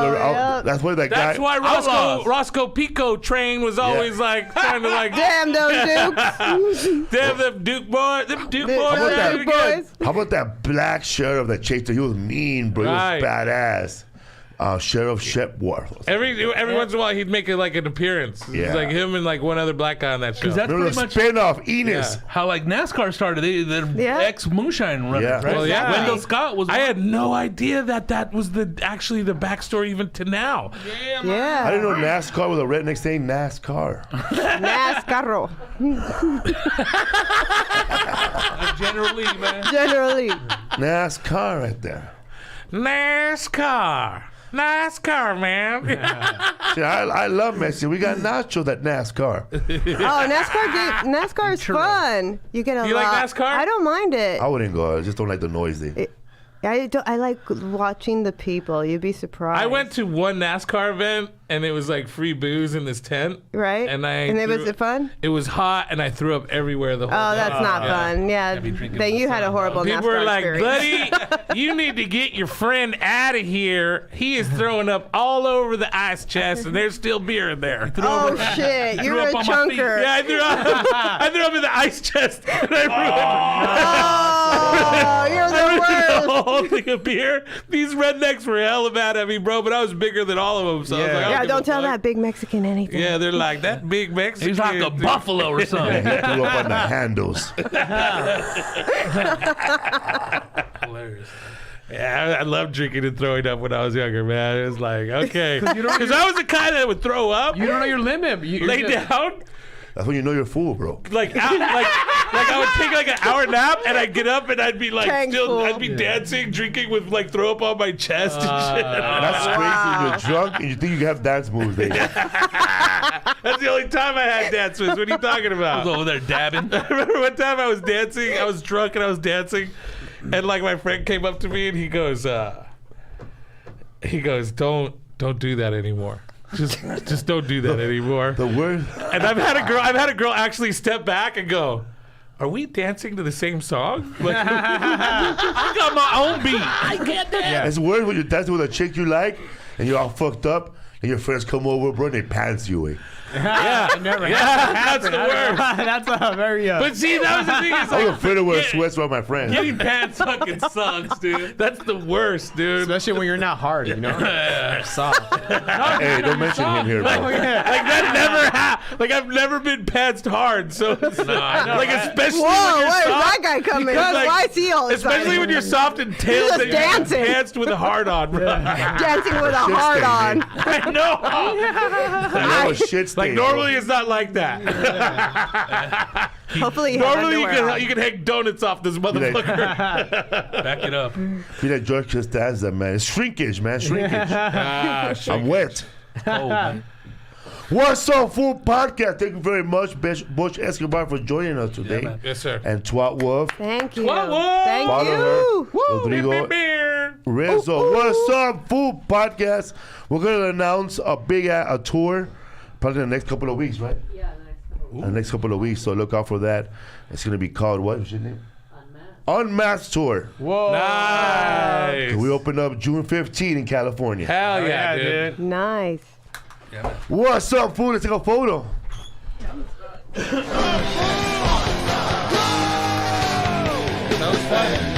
They were out. That's why that That's guy. why Outlaws. Roscoe Pico train was always like trying to like Damn those Dukes. damn them Duke boys, them Duke The- boys. about the that? did it again. boys. How about that black sheriff that chased her? He was mean, bro. He Right. was badass. Sheriff Shepworth. Every once in a while he'd make it like an appearance. Yeah. It's like him and like one other black guy on that show. That's Remember pretty the much spinoff, Enos. how like NASCAR started. They're Yeah. ex-moonshine runners, Yeah. right? Well, yeah. Wendell Scott was I had no idea that was actually the backstory even to now. I Yeah. didn't know NASCAR was a redneck saying NASCAR. NASCAR. generally, man. Generally. NASCAR right there. NASCAR, man. See, I love Mexico. We got nachos at NASCAR. Oh, NASCAR is fun. You get a You lot. like NASCAR? I don't mind it. I wouldn't go. I just don't like the noise. I like watching the people. You'd be surprised. I went to one NASCAR event and it was like free booze in this tent. Right? And was it fun? It was hot and I threw up everywhere the whole Oh, time. that's not fun. Yeah. be drinking Then you had a horrible People NASCAR were like, experience. buddy, you need to get your friend out of here. He is throwing up all over the ice chest and there's still beer in there. Oh, shit. You're up a on my feet. chunker. Yeah, I threw up in the ice chest. And Oh, you're the I worst. the whole thing of beer. These rednecks were hella mad at me, bro, but I was bigger than all of them. So I was like, I Yeah, give a don't tell fuck. that big Mexican anything. Yeah, they're like, that big Mexican. He's like a dude." buffalo or something. He threw up on the handles. Hilarious. Yeah, I loved drinking and throwing up when I was younger, man. It was like, okay. Because I was the kind that would throw up, You don't know your limit. lay down, That's when you know you're full, bro. like I would take like an hour nap and I'd get up and I'd be like Thankful. I'd be dancing, drinking with like throw up on my chest and shit. That's crazy when you're drunk and you think you have dance moves. Baby. That's the only time I had dance moves. What are you talking I about? was over there dabbing. I remember one time I was dancing, I was drunk and I was dancing, and like my friend came up to me and he goes, don't do that anymore. Just don't do that anymore. The word. And I've had a girl actually step back and go, are we dancing to the same song? Like, I got my own beat. I can't dance. It's weird when you're dancing with a chick you like and you're all fucked up and your friends come over, bro, and they pants you away. Yeah, that's the worst. That's a very. But see, that was the thing. It's I was like, afraid to wear sweats with my friends. Getting pants fucking sucks, dude. that's the worst, dude. Especially when you're not hard, you know? Soft. Hey, don't mention him here, bro. Like that never happened. Like I've never been pantsed hard, so like especially Whoa, when you're where did soft. that guy come in? Because, like, Why is he all Especially excited? when you're soft and tailed just and you're dancing. pantsed with a hard on, bro. Dancing with a hard on. I know. That was shit Like stain, normally bro. it's not like that. Hopefully you have Normally underwear on. you can hang donuts off this motherfucker. Back it up. Feel like George Costanza, man. It's shrinkage, man. Shrinkage. I'm wet. Oh, man. What's up, Food Podcast? Thank you very much, Butch Escobar, for joining us today. man. Yes, sir. And Twatwolf, Thank you. Twatwolf. Thank Follow you. her. Rodrigo Beer. Rizzo. What's up, Food Podcast? We're going to announce a big a tour probably in the next couple of weeks, right? Yeah, the next couple of weeks. In the next couple of weeks, so look out for that. It's going to be called, what was your name? Unmasked. Unmasked Tour. Whoa. Nice. We open up June 15 in California. Hell yeah, dude. Nice. What's up, food? Let's take a photo. That was fun.